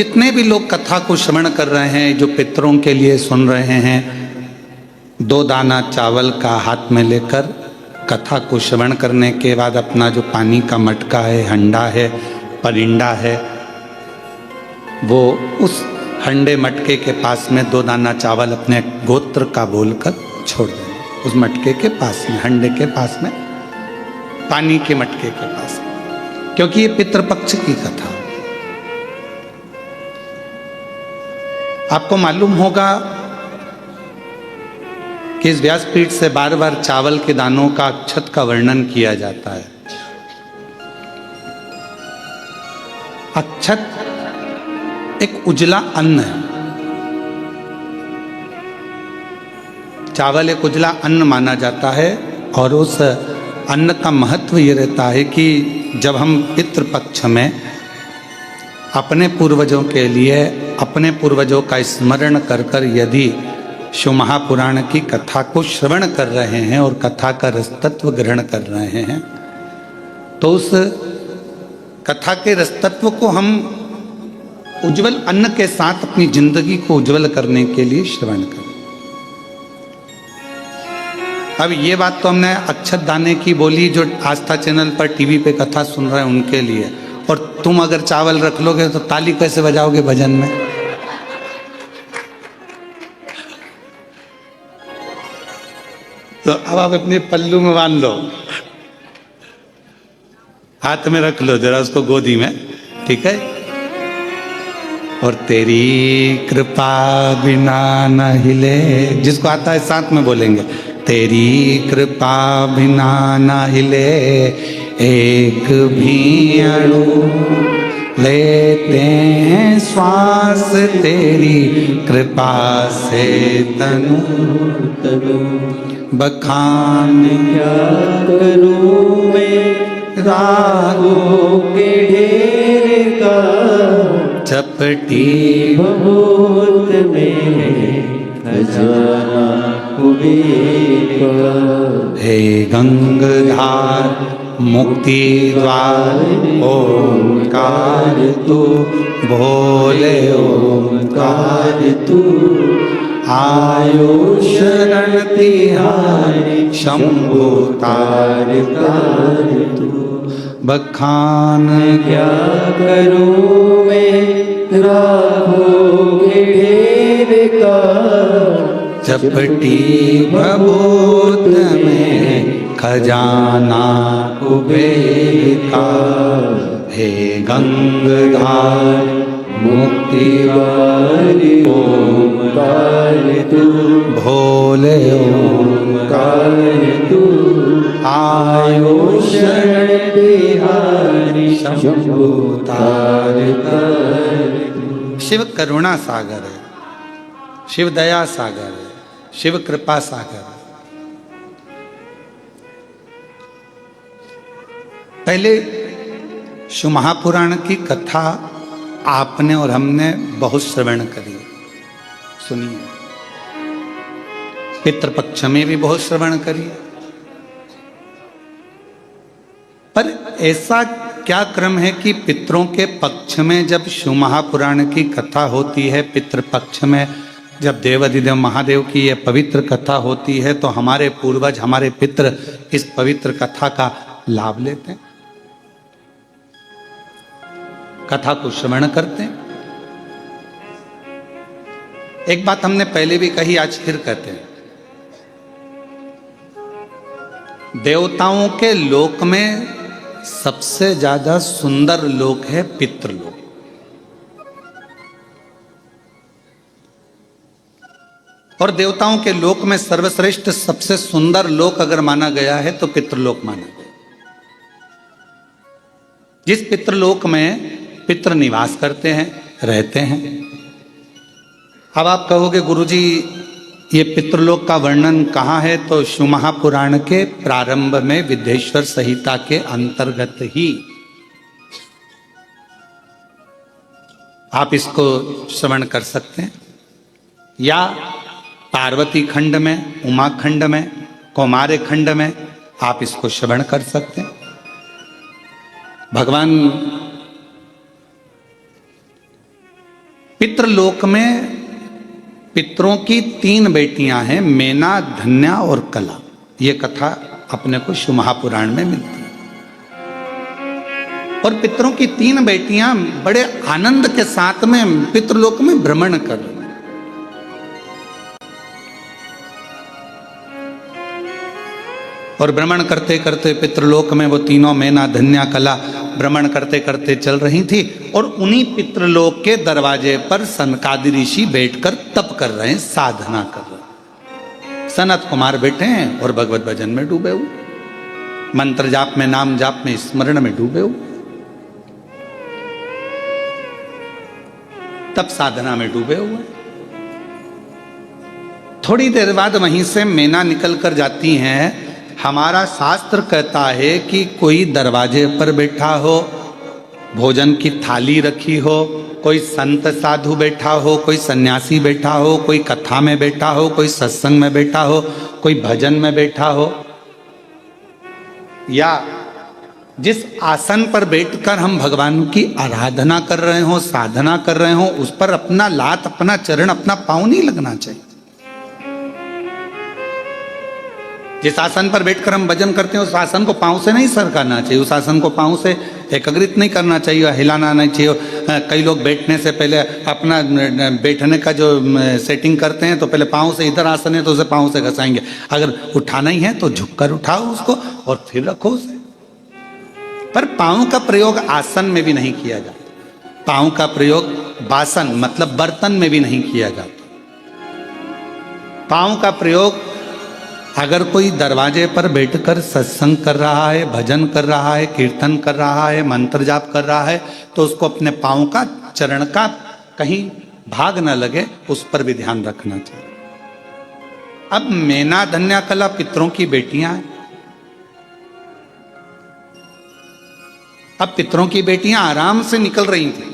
जितने भी लोग कथा को श्रवण कर रहे हैं, जो पितरों के लिए सुन रहे हैं, 2 दाना चावल का हाथ में लेकर कथा को श्रवण करने के बाद अपना जो पानी का मटका है, हंडा है, परिंडा है, वो उस हंडे मटके के पास में 2 दाना चावल अपने गोत्र का बोलकर छोड़ दें। उस मटके के पास में, हंडे के पास में, पानी के मटके के पास में, क्योंकि ये पितृपक्ष की कथा। आपको मालूम होगा कि इस व्यासपीठ से बार बार चावल के दानों का अक्षत का वर्णन किया जाता है। अक्षत एक उजला अन्न है। चावल एक उजला अन्न माना जाता है और उस अन्न का महत्व ये रहता है कि जब हम पितृपक्ष में अपने पूर्वजों के लिए, अपने पूर्वजों का स्मरण कर कर यदि शिव महापुराण की कथा को श्रवण कर रहे हैं और कथा का रसतत्व ग्रहण कर रहे हैं, तो उस कथा के रसतत्व को हम उज्जवल अन्न के साथ अपनी जिंदगी को उज्जवल करने के लिए श्रवण करें। अब ये बात तो हमने अक्षत दाने की बोली, जो आस्था चैनल पर टीवी पे कथा सुन रहे हैं उनके लिए, और तुम अगर चावल रख लोगे तो ताली कैसे बजाओगे भजन में? तो अब आप अपने पल्लू में बांध लो, हाथ में रख लो जरा उसको गोदी में, ठीक है? और तेरी कृपा बिना न हिले, जिसको आता है साथ में बोलेंगे, तेरी कृपा बिना न हिले एक भी अणु, लेते हैं श्वास तेरी कृपा से तनु तनु, बखान क्या करूं मैं रागों के ढेर का, चपटी बहुत में खजाना कुबेर का। हे गंगाधार मुक्ति द्वार ओंकार तू, भोले ओंकार तू, आयो शरण तिहारी शंभु तार तार तू, बखान क्या करूं मैं राहों के ढेर का, चपटी भभूत में खजाना कुबेर का। हे गंगाधार मुक्ति वाली ओंकार तू, भोले ओंकार तू, आयो शरण बिहारी शंभु तार तार। शिव करुणा सागर है, शिव दया सागर है, शिव कृपा सागर है। पहले शिव महापुराण की कथा आपने और हमने बहुत श्रवण करी, सुनिए। पितृपक्ष में भी बहुत श्रवण करी, पर ऐसा क्या क्रम है कि पितरों के पक्ष में जब शिव महापुराण की कथा होती है, पितृपक्ष में जब देवाधिदेव महादेव की यह पवित्र कथा होती है, तो हमारे पूर्वज, हमारे पितृ इस पवित्र कथा का लाभ लेते हैं, कथा को श्रवण करते हैं। एक बात हमने पहले भी कही, आज फिर कहते हैं, देवताओं के लोक में सबसे ज्यादा सुंदर लोक है पितृलोक। और देवताओं के लोक में सर्वश्रेष्ठ सबसे सुंदर लोक अगर माना गया है तो पितृलोक माना गया। जिस पितृलोक में पितृ निवास करते हैं, रहते हैं। अब आप कहोगे गुरुजी ये पितृलोक का वर्णन कहाँ है? तो शिव महापुराण के प्रारंभ में विद्येश्वर संहिता के अंतर्गत ही आप इसको श्रवण कर सकते हैं, या पार्वती खंड में, उमा खंड में, कौमार्य खंड में आप इसको श्रवण कर सकते हैं। भगवान पितृलोक में पितरों की 3 बेटियां हैं, मेना, धन्या और कला। ये कथा अपने को शिव महापुराण में मिलती है। और पितरों की 3 बेटियां बड़े आनंद के साथ में पितृलोक में भ्रमण कर रही। और भ्रमण करते करते पितृलोक में वो तीनों, मेना, धन्या, कला, भ्रमण करते करते चल रही थी। और उन्हीं पितृलोक के दरवाजे पर सनकादि ऋषि बैठकर तप कर रहे हैं, साधना कर रहे हैं। सनत कुमार बैठे हैं और भगवत भजन में डूबे हुए, मंत्र जाप में, नाम जाप में, स्मरण में डूबे हुए, तप साधना में डूबे हुए। थोड़ी देर बाद वहीं से मेना निकल कर जाती हैं। हमारा शास्त्र कहता है कि कोई दरवाजे पर बैठा हो, भोजन की थाली रखी हो, कोई संत साधु बैठा हो, कोई सन्यासी बैठा हो, कोई कथा में बैठा हो, कोई सत्संग में बैठा हो, कोई भजन में बैठा हो, या जिस आसन पर बैठकर हम भगवान की आराधना कर रहे हो, साधना कर रहे हो, उस पर अपना लात, अपना चरण, अपना पांव नहीं लगना चाहिए। जिस आसन पर बैठकर हम भजन करते हैं उस आसन को पांव से नहीं सरकाना चाहिए, उस आसन को पांव से एकाग्रित नहीं करना चाहिए, हिलाना नहीं चाहिए। कई लोग बैठने से पहले अपना बैठने का जो सेटिंग करते हैं तो पहले पांव से, इधर आसन है तो उसे पांव से घसाएंगे। अगर उठाना ही है तो झुककर उठाओ उसको और फिर रखो उसे। पर पांव का प्रयोग आसन में भी नहीं किया जाता, पांव का प्रयोग बासन मतलब बर्तन में भी नहीं किया जाता। पांव का प्रयोग अगर कोई दरवाजे पर बैठकर सत्संग कर रहा है, भजन कर रहा है, कीर्तन कर रहा है, मंत्र जाप कर रहा है, तो उसको अपने पांव का, चरण का कहीं भाग न लगे, उस पर भी ध्यान रखना चाहिए। अब मेना, धन्या, कला पितरों की बेटियां हैं। अब पितरों की बेटियां आराम से निकल रही थी,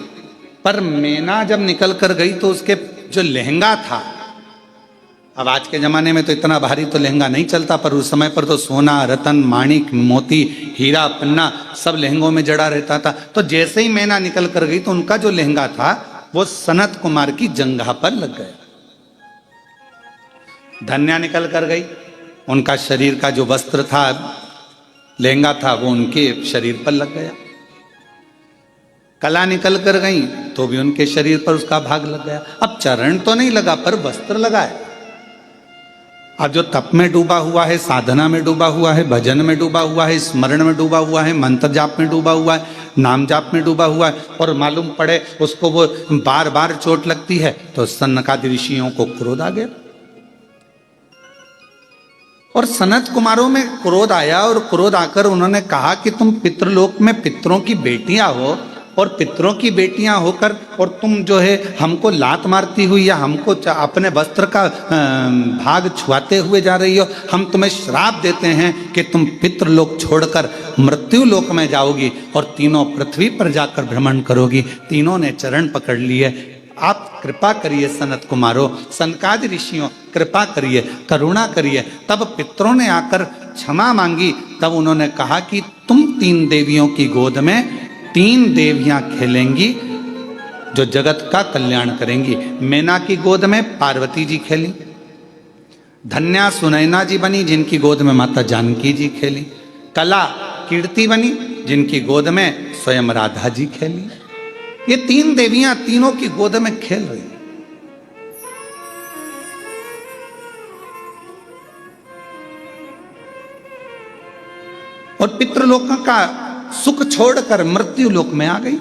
पर मेना जब निकल कर गई तो उसके जो लहंगा था, अब आज के जमाने में तो इतना भारी तो लहंगा नहीं चलता, पर उस समय पर तो सोना, रतन, माणिक, मोती, हीरा, पन्ना सब लहंगों में जड़ा रहता था। तो जैसे ही मेना निकल कर गई तो उनका जो लहंगा था वो सनत कुमार की जंघा पर लग गया। धन्या निकल कर गई, उनका शरीर का जो वस्त्र था, लहंगा था, वो उनके शरीर पर लग गया। कला निकल कर गई तो भी उनके शरीर पर उसका भाग लग गया। अब चरण तो नहीं लगा पर वस्त्र लगा है। अब जो तप में डूबा हुआ है, साधना में डूबा हुआ है, भजन में डूबा हुआ है, स्मरण में डूबा हुआ है, मंत्र जाप में डूबा हुआ है, नाम जाप में डूबा हुआ है, और मालूम पड़े उसको वो बार बार चोट लगती है तो सनकादि ऋषियों को क्रोध आ गया। और सनत कुमारों में क्रोध आया और क्रोध आकर उन्होंने कहा कि तुम पितृलोक में पितरों की बेटियां हो और पितरों की बेटियां होकर और तुम जो है हमको लात मारती हुई या हमको अपने वस्त्र का भाग छुआते हुए जा रही हो। हम तुम्हें श्राप देते हैं कि तुम पितृलोक छोड़कर मृत्यु लोक में जाओगी और तीनों पृथ्वी पर जाकर भ्रमण करोगी। तीनों ने चरण पकड़ लिए। आप कृपा करिए सनत कुमारो, सनकादि ऋषियों कृपा करिए, करुणा करिए। तब पितरों ने आकर क्षमा मांगी। तब उन्होंने कहा कि तुम 3 देवियों की गोद में 3 देवियां खेलेंगी जो जगत का कल्याण करेंगी। मेना की गोद में पार्वती जी खेली, धन्या सुनैना जी बनी जिनकी गोद में माता जानकी जी खेली, कला कीर्ति बनी जिनकी गोद में स्वयं राधा जी खेली। ये 3 देवियां तीनों की गोद में खेल रही। और पितृलोक का सुख छोड़कर मृत्यु लोक में आ गई।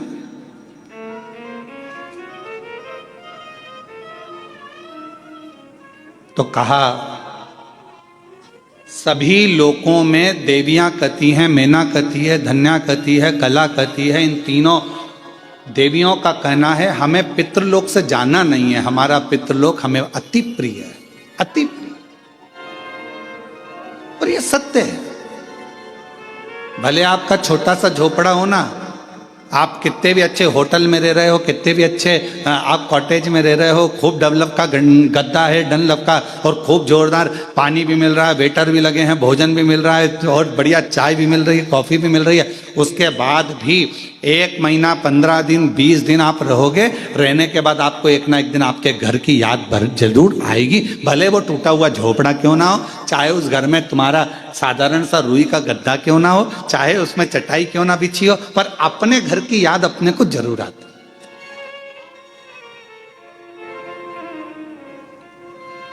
तो कहा सभी लोकों में देवियां कहती हैं, मेना कहती है, धन्या कहती है, कला कहती है। इन तीनों देवियों का कहना है हमें पितृलोक से जाना नहीं है, हमारा पितृलोक हमें अति प्रिय है, अति प्रिय। और ये सत्य है। भले आपका छोटा सा झोपड़ा हो ना, आप कितने भी अच्छे होटल में रह रहे हो, कितने भी अच्छे आप कॉटेज में रह रहे हो, खूब डनलप का गद्दा है डनलप का, और खूब जोरदार पानी भी मिल रहा है, वेटर भी लगे हैं, भोजन भी मिल रहा है, और बढ़िया चाय भी मिल रही है, कॉफ़ी भी मिल रही है, उसके बाद भी 1 महीना 15 दिन 20 दिन आप रहोगे, रहने के बाद आपको एक ना एक दिन आपके घर की याद भर जरूर आएगी। भले वो टूटा हुआ झोपड़ा क्यों ना हो, चाहे उस घर में तुम्हारा साधारण सा रुई का गद्दा क्यों ना हो, चाहे उसमें चटाई क्यों ना बिछी हो, पर अपने घर की याद अपने को जरूर आती।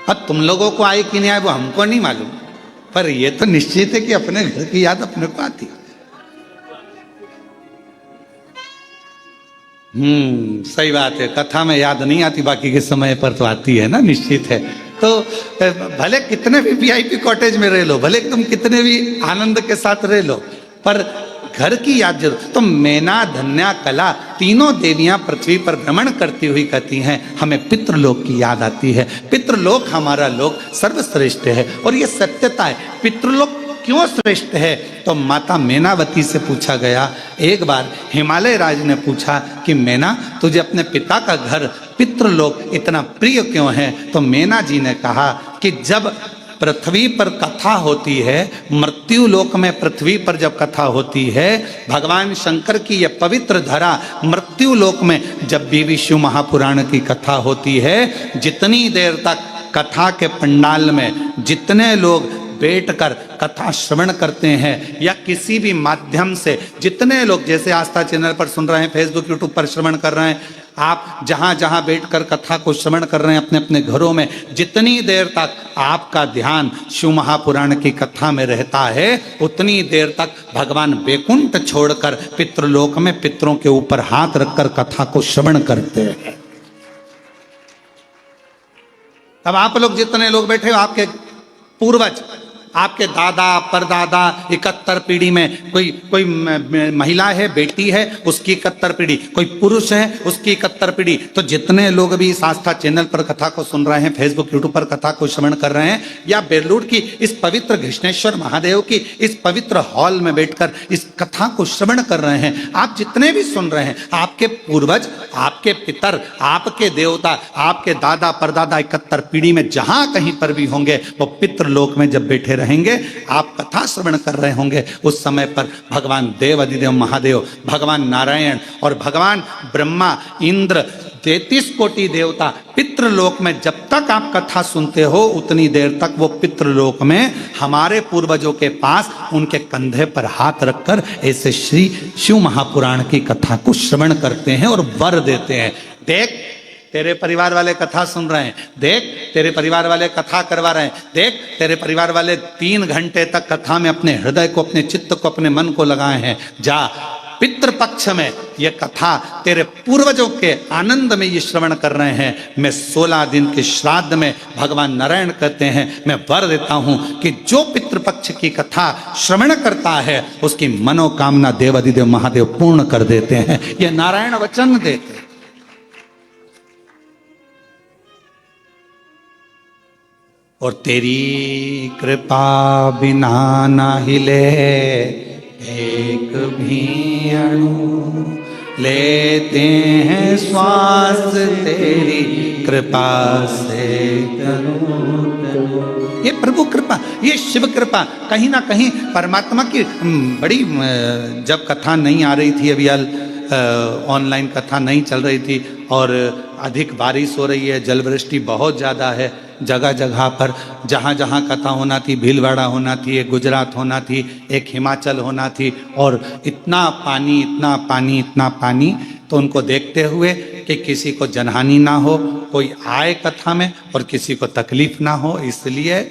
अब तुम लोगों को आई कि नहीं आई वो हमको नहीं मालूम, पर ये तो निश्चित है कि अपने घर की याद अपने को आती। सही बात है, कथा में याद नहीं आती, बाकी के समय पर तो आती है ना, निश्चित है। तो भले कितने भी वीआईपी कॉटेज में रह लो, भले तुम कितने भी आनंद के साथ रह लो, पर घर की याद जरूर। तो मैना धन्या कला तीनों देवियां पृथ्वी पर भ्रमण करती हुई कहती हैं हमें पितृलोक की याद आती है। पितृलोक हमारा लोक सर्वश्रेष्ठ है, और ये सत्यता है। पितृलोक क्यों श्रेष्ठ है, तो माता मैनावती से पूछा गया। एक बार हिमालय राज ने पूछा कि मैना तुझे अपने पिता का घर पितृलोक इतना प्रिय क्यों है, तो मैना जी ने कहा कि जब पृथ्वी पर कथा होती है, मृत्यु लोक में पृथ्वी पर जब कथा होती है, भगवान शंकर की यह पवित्र धरा मृत्यु लोक में जब भी विष्णु महापुराण की कथा होती है, जितनी देर तक कथा के पंडाल में जितने लोग बैठकर कथा श्रवण करते हैं या किसी भी माध्यम से जितने लोग, जैसे आस्था चैनल पर सुन रहे हैं, फेसबुक यूट्यूब पर श्रवण कर रहे हैं, आप जहां जहां बैठकर कथा को श्रवण कर रहे हैं अपने अपने घरों में, जितनी देर तक आपका ध्यान शिव महापुराण की कथा में रहता है, उतनी देर तक भगवान वैकुंठ छोड़कर पितृलोक में पितरों के ऊपर हाथ रखकर कथा को श्रवण करते हैं। अब आप लोग जितने लोग बैठे हो, आपके पूर्वज, आपके दादा परदादा 71 पीढ़ी में, कोई महिला है, बेटी है, उसकी 71 पीढ़ी, कोई पुरुष है उसकी 71 पीढ़ी। तो जितने लोग भी इस आस्था चैनल पर कथा को सुन रहे हैं, फेसबुक यूट्यूब पर कथा को श्रवण कर रहे हैं, या बेलूर की इस पवित्र घृष्णेश्वर महादेव की इस पवित्र हॉल में बैठकर इस कथा को श्रवण कर रहे हैं, आप जितने भी सुन रहे हैं, आपके पूर्वज, आपके पितर, आपके देवता, आपके दादा परदादा 71 पीढ़ी में जहां कहीं पर भी होंगे, वो पितृलोक में जब बैठे रहेंगे, आप कथा श्रवण कर रहे होंगे, उस समय पर भगवान देव अधिदेव महादेव, भगवान नारायण और भगवान ब्रह्मा, इंद्र, 33 कोटि देवता पितृलोक में जब तक आप कथा सुनते हो, उतनी देर तक वो पितृलोक में हमारे पूर्वजों के पास उनके कंधे पर हाथ रखकर ऐसे श्री शिव महापुराण की कथा को श्रवण करते हैं और वर देते हैं। देख तेरे परिवार वाले कथा सुन रहे हैं, देख तेरे परिवार वाले कथा करवा रहे हैं, देख तेरे परिवार वाले 3 घंटे तक कथा में अपने हृदय को, अपने चित्त को, अपने मन को लगाए हैं। जा पितृपक्ष में ये कथा तेरे पूर्वजों के आनंद में ये श्रवण कर रहे हैं। मैं 16 दिन के श्राद्ध में भगवान नारायण कहते हैं, मैं वर देता हूं कि जो पितृपक्ष की कथा श्रवण करता है उसकी मनोकामना देव अधिदेव महादेव पूर्ण कर देते हैं। ये नारायण वचन देते हैं। और तेरी कृपा बिना ना हिले एक भी अणु, लेते हैं श्वास तेरी कृपा से करूं। ये प्रभु कृपा, ये शिव कृपा, कहीं ना कहीं परमात्मा की बड़ी, जब कथा नहीं आ रही थी, अभी ऑनलाइन कथा नहीं चल रही थी और अधिक बारिश हो रही है, जलवृष्टि बहुत ज़्यादा है जगह जगह पर, जहाँ जहाँ कथा होना थी, भीलवाड़ा होना थी, एक गुजरात होना थी, एक हिमाचल होना थी, और इतना पानी इतना पानी इतना पानी। तो उनको देखते हुए कि किसी को जनहानि ना हो, कोई आए कथा में और किसी को तकलीफ ना हो, इसलिए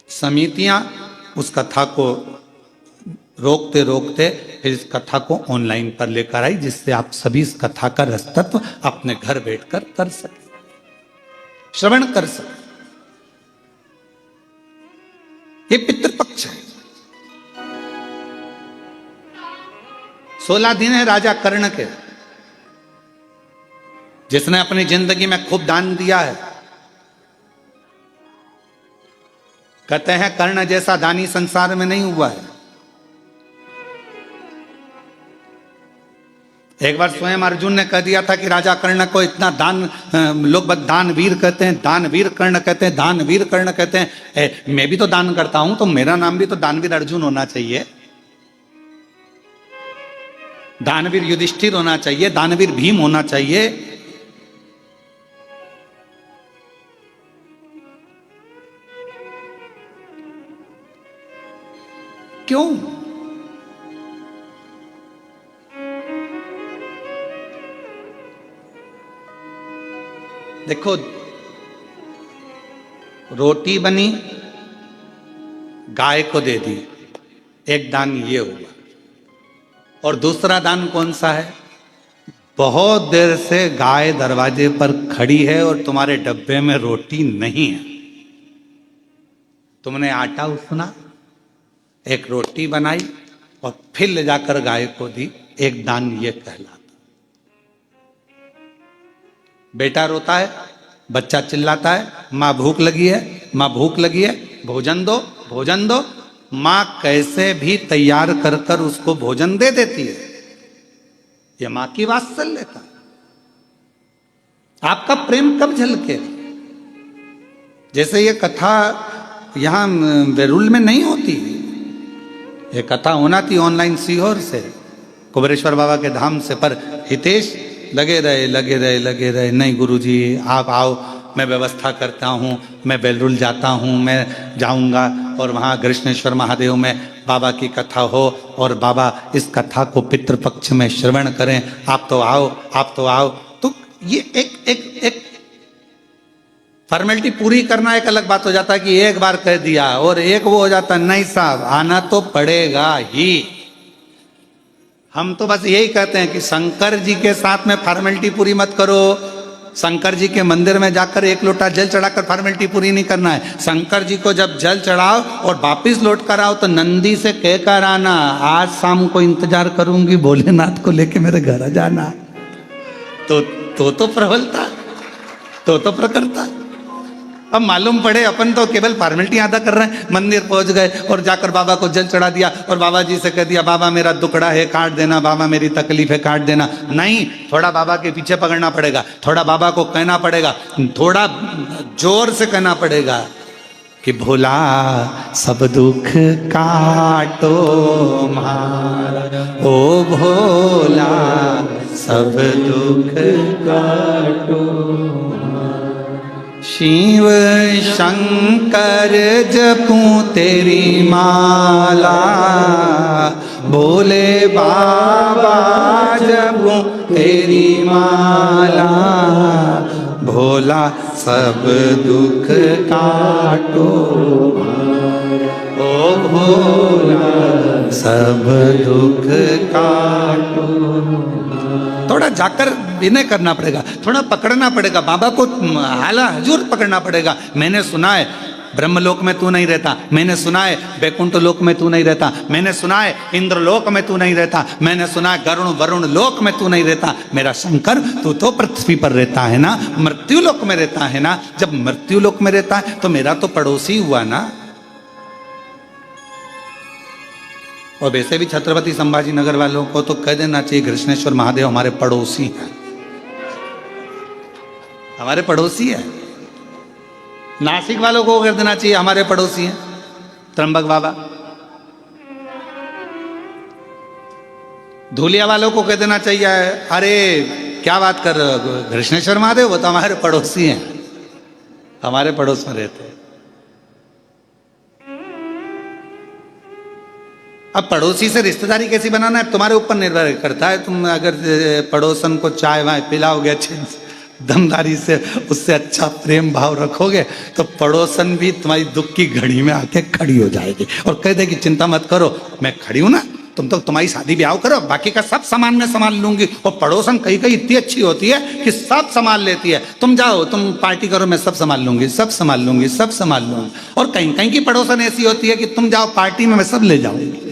समितियाँ उस कथा को रोकते रोकते फिर इस कथा को ऑनलाइन पर लेकर आई, जिससे आप सभी इस कथा का रसतत्व अपने घर बैठकर कर सके, श्रवण कर सके। ये पितृपक्ष है। 16 दिन है राजा कर्ण के, जिसने अपनी जिंदगी में खूब दान दिया है। कहते हैं कर्ण जैसा दानी संसार में नहीं हुआ है। एक बार स्वयं अर्जुन ने कह दिया था कि राजा कर्ण को इतना दान, लोग बस दानवीर कहते हैं, दानवीर कर्ण कहते हैं, दानवीर कर्ण कहते हैं। मैं भी तो दान करता हूं, तो मेरा नाम भी तो दानवीर अर्जुन होना चाहिए, दानवीर युधिष्ठिर होना चाहिए, दानवीर भीम होना चाहिए। क्यों? देखो, रोटी बनी, गाय को दे दी, एक दान ये हुआ। और दूसरा दान कौन सा है? बहुत देर से गाय दरवाजे पर खड़ी है और तुम्हारे डब्बे में रोटी नहीं है, तुमने आटा उसना, एक रोटी बनाई और फिर ले जाकर गाय को दी, एक दान ये कहलाता। बेटा रोता है, बच्चा चिल्लाता है, माँ भूख लगी है, माँ भूख लगी है, भोजन दो, भोजन दो। माँ कैसे भी तैयार कर कर उसको भोजन दे देती है। ये माँ की वात्सल्यता। आपका प्रेम कब झलके? जैसे ये कथा यहां वेरुल में नहीं होती, ये कथा होना थी ऑनलाइन सीहोर से, कुबेरेश्वर बाबा के धाम से, पर हितेश लगे रहे, नहीं गुरुजी आप आओ, मैं व्यवस्था करता हूँ, मैं बेलरुल जाता हूँ, मैं जाऊँगा और वहाँ कृष्णेश्वर महादेव में बाबा की कथा हो और बाबा इस कथा को पितृपक्ष में श्रवण करें, आप तो आओ, आप तो आओ। तो ये एक फॉर्मेलिटी पूरी करना एक अलग बात हो जाता है कि एक बार कह दिया, और एक वो हो जाता नहीं साहब आना तो पड़ेगा ही। हम तो बस यही कहते हैं कि शंकर जी के साथ में फॉर्मेलिटी पूरी मत करो। शंकर जी के मंदिर में जाकर एक लोटा जल चढ़ाकर फॉर्मेलिटी पूरी नहीं करना है। शंकर जी को जब जल चढ़ाओ और वापिस लौट कर आओ तो नंदी से कहकर आना, आज शाम को इंतजार करूंगी, भोलेनाथ को लेके मेरे घर आ जाना। तो प्रबलता, तो प्रकरता। अब मालूम पड़े अपन तो केवल फॉर्मेलिटी अदा कर रहे हैं, मंदिर पहुंच गए और जाकर बाबा को जल चढ़ा दिया और बाबा जी से कह दिया बाबा मेरा दुखड़ा है काट देना, बाबा मेरी तकलीफ है काट देना। नहीं, थोड़ा बाबा के पीछे पकड़ना पड़ेगा, थोड़ा बाबा को कहना पड़ेगा, थोड़ा जोर से कहना पड़ेगा कि भोला सब दुख काटो मारा, ओ भोला सब दुख काटो। शिव शंकर जपूं तेरी माला, भोले बाबा जपूं तेरी माला, भोला सब दुख काटो, ओ भोला सब दुख काटो। थोड़ा जाकर विनय करना पड़ेगा, थोड़ा पकड़ना पड़ेगा बाबा को, हाला हजूर पकड़ना पड़ेगा। मैंने सुना है ब्रह्मलोक में तू नहीं रहता, मैंने सुना है वैकुंठ लोक में तू नहीं रहता, मैंने सुना है इंद्रलोक में तू नहीं रहता, मैंने सुना है गरुण वरुण लोक में तू नहीं रहता। मेरा शंकर तू तो पृथ्वी पर रहता है ना, मृत्यु लोक में रहता है ना। जब मृत्यु लोक में रहता है तो मेरा तो पड़ोसी हुआ ना। और वैसे भी छत्रपति संभाजी नगर वालों को तो कह देना चाहिए कृष्णेश्वर महादेव हमारे पड़ोसी हैं, हमारे पड़ोसी है। नासिक वालों को कह देना चाहिए हमारे पड़ोसी हैं त्र्यंबक बाबा। धूलिया वालों को कह देना चाहिए अरे क्या बात कर रहे हो कृष्णेश्वर महादेव, वो तो हमारे पड़ोसी हैं, हमारे पड़ोस में रहते हैं। अब पड़ोसी से रिश्तेदारी कैसी बनाना है तुम्हारे ऊपर निर्भर करता है। तुम अगर पड़ोसन को चाय वाय पिलाओगे अच्छे दमदारी से, उससे अच्छा प्रेम भाव रखोगे तो पड़ोसन भी तुम्हारी दुख की घड़ी में आके खड़ी हो जाएगी और कह देगी चिंता मत करो मैं खड़ी हूं ना, तुम तो तुम्हारी शादी ब्याह करो, बाकी का सब सामान मैं संभाल लूंगी। और पड़ोसन कहीं कहीं इतनी अच्छी होती है कि सब संभाल लेती है, तुम जाओ तुम पार्टी करो मैं सब संभाल लूंगी, सब संभाल लूंगी, सब संभाल लूंगी। और कहीं कहीं की पड़ोसन ऐसी होती है कि तुम जाओ पार्टी में मैं सब ले जाऊंगी।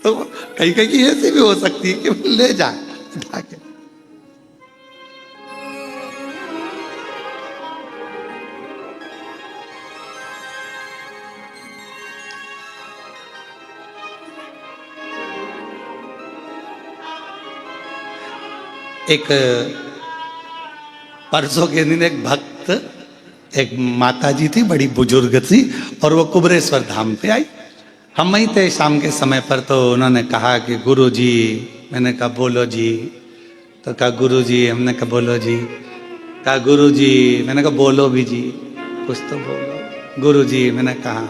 तो कहीं कहीं की ऐसी भी हो सकती है कि ले जाए उठा के। एक परसों के दिन एक भक्त, एक माता जी थी बड़ी बुजुर्ग थी, और वो कुबरेश्वर धाम पे आई। हम वहीं थे शाम के समय पर, तो उन्होंने कहा कि गुरु जी। मैंने कहा बोलो जी। तो कहा गुरु जी। हमने कहा बोलो जी। कहा गुरु जी। मैंने कहा बोलो भी जी, कुछ तो बोलो। गुरु जी। मैंने कहा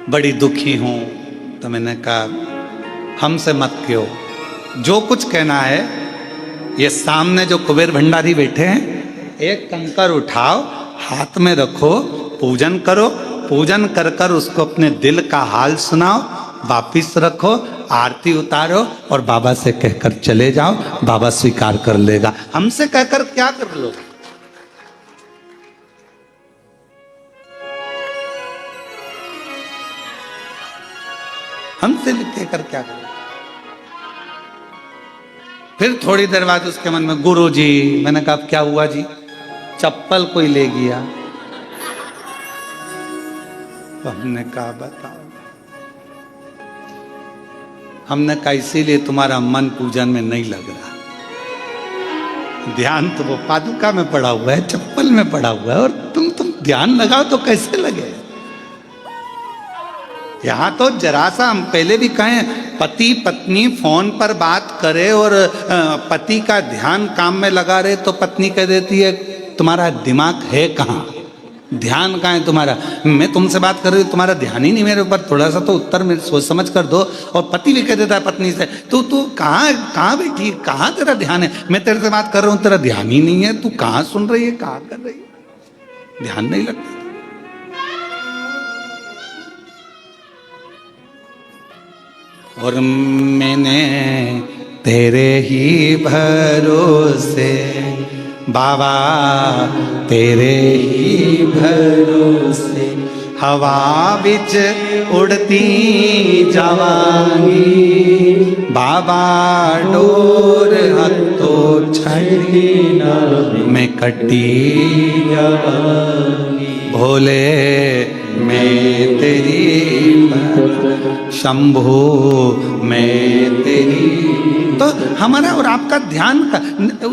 बड़ी दुखी हूं। तो मैंने कहा हमसे मत कहो, जो कुछ कहना है, ये सामने जो कुबेर भंडारी बैठे हैं, एक कंकर उठाओ, हाथ में रखो, पूजन करो, पूजन कर कर उसको अपने दिल का हाल सुनाओ, वापिस रखो, आरती उतारो और बाबा से कहकर चले जाओ, बाबा स्वीकार कर लेगा। हमसे कहकर क्या कर लो? हमसे कहकर क्या करो? फिर थोड़ी देर बाद उसके मन में गुरु जी। मैंने कहा क्या हुआ जी? चप्पल कोई ले गया। तो हमने कहा बताओ। हमने कहा इसीलिए तुम्हारा मन पूजन में नहीं लग रहा। ध्यान तो वो पादुका में पड़ा हुआ है, चप्पल में पड़ा हुआ है, और तुम ध्यान लगाओ तो कैसे लगे? यहां तो जरा सा, हम पहले भी कहें, पति पत्नी फोन पर बात करे और पति का ध्यान काम में लगा रहे, तो पत्नी कह देती है तुम्हारा दिमाग है कहाँ, ध्यान कहाँ है तुम्हारा? मैं तुमसे बात कर रही हूँ, तुम्हारा ध्यान ही नहीं मेरे ऊपर, थोड़ा सा तो उत्तर में सोच समझ कर दो। और पति भी कह देता है पत्नी से, तू कहाँ बैठी, कहाँ तेरा ध्यान है? मैं तेरे से बात कर रहा हूँ, तेरा ध्यान ही नहीं है, तू कहाँ सुन रही है, कहाँ कर रही है, ध्यान नहीं लगता। और मैंने तेरे ही भरोसे बाबा, तेरे ही भरोसे हवा बिच उड़ती जावांगी, बाबा डोर हत्तो छड़ी ना मैं कटी जावांगी, भोले मैं तेरी शंभो मैं तेरी। तो हमारा और आपका ध्यान का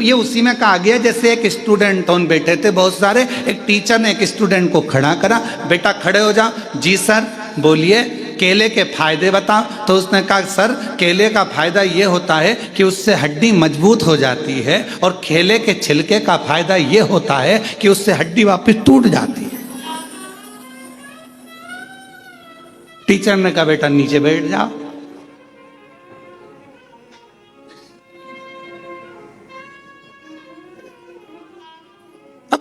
ये उसी में कहा गया, जैसे एक स्टूडेंट उन बैठे थे बहुत सारे, एक टीचर ने एक स्टूडेंट को खड़ा करा, बेटा खड़े हो जाओ। जी सर। बोलिए केले के फायदे बताओ। तो उसने कहा सर केले का फायदा ये होता है कि उससे हड्डी मजबूत हो जाती है, और केले के छिलके का फायदा ये होता है कि उससे हड्डी वापस टूट जाती है। टीचर ने कहा बेटा नीचे बैठ जाओ। अब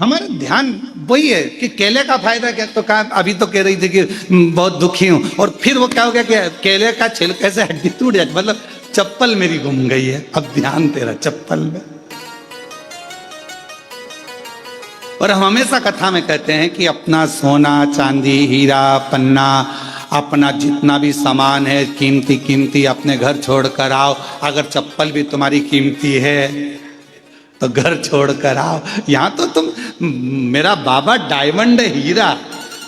हमारा ध्यान वही है कि केले का फायदा क्या, तो कहा अभी तो कह रही थी कि बहुत दुखी हूं, और फिर वो क्या हो गया कि केले का छिलके से हड्डी टूट जाती, मतलब चप्पल मेरी गुम गई है, अब ध्यान तेरा चप्पल में। और हम हमेशा कथा में कहते हैं कि अपना सोना चांदी हीरा पन्ना, अपना जितना भी सामान है कीमती कीमती, अपने घर छोड़ कर आओ। अगर चप्पल भी तुम्हारी कीमती है तो घर छोड़ कर आओ। यहाँ तो तुम, मेरा बाबा डायमंड हीरा,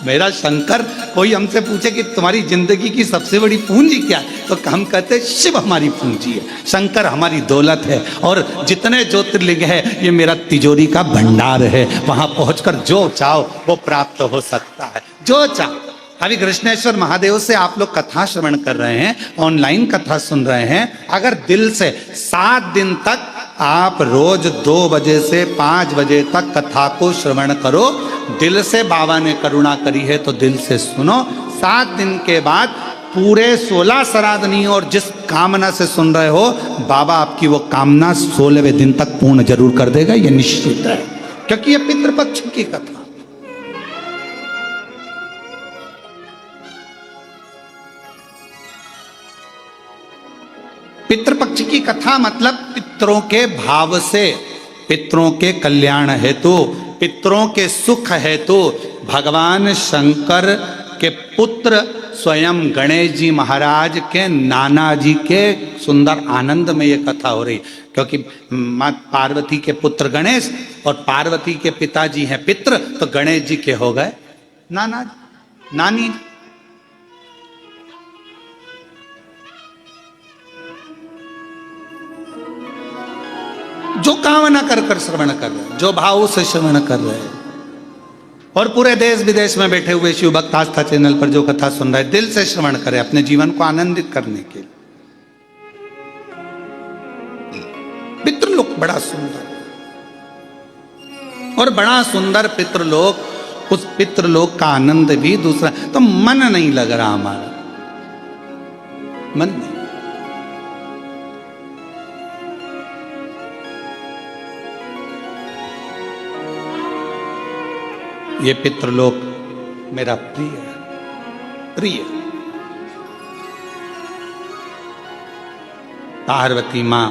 मेरा शंकर, कोई हमसे पूछे कि तुम्हारी जिंदगी की सबसे बड़ी पूंजी क्या है, तो हम कहते शिव हमारी पूंजी है, शंकर हमारी दौलत है, और जितने ज्योतिर्लिंग है ये मेरा तिजोरी का भंडार है। वहां पहुंचकर जो चाहो वो प्राप्त हो सकता है, जो चाहो। अभी कृष्णेश्वर महादेव से आप लोग कथा श्रवण कर रहे हैं, ऑनलाइन कथा सुन रहे हैं। अगर दिल से 7 दिन तक आप रोज 2 बजे से 5 बजे तक कथा को श्रवण करो, दिल से बाबा ने करुणा करी है तो दिल से सुनो। 7 दिन के बाद पूरे 16 श्राद्ध नहीं, और जिस कामना से सुन रहे हो बाबा आपकी वो कामना 16वें दिन तक पूर्ण जरूर कर देगा, ये निश्चित है, क्योंकि ये पितृपक्ष की कथा। पितृपक्ष की कथा मतलब पितरों के भाव से, पितरों के कल्याण हेतु, पितरों के सुख हेतु भगवान शंकर के पुत्र स्वयं गणेश जी महाराज के नाना जी के सुंदर आनंद में ये कथा हो रही, क्योंकि मां पार्वती के पुत्र गणेश और पार्वती के पिताजी हैं पितृ, तो गणेश जी के हो गए नाना नानी। जो कामना कर कर श्रवण कर रहे, जो भाव से श्रवण कर रहे हैं, और पूरे देश विदेश में बैठे हुए शिव भक्त आस्था चैनल पर जो कथा सुन रहे, दिल से श्रवण करें अपने जीवन को आनंदित करने के लिए। पितृलोक बड़ा सुंदर और बड़ा सुंदर पितृलोक, उस पितृलोक का आनंद भी दूसरा। तो मन नहीं लग रहा हमारा, मन नहीं। ये पितृलोक मेरा प्रिय प्रिय। पार्वती मां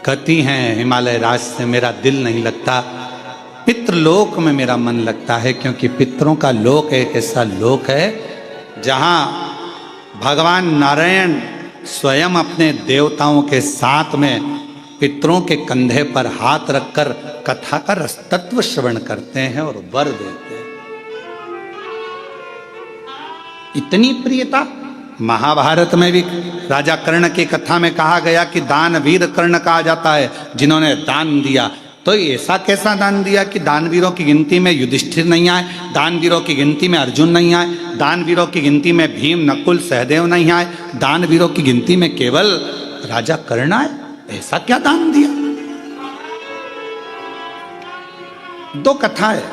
कहती हैं हिमालय राज से मेरा दिल नहीं लगता, पितृलोक में मेरा मन लगता है, क्योंकि पितरों का लोक एक ऐसा लोक है जहां भगवान नारायण स्वयं अपने देवताओं के साथ में पितरों के कंधे पर हाथ रखकर कथा का रसतत्व श्रवण करते हैं और वर देते हैं। इतनी प्रियता। महाभारत में भी राजा कर्ण की कथा में कहा गया कि दानवीर कर्ण कहा जाता है जिन्होंने दान दिया। तो ऐसा कैसा दान दिया कि दानवीरों की गिनती में युधिष्ठिर नहीं आए, दानवीरों की गिनती में अर्जुन नहीं आए, दानवीरों की गिनती में भीम नकुल सहदेव नहीं आए, दानवीरों की गिनती में केवल राजा कर्ण आए। ऐसा क्या दान दिया? दो कथा है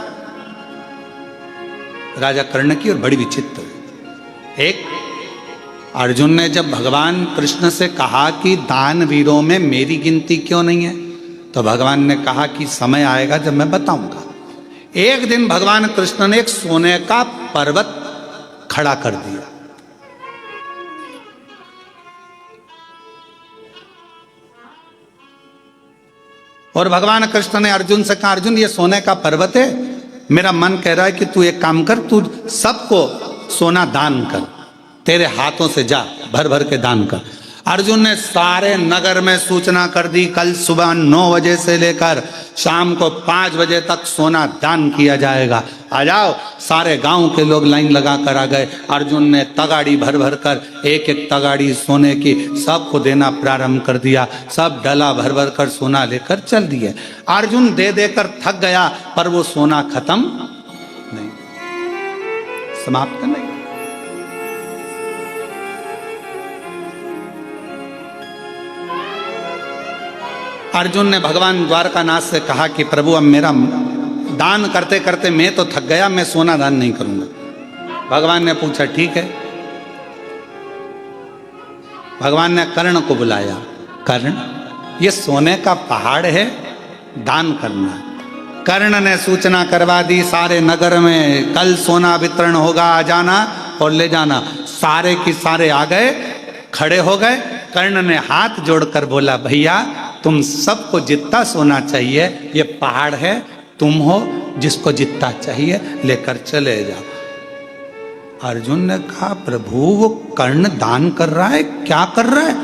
राजा कर्ण की और बड़ी विचित्र। एक, अर्जुन ने जब भगवान कृष्ण से कहा कि दानवीरों में मेरी गिनती क्यों नहीं है, तो भगवान ने कहा कि समय आएगा जब मैं बताऊंगा। एक दिन भगवान कृष्ण ने एक सोने का पर्वत खड़ा कर दिया। और भगवान कृष्ण ने अर्जुन से कहा, अर्जुन ये सोने का पर्वत है, मेरा मन कह रहा है कि तू एक काम कर, तू सबको सोना दान कर, तेरे हाथों से जा भर भर के दान कर। अर्जुन ने सारे नगर में सूचना कर दी, कल सुबह 9 बजे से लेकर शाम को 5 बजे तक सोना दान किया जाएगा, आ जाओ। सारे गांव के लोग लाइन लगा कर आ गए। अर्जुन ने तगाड़ी भर भर कर, एक एक तगाड़ी सोने की सबको देना प्रारंभ कर दिया। सब डला भर भर कर सोना लेकर चल दिए। अर्जुन दे देकर थक गया, पर वो सोना खत्म नहीं, समाप्त नहीं। अर्जुन ने भगवान द्वारकानाथ से कहा कि प्रभु अब मेरा दान करते करते मैं तो थक गया, मैं सोना दान नहीं करूंगा। भगवान ने पूछा ठीक है। भगवान ने कर्ण को बुलाया, कर्ण ये सोने का पहाड़ है, दान करना। कर्ण ने सूचना करवा दी सारे नगर में, कल सोना वितरण होगा, आ जाना और ले जाना। सारे की सारे आ गए, खड़े हो गए। कर्ण ने हाथ जोड़कर बोला, भैया तुम सबको जितना सोना चाहिए, ये पहाड़ है, तुम हो जिसको जितना चाहिए लेकर चले जाओ। अर्जुन ने कहा, प्रभु वो कर्ण दान कर रहा है, क्या कर रहा है?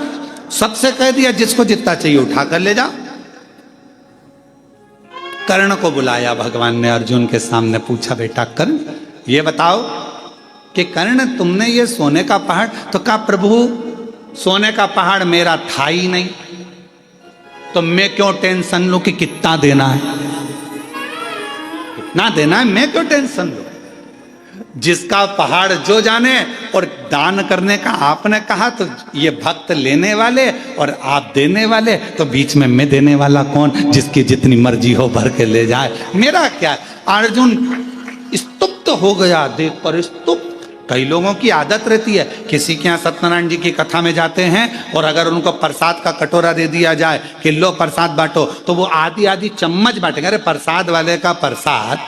सबसे कह दिया जिसको जितना चाहिए उठाकर ले जाओ। कर्ण को बुलाया भगवान ने, अर्जुन के सामने पूछा, बेटा कर्ण ये बताओ कि कर्ण तुमने ये सोने का पहाड़, तो कहा प्रभु सोने का पहाड़ मेरा था ही नहीं, तो मैं क्यों टेंशन लूं कि कितना देना है, कितना देना है, मैं क्यों टेंशन लूं? जिसका पहाड़ जो जाने। और दान करने का आपने कहा, तो ये भक्त लेने वाले और आप देने वाले, तो बीच में मैं देने वाला कौन? जिसकी जितनी मर्जी हो भर के ले जाए, मेरा क्या? अर्जुन स्तुप्त हो गया देखकर, स्तुप्त। कई लोगों की आदत रहती है, किसी के यहाँ सत्यनारायण जी की कथा में जाते हैं और अगर उनको प्रसाद का कटोरा दे दिया जाए कि लो प्रसाद बांटो, तो वो आधी आधी चम्मच बांटेंगे। अरे प्रसाद वाले का प्रसाद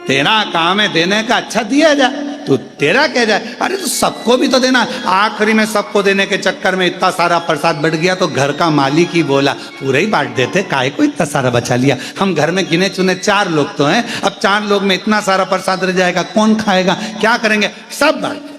तेरा काम है देने का, अच्छा दिया जाए, तो तेरा कह जाए। अरे तो सबको भी तो देना। आखिरी में सबको देने के चक्कर में इतना सारा प्रसाद बढ़ गया, तो घर का मालिक ही बोला पूरा ही बांट देते, काहे को इतना सारा बचा लिया? हम घर में गिने चुने 4 लोग तो हैं, अब 4 लोग में इतना सारा प्रसाद रह जाएगा, कौन खाएगा, क्या करेंगे? सब बांट।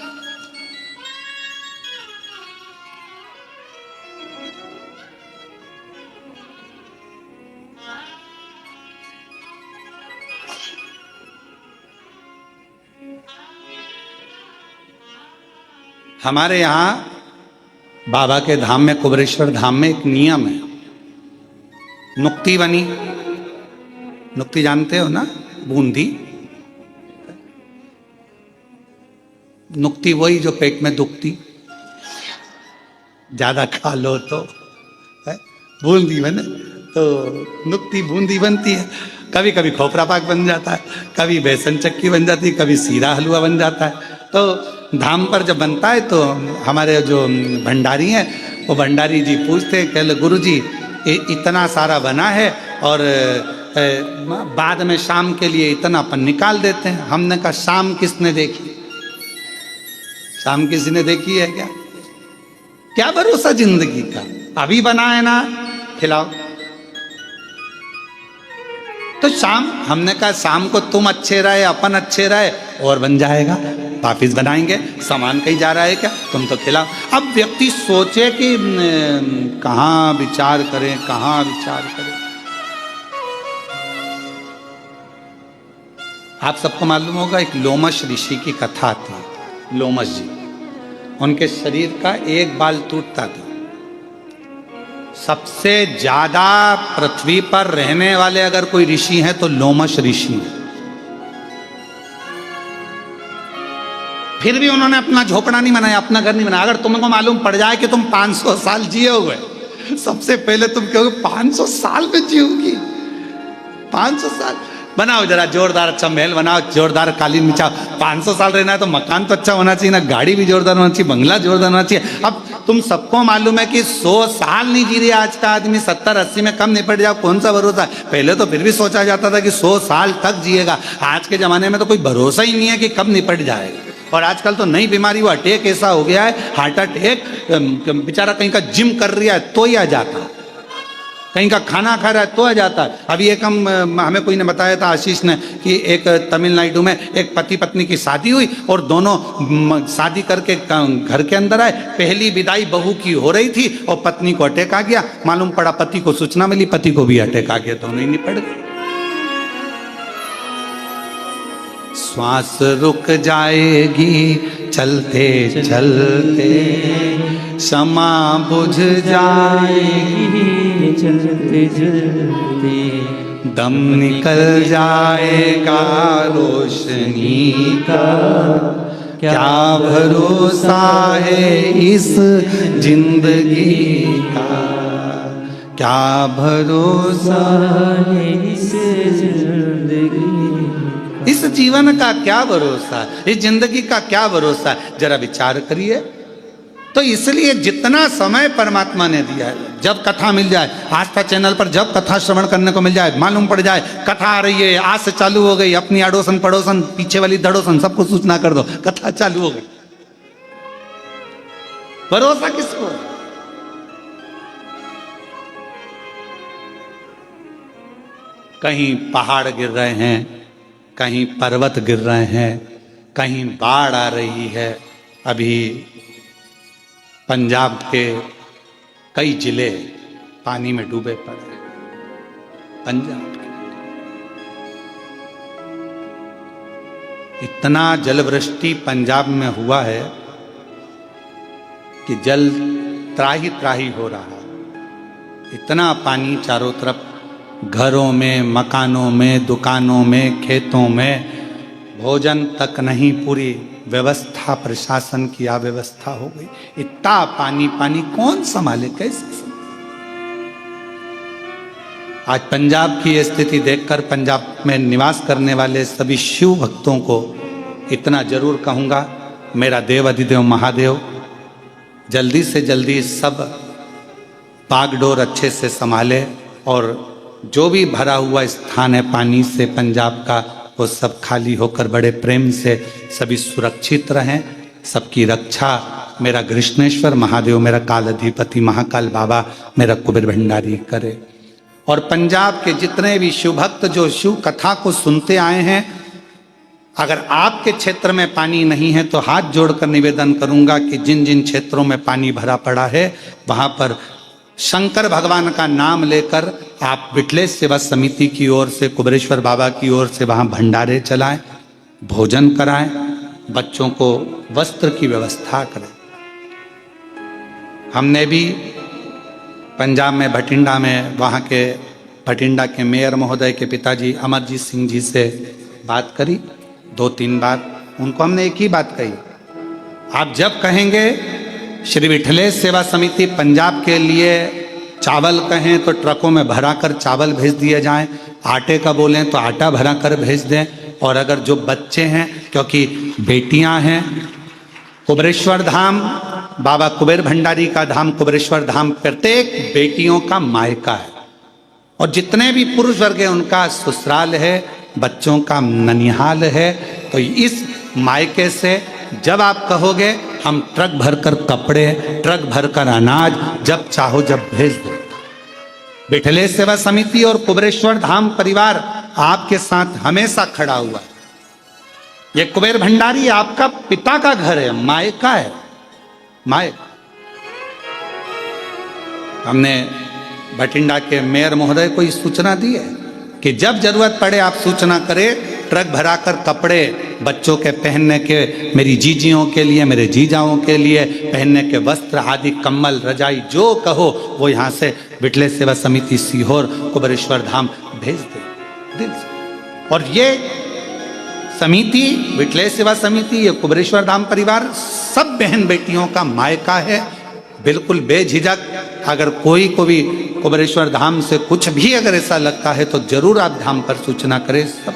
हमारे यहाँ बाबा के धाम में, कुबेरेश्वर धाम में एक नियम है, नुक्ति बनी, नुक्ति जानते हो ना, बूंदी, नुक्ति वही जो पेट में दुखती, ज्यादा खा लो तो बूंदी बने, तो नुक्ति बूंदी बनती है। कभी कभी खोपरा पाक बन जाता है, कभी बेसन चक्की बन जाती है, कभी सीरा हलवा बन जाता है। तो धाम पर जब बनता है तो हमारे जो भंडारी हैं वो भंडारी जी पूछते हैं, कहले गुरु जी इतना सारा बना है और बाद में शाम के लिए इतना अपन निकाल देते हैं। हमने कहा शाम किसने देखी, शाम किसी ने देखी है क्या? क्या भरोसा जिंदगी का, अभी बना है ना, खिलाओ। तो शाम, हमने कहा शाम को तुम अच्छे रहे, अपन अच्छे रहे और बन जाएगा, वापिस बनाएंगे, सामान कहीं जा रहा है क्या, तुम तो खिलाओ। अब व्यक्ति सोचे कि कहाँ विचार करें, कहाँ विचार करें। आप सबको मालूम होगा एक लोमश ऋषि की कथा आती है। लोमश जी, उनके शरीर का एक बाल टूटता था। सबसे ज्यादा पृथ्वी पर रहने वाले अगर कोई ऋषि हैं तो लोमश ऋषि हैं। फिर भी उन्होंने अपना झोपड़ा नहीं बनाया, अपना घर नहीं बनाया। अगर तुमको मालूम पड़ जाए कि तुम 500 साल जिए हुए, सबसे पहले तुम कहोगे 500 साल में जियोगी, 500 साल बनाओ, जरा जोरदार अच्छा महल बनाओ, जोरदार कालीन बिछाओ। 500 साल रहना है तो मकान तो अच्छा होना चाहिए ना, गाड़ी भी जोरदार होना चाहिए, बंगला जोरदार होना चाहिए। अब तुम सबको मालूम है कि 100 साल नहीं जी रही आज का आदमी, 70-80 में कम निपट जाओ, कौन सा भरोसा है। पहले तो फिर भी सोचा जाता था कि 100 साल तक जिएगा, आज के जमाने में तो कोई भरोसा ही नहीं है कि कब निपट जाएगा। और आजकल तो नई बीमारी, वो अटैक ऐसा हो गया है, हार्ट अटैक, बेचारा कहीं का जिम कर रहा है तो ही आ जाता है, कहीं का खाना खा रहा है तो आ जाता है। अभी एक हमें कोई ने बताया था, आशीष ने, कि एक तमिलनाडु में एक पति पत्नी की शादी हुई और दोनों शादी करके घर के अंदर आए। पहली विदाई बहू की हो रही थी और पत्नी को अटैक आ गया। मालूम पड़ा पति को सूचना मिली, पति को भी अटैक आ गया, दोनों ही निपट गए। श्वास रुक जाएगी चलते चलते, क्षमा बुझ जाएगी चलते चलते, दम निकल जाएगा रोशनी का, क्या भरोसा है इस जिंदगी का, क्या भरोसा है इस जिंदगी, इस जीवन का क्या भरोसा है, इस जिंदगी का क्या भरोसा है, जरा विचार करिए। तो इसलिए जितना समय परमात्मा ने दिया है, जब कथा मिल जाए, आस्था चैनल पर जब कथा श्रवण करने को मिल जाए, मालूम पड़ जाए कथा आ रही है, आज से चालू हो गई, अपनी अड़ोसन पड़ोसन पीछे वाली दड़ोसन सबको सूचना कर दो, कथा चालू हो गई। भरोसा किसको? कहीं पहाड़ गिर रहे हैं, कहीं पर्वत गिर रहे हैं, कहीं बाढ़ आ रही है। अभी पंजाब के कई जिले पानी में डूबे पड़े हैं। पंजाब के इतना जलवृष्टि पंजाब में हुआ है कि जल त्राही त्राही हो रहा है। इतना पानी चारों तरफ, घरों में, मकानों में, दुकानों में, खेतों में, भोजन तक नहीं, पूरी व्यवस्था, प्रशासन की अव्यवस्था हो गई। इतना पानी, पानी कौन संभाले, कैसे संभाले? आज पंजाब की स्थिति देखकर पंजाब में निवास करने वाले सभी शिव भक्तों को इतना जरूर कहूँगा, मेरा देव अधिदेव महादेव जल्दी से जल्दी सब बागडोर अच्छे से संभाले और जो भी भरा हुआ स्थान है पानी से पंजाब का, वो सब खाली होकर बड़े प्रेम से सभी सुरक्षित रहें। सबकी रक्षा मेरा कृष्णेश्वर महादेव, मेरा काल अधिपति महाकाल बाबा, मेरा कुबेर भंडारी करे। और पंजाब के जितने भी शिव भक्त जो शिव कथा को सुनते आए हैं, अगर आपके क्षेत्र में पानी नहीं है तो हाथ जोड़कर निवेदन करूंगा कि जिन जिन क्षेत्रों में पानी भरा पड़ा है वहां पर शंकर भगवान का नाम लेकर आप विठलेश सेवा समिति की ओर से, कुबेरेश्वर बाबा की ओर से वहां भंडारे चलाएं, भोजन कराएं, बच्चों को वस्त्र की व्यवस्था करें। हमने भी पंजाब में भटिंडा में वहाँ के भटिंडा के मेयर महोदय के पिताजी अमरजीत सिंह जी से बात करी 2-3 बार। उनको हमने एक ही बात कही, आप जब कहेंगे श्री विठलेश सेवा समिति पंजाब के लिए चावल कहें तो ट्रकों में भरा कर चावल भेज दिए जाएं, आटे का बोलें तो आटा भरा कर भेज दें। और अगर जो बच्चे हैं, क्योंकि बेटियां हैं, कुबेरेश्वर धाम बाबा कुबेर भंडारी का धाम, कुबेरेश्वर धाम प्रत्येक बेटियों का मायका है। और जितने भी पुरुष वर्ग हैं उनका ससुराल है, बच्चों का ननिहाल है। तो इस मायके से जब आप कहोगे हम ट्रक भरकर कपड़े, ट्रक भरकर अनाज जब चाहो जब भेज दो। विठलेश सेवा समिति और कुबेरेश्वर धाम परिवार आपके साथ हमेशा खड़ा हुआ है। ये कुबेर भंडारी आपका पिता का घर है, मायका है, मायका। हमने भटिंडा के मेयर महोदय को सूचना दी है कि जब जरूरत पड़े आप सूचना करें, ट्रक भराकर कपड़े बच्चों के पहनने के, मेरी जीजियों के लिए, मेरे जीजाओं के लिए पहनने के वस्त्र आदि, कम्बल, रजाई, जो कहो वो यहाँ से विठलेश सेवा समिति सीहोर कुबेरेश्वर धाम भेज दे दिल से। और ये समिति, विठलेश सेवा समिति, ये कुबेरेश्वर धाम परिवार सब बहन बेटियों का मायका है। बिल्कुल बेझिझक अगर कोई को भी कुबेरेश्वर धाम से कुछ भी अगर ऐसा लगता है तो जरूर आप धाम पर सूचना करें। सब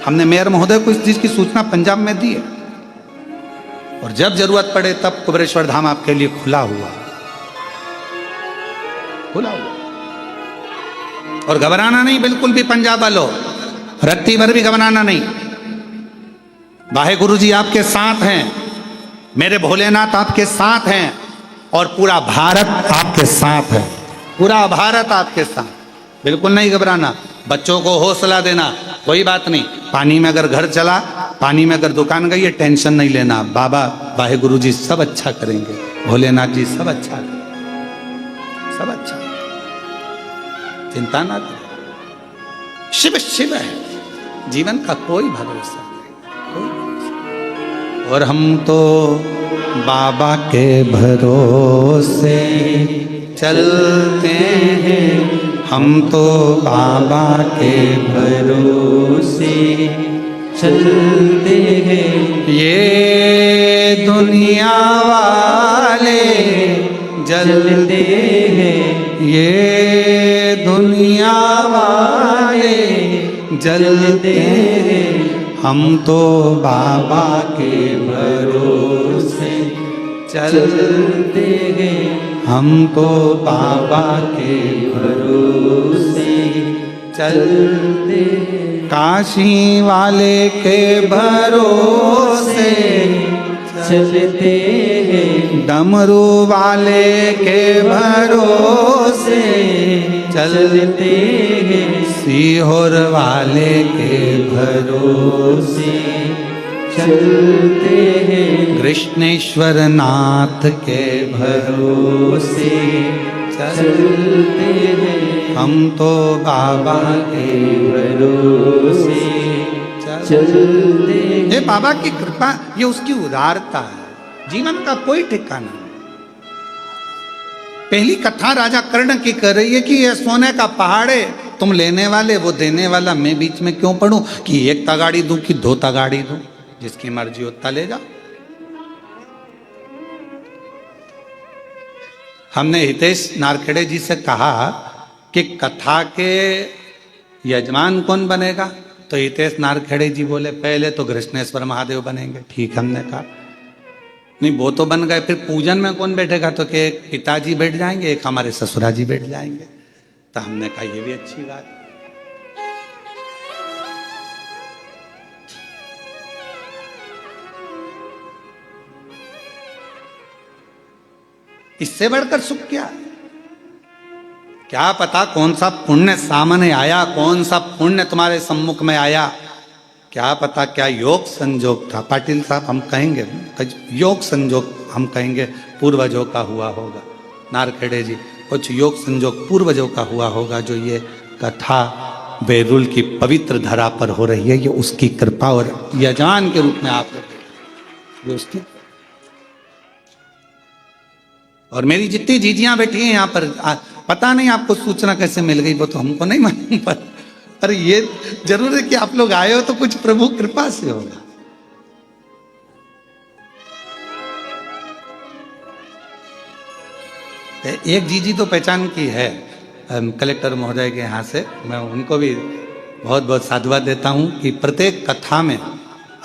हमने मेयर महोदय को इस चीज की सूचना पंजाब में दी है। और जब जरूरत पड़े तब कुबेरेश्वर धाम आपके लिए खुला हुआ, खुला हुआ। और घबराना नहीं बिल्कुल भी पंजाब वालों, रत्ती भर भी घबराना नहीं। वाहेगुरु जी आपके साथ हैं, मेरे भोलेनाथ आपके साथ हैं, और पूरा भारत आपके साथ है, पूरा भारत आपके साथ। बिल्कुल नहीं घबराना, बच्चों को हौसला देना, कोई बात नहीं। पानी में अगर घर चला, पानी में अगर दुकान गई है, टेंशन नहीं लेना, बाबा वाहेगुरु जी सब अच्छा करेंगे, भोलेनाथ जी सब अच्छा करेंगे, सब अच्छा, चिंता ना करें। शिव शिव है, जीवन का कोई भरोसा नहीं, कोई भरोसा। और हम तो बाबा के भरोसे चलते हैं, हम तो बाबा के भरोसे चलते हैं। ये दुनिया वाले जलते हैं, ये दुनिया वाले जलते हैं, हम तो बाबा के भरोसे चलते हैं, हम तो बाबा के भरोसे चलते हैं। काशी वाले के भरोसे चलते हैं, डमरू वाले के भरोसे चलते हैं, सीहोर वाले के भरोसे चलते हैं, कृष्णेश्वर नाथ के भरोसे चलते हैं, हम तो बाबा के भरोसे चलते हैं। ये बाबा की कृपा, ये उसकी उदारता है, जीवन का कोई ठिकाना नहीं। पहली कथा राजा कर्ण की कर रही है कि ये सोने का पहाड़ है, तुम लेने वाले वो देने वाला, मैं बीच में क्यों पढ़ूं कि एक तगाड़ी दूं कि 2 तगाड़ी दूं, जिसकी मर्जी उतना ले जा। हमने हितेश नारखेड़े जी से कहा कि कथा के यजमान कौन बनेगा, तो हितेश नारखेड़े जी बोले पहले तो कृष्णेश्वर महादेव बनेंगे। ठीक, हमने कहा नहीं वो तो बन गए, फिर पूजन में कौन बैठेगा, तो कि एक पिताजी बैठ जाएंगे, एक हमारे ससुरा जी बैठ जाएंगे। तो हमने कहा ये भी अच्छी बात। इससे बढ़कर सुख क्या, क्या पता कौन सा पुण्य सामने आया, कौन सा पुण्य तुम्हारे सम्मुख में आया, क्या पता क्या योग संजोग था। पाटिल साहब हम कहेंगे योग संजोग, हम कहेंगे पूर्वजों का हुआ होगा। नारखेड़े जी कुछ योग संजोग पूर्वजों का हुआ होगा, जो ये कथा बैरुल की पवित्र धरा पर हो रही है, ये उसकी कृपा और यजमान के रूप में आप ये उसकी। और मेरी जितनी जीजियां बैठी हैं यहाँ पर, पता नहीं आपको सूचना कैसे मिल गई वो तो हमको नहीं मालूम, पर ये जरूर है कि आप लोग आए हो तो कुछ प्रभु कृपा से होगा। एक जीजी तो पहचान की है कलेक्टर महोदय के यहाँ से, मैं उनको भी बहुत बहुत साधुवाद देता हूँ कि प्रत्येक कथा में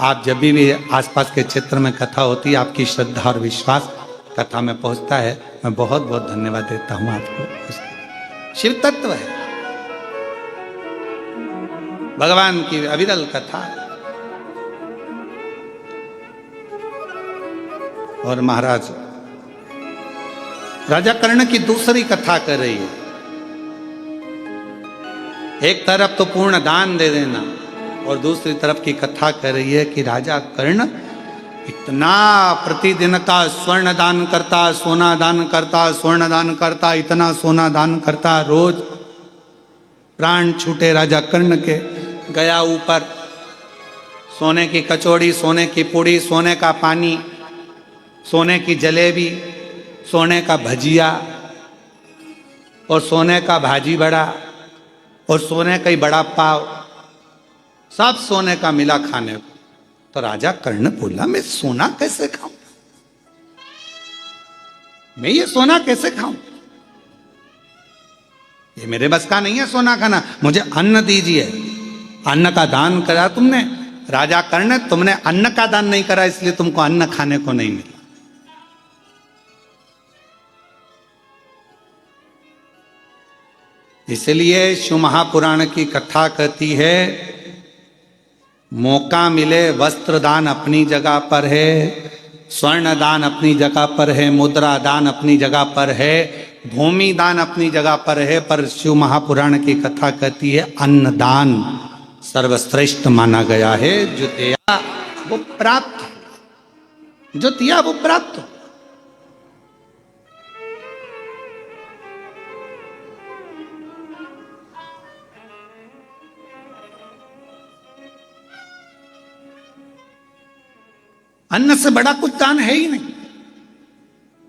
आप जब भी आसपास के क्षेत्र में कथा होती है, आपकी श्रद्धा और विश्वास कथा में पहुँचता है। मैं बहुत बहुत धन्यवाद देता हूँ आपको। शिव तत्व है, भगवान की अविरल कथा। और महाराज राजा कर्ण की दूसरी कथा कर रही है। एक तरफ तो पूर्ण दान दे देना और दूसरी तरफ की कथा कर रही है कि राजा कर्ण इतना प्रतिदिन का स्वर्ण दान करता, सोना दान करता, स्वर्ण दान करता, इतना सोना दान करता, रोज प्राण छूटे राजा कर्ण के। गया ऊपर, सोने की कचौड़ी, सोने की पूड़ी, सोने का पानी, सोने की जलेबी, सोने का भजिया और सोने का भाजी बड़ा और सोने का ही बड़ा पाव, सब सोने का मिला खाने को। तो राजा कर्ण बोला, मैं सोना कैसे खाऊं, मैं ये सोना कैसे खाऊं, ये मेरे बस का नहीं है सोना खाना, मुझे अन्न दीजिए। अन्न का दान करा तुमने राजा कर्ण, तुमने अन्न का दान नहीं करा इसलिए तुमको अन्न खाने को नहीं मिला। इसलिए शिव महापुराण की कथा कहती है, मौका मिले वस्त्र दान अपनी जगह पर है, स्वर्ण दान अपनी जगह पर है, मुद्रा दान अपनी जगह पर है, भूमि दान अपनी जगह पर है, पर शिव महापुराण की कथा कहती है अन्न दान सर्वश्रेष्ठ माना गया है। जो दिया वो प्राप्त, जो दिया वो प्राप्त। अन्न से बड़ा कुछ दान है ही नहीं।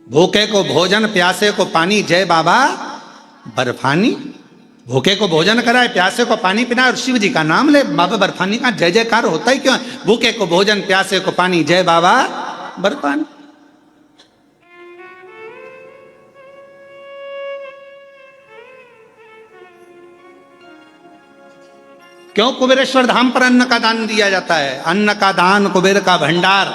भूखे को भोजन, प्यासे को पानी, जय बाबा बर्फानी। भूखे को भोजन कराए, प्यासे को पानी पिलाए और शिव जी का नाम ले, बाबा बर्फानी का जय जयकार होता ही क्यों? भूखे को भोजन, प्यासे को पानी, जय बाबा बर्फानी। क्यों कुबेरेश्वर धाम पर अन्न का दान दिया जाता है? अन्न का दान कुबेर का भंडार,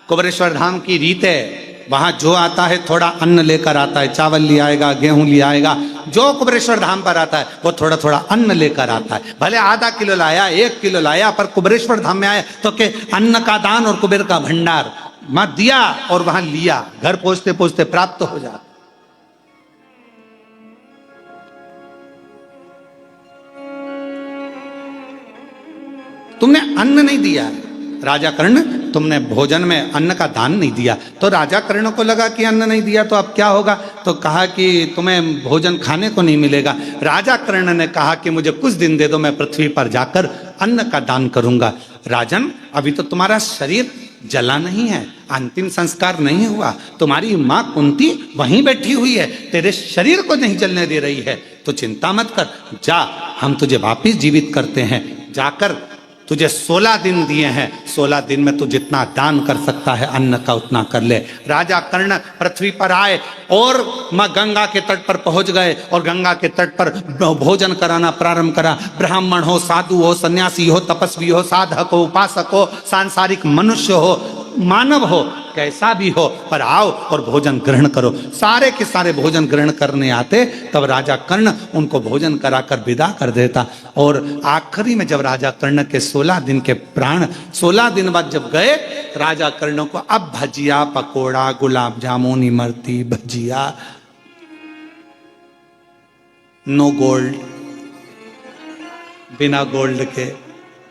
कुबेरेश्वर धाम की रीत है। वहां जो आता है थोड़ा अन्न लेकर आता है, चावल ले आएगा, गेहूं ले आएगा। जो कुबेरेश्वर धाम पर आता है वो थोड़ा थोड़ा अन्न लेकर आता है। भले आधा किलो लाया, 1 किलो लाया, पर कुबेरेश्वर धाम में आया तो के अन्न का दान और कुबेर का भंडार मत दिया और वहां लिया, घर पहुंचते पहुंचते प्राप्त हो जाता। तुमने अन्न नहीं दिया राजा कर्ण, तुमने भोजन में अन्न का दान नहीं दिया। तो राजा कर्ण को लगा कि अन्न नहीं दिया तो अब क्या होगा, तो कहा कि तुम्हें भोजन खाने को नहीं मिलेगा। राजा कर्ण ने कहा कि मुझे कुछ दिन दे दो, मैं पृथ्वी पर जाकर अन्न का दान करूंगा। राजन, अभी तो तुम्हारा शरीर जला नहीं है, अंतिम संस्कार नहीं हुआ, तुम्हारी माँ कुंती वहीं बैठी हुई है, तेरे शरीर को नहीं जलने दे रही है, तो चिंता मत कर, जा हम तुझे वापिस जीवित करते हैं। जाकर तुझे 16 दिन दिए हैं, 16 दिन में तू जितना दान कर सकता है अन्न का उतना कर ले। राजा कर्ण पृथ्वी पर आए और माँ गंगा के तट पर पहुंच गए और गंगा के तट पर भोजन कराना प्रारंभ करा। ब्राह्मण हो, साधु हो, सन्यासी हो, तपस्वी हो, साधक हो, उपासक हो, सांसारिक मनुष्य हो, मानव हो, कैसा भी हो, पर आओ और भोजन ग्रहण करो। सारे के सारे भोजन ग्रहण करने आते, तब राजा कर्ण उनको भोजन कराकर विदा कर देता। और आखिरी में जब राजा कर्ण के 16 दिन के प्राण 16 दिन बाद जब गए, राजा कर्ण को अब भजिया, पकोड़ा, गुलाब जामुन, इमरती, भजिया, नो गोल्ड, बिना गोल्ड के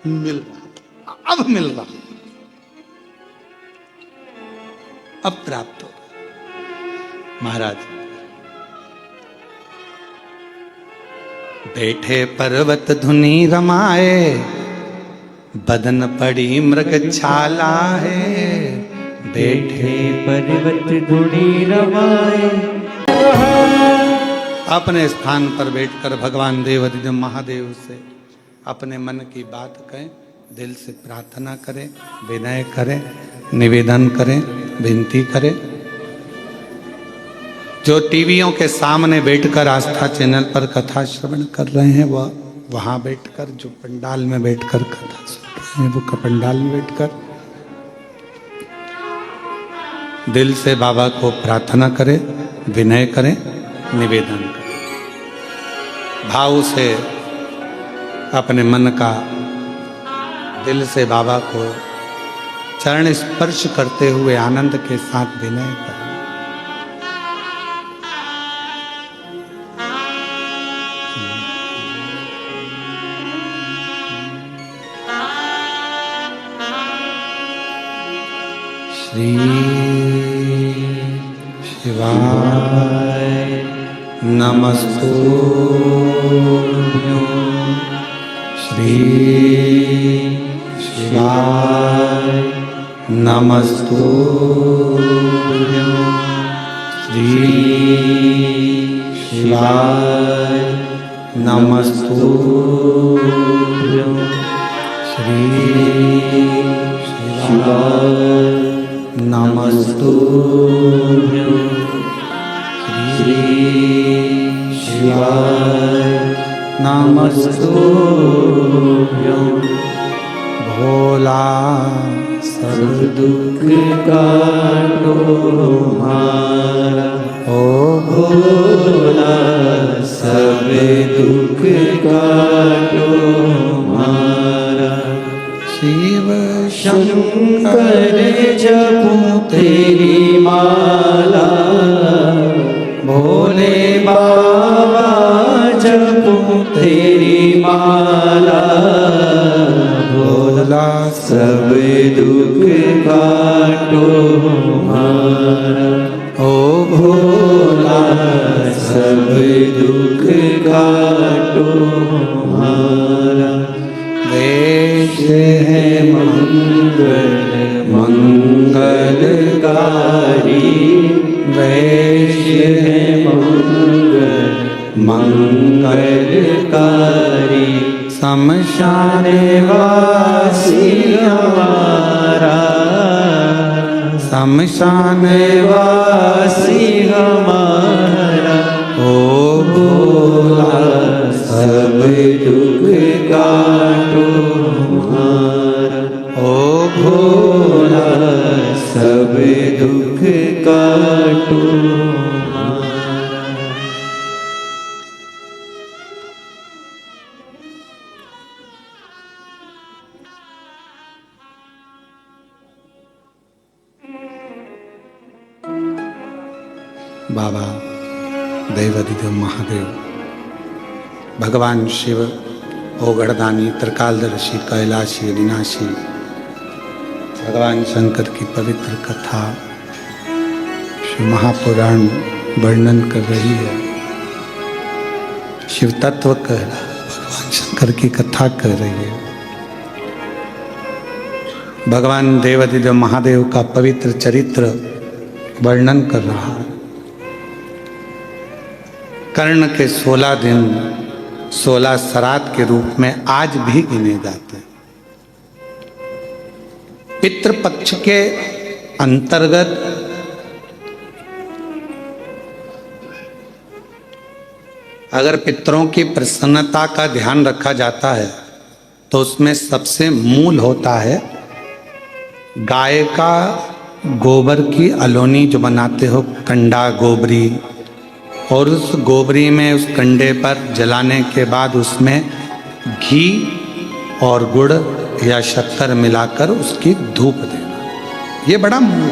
मिल रहा, अब मिल रहा, अब प्राप्त हो। महाराज बैठे पर्वत धुनी रमाए, बदन पड़ी मृग छाला है, बैठे पर्वत धुनी रमाए। अपने स्थान पर बैठकर भगवान देवाधिदेव महादेव से अपने मन की बात कहें, दिल से प्रार्थना करें, विनय करें, निवेदन करें, विनती करें। जो टीवियों के सामने बैठकर आस्था चैनल पर कथा श्रवण कर रहे हैं, वह वहां बैठकर, जो पंडाल में बैठकर कथा सुन रहे हैं, वो पंडाल में बैठकर दिल से बाबा को प्रार्थना करें, विनय करें, निवेदन करें। भाव से अपने मन का दिल से बाबा को चरण स्पर्श करते हुए आनंद के साथ विनय करें। श्री शिवाय नमस्तुभ्यं। श्री शिवाय नमस्तुभ्यं। श्री शिवाय नमस्तुभ्यं। श्री शिवाय नमस्तुभ्यं। श्री शिवाय नमस्तुभ्यं। भोला सब दुख काटो हमारा, ओ भोला सब दुख काटो हमारा। शिव शंकर जपूं तेरी माला, भोले बाबा जपूं तेरी माला। भोला सब दुख काटो हमारा, ओ भोला सब दुख काटो हमारा। वेश है मंगल मंगलकारी, वेश है मंगल मंगलकारी। शमशान वासी हमारा, शमशान वासी हमारा। ओ भोला सब दुख काटो हमारा, ओ भोला सब दुख काटो हमारा। बाबा देवाधिदेव महादेव, भगवान शिव, ओगढ़दानी, त्रिकालदर्शी, कैलाशी, विनाशी, भगवान शंकर की पवित्र कथा शिव महापुराण वर्णन कर रही है। शिव तत्व कह रहा है, भगवान शंकर की कथा कर रही है। भगवान देवाधिदेव महादेव का पवित्र चरित्र वर्णन कर रहा है। कर्ण के 16 दिन 16 श्राद्ध के रूप में आज भी गिने जाते हैं। पितृपक्ष के अंतर्गत अगर पितरों की प्रसन्नता का ध्यान रखा जाता है तो उसमें सबसे मूल होता है गाय का गोबर की अलोनी जो बनाते हो, कंडा गोबरी, और उस गोबरी में उस कंडे पर जलाने के बाद उसमें घी और गुड़ या शक्कर मिलाकर उसकी धूप देना, ये बड़ा मूल।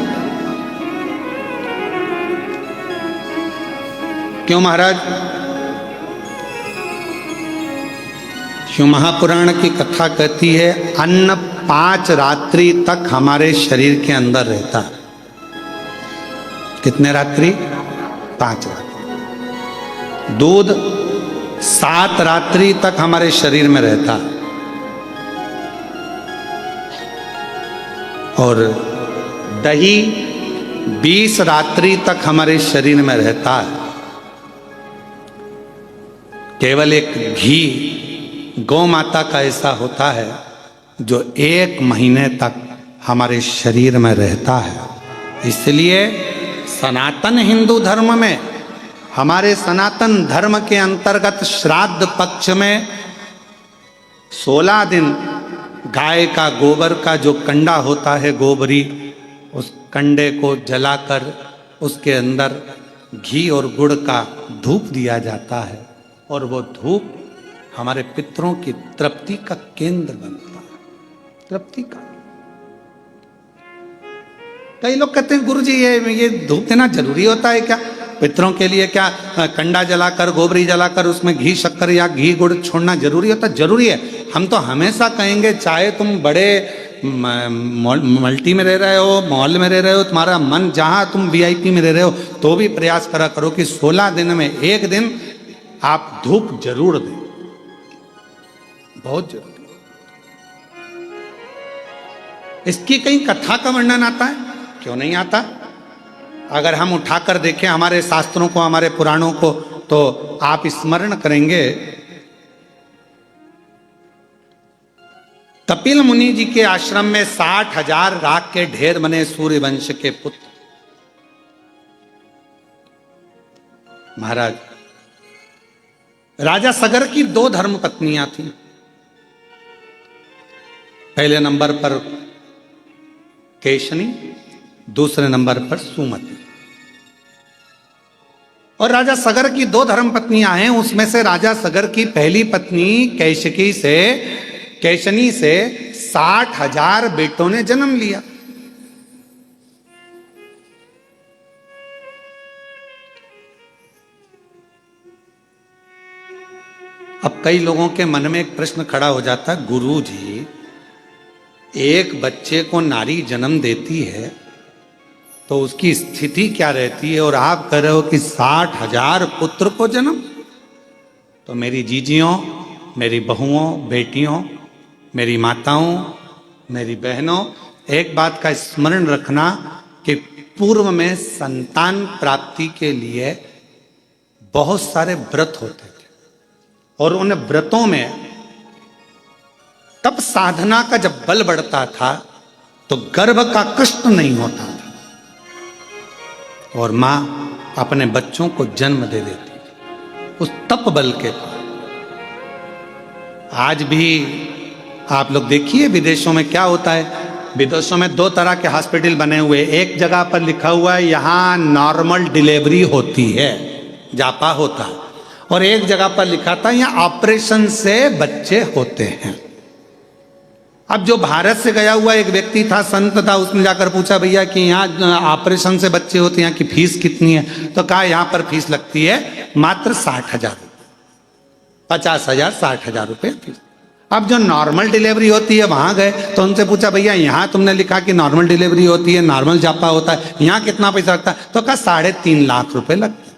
क्यों महाराज? शिव महापुराण की कथा कहती है अन्न 5 रात्रि तक हमारे शरीर के अंदर रहता है। कितने रात्रि? 5 रात्रि। दूध 7 रात्रि तक हमारे शरीर में रहता है और दही 20 रात्रि तक हमारे शरीर में रहता है। केवल एक घी गौ माता का ऐसा होता है जो 1 महीने तक हमारे शरीर में रहता है। इसलिए सनातन हिंदू धर्म में, हमारे सनातन धर्म के अंतर्गत श्राद्ध पक्ष में 16 दिन गाय का गोबर का जो कंडा होता है, गोबरी, उस कंडे को जलाकर उसके अंदर घी और गुड़ का धूप दिया जाता है और वो धूप हमारे पितरों की तृप्ति का केंद्र बनता है। तृप्ति का। कई लोग कहते हैं गुरुजी ये धूप देना जरूरी होता है क्या? पितरों के लिए क्या कंडा जलाकर, गोबरी जलाकर उसमें घी शक्कर या घी गुड़ छोड़ना जरूरी होता है? जरूरी है। हम तो हमेशा कहेंगे, चाहे तुम बड़े मल्टी में रह रहे हो, मॉल में रह रहे हो, तुम्हारा मन जहां तुम VIP में रह रहे हो, तो भी प्रयास करा करो कि 16 दिन में एक दिन आप धूप जरूर दें। बहुत जरूरी। इसकी कहीं कथा का वर्णन आता है? क्यों नहीं आता? अगर हम उठाकर देखें हमारे शास्त्रों को, हमारे पुराणों को, तो आप स्मरण करेंगे कपिल मुनि जी के आश्रम में 60,000 राख के ढेर बने सूर्य वंश के पुत्र। महाराज राजा सगर की 2 धर्म पत्नियां थीं। पहले नंबर पर केशनी, दूसरे नंबर पर सुमति। और राजा सगर की 2 धर्म पत्नियां हैं। उसमें से राजा सगर की पहली पत्नी केशनी से 60,000 बेटों ने जन्म लिया। अब कई लोगों के मन में एक प्रश्न खड़ा हो जाता है, गुरु जी एक बच्चे को नारी जन्म देती है तो उसकी स्थिति क्या रहती है, और आप कह रहे हो कि 60,000 पुत्र को जन्म? तो मेरी जीजियों, मेरी बहुओं, बेटियों, मेरी माताओं, मेरी बहनों, एक बात का स्मरण रखना कि पूर्व में संतान प्राप्ति के लिए बहुत सारे व्रत होते थे और उन व्रतों में तब साधना का जब बल बढ़ता था तो गर्भ का कष्ट नहीं होता था और मां अपने बच्चों को जन्म दे देती थी उस तप बल के पास। आज भी आप लोग देखिए विदेशों में क्या होता है। विदेशों में 2 तरह के हॉस्पिटल बने हुए, एक जगह पर लिखा हुआ है यहां नॉर्मल डिलीवरी होती है, जापा होता है, और एक जगह पर लिखा था यहां ऑपरेशन से बच्चे होते हैं। अब जो भारत से गया हुआ एक व्यक्ति था, संत था, उसने जाकर पूछा भैया कि यहाँ ऑपरेशन से बच्चे होते हैं, यहाँ की फीस कितनी है? तो कहा यहाँ पर फीस लगती है मात्र 60,000 रुपये, 50,000 60,000 रुपये फीस। अब जो नॉर्मल डिलीवरी होती है वहां गए तो उनसे पूछा भैया यहाँ तुमने लिखा कि नॉर्मल डिलीवरी होती है, नॉर्मल जापा होता है, यहाँ कितना पैसा लगता है? तो कहा 3.5 लाख रुपए लगते।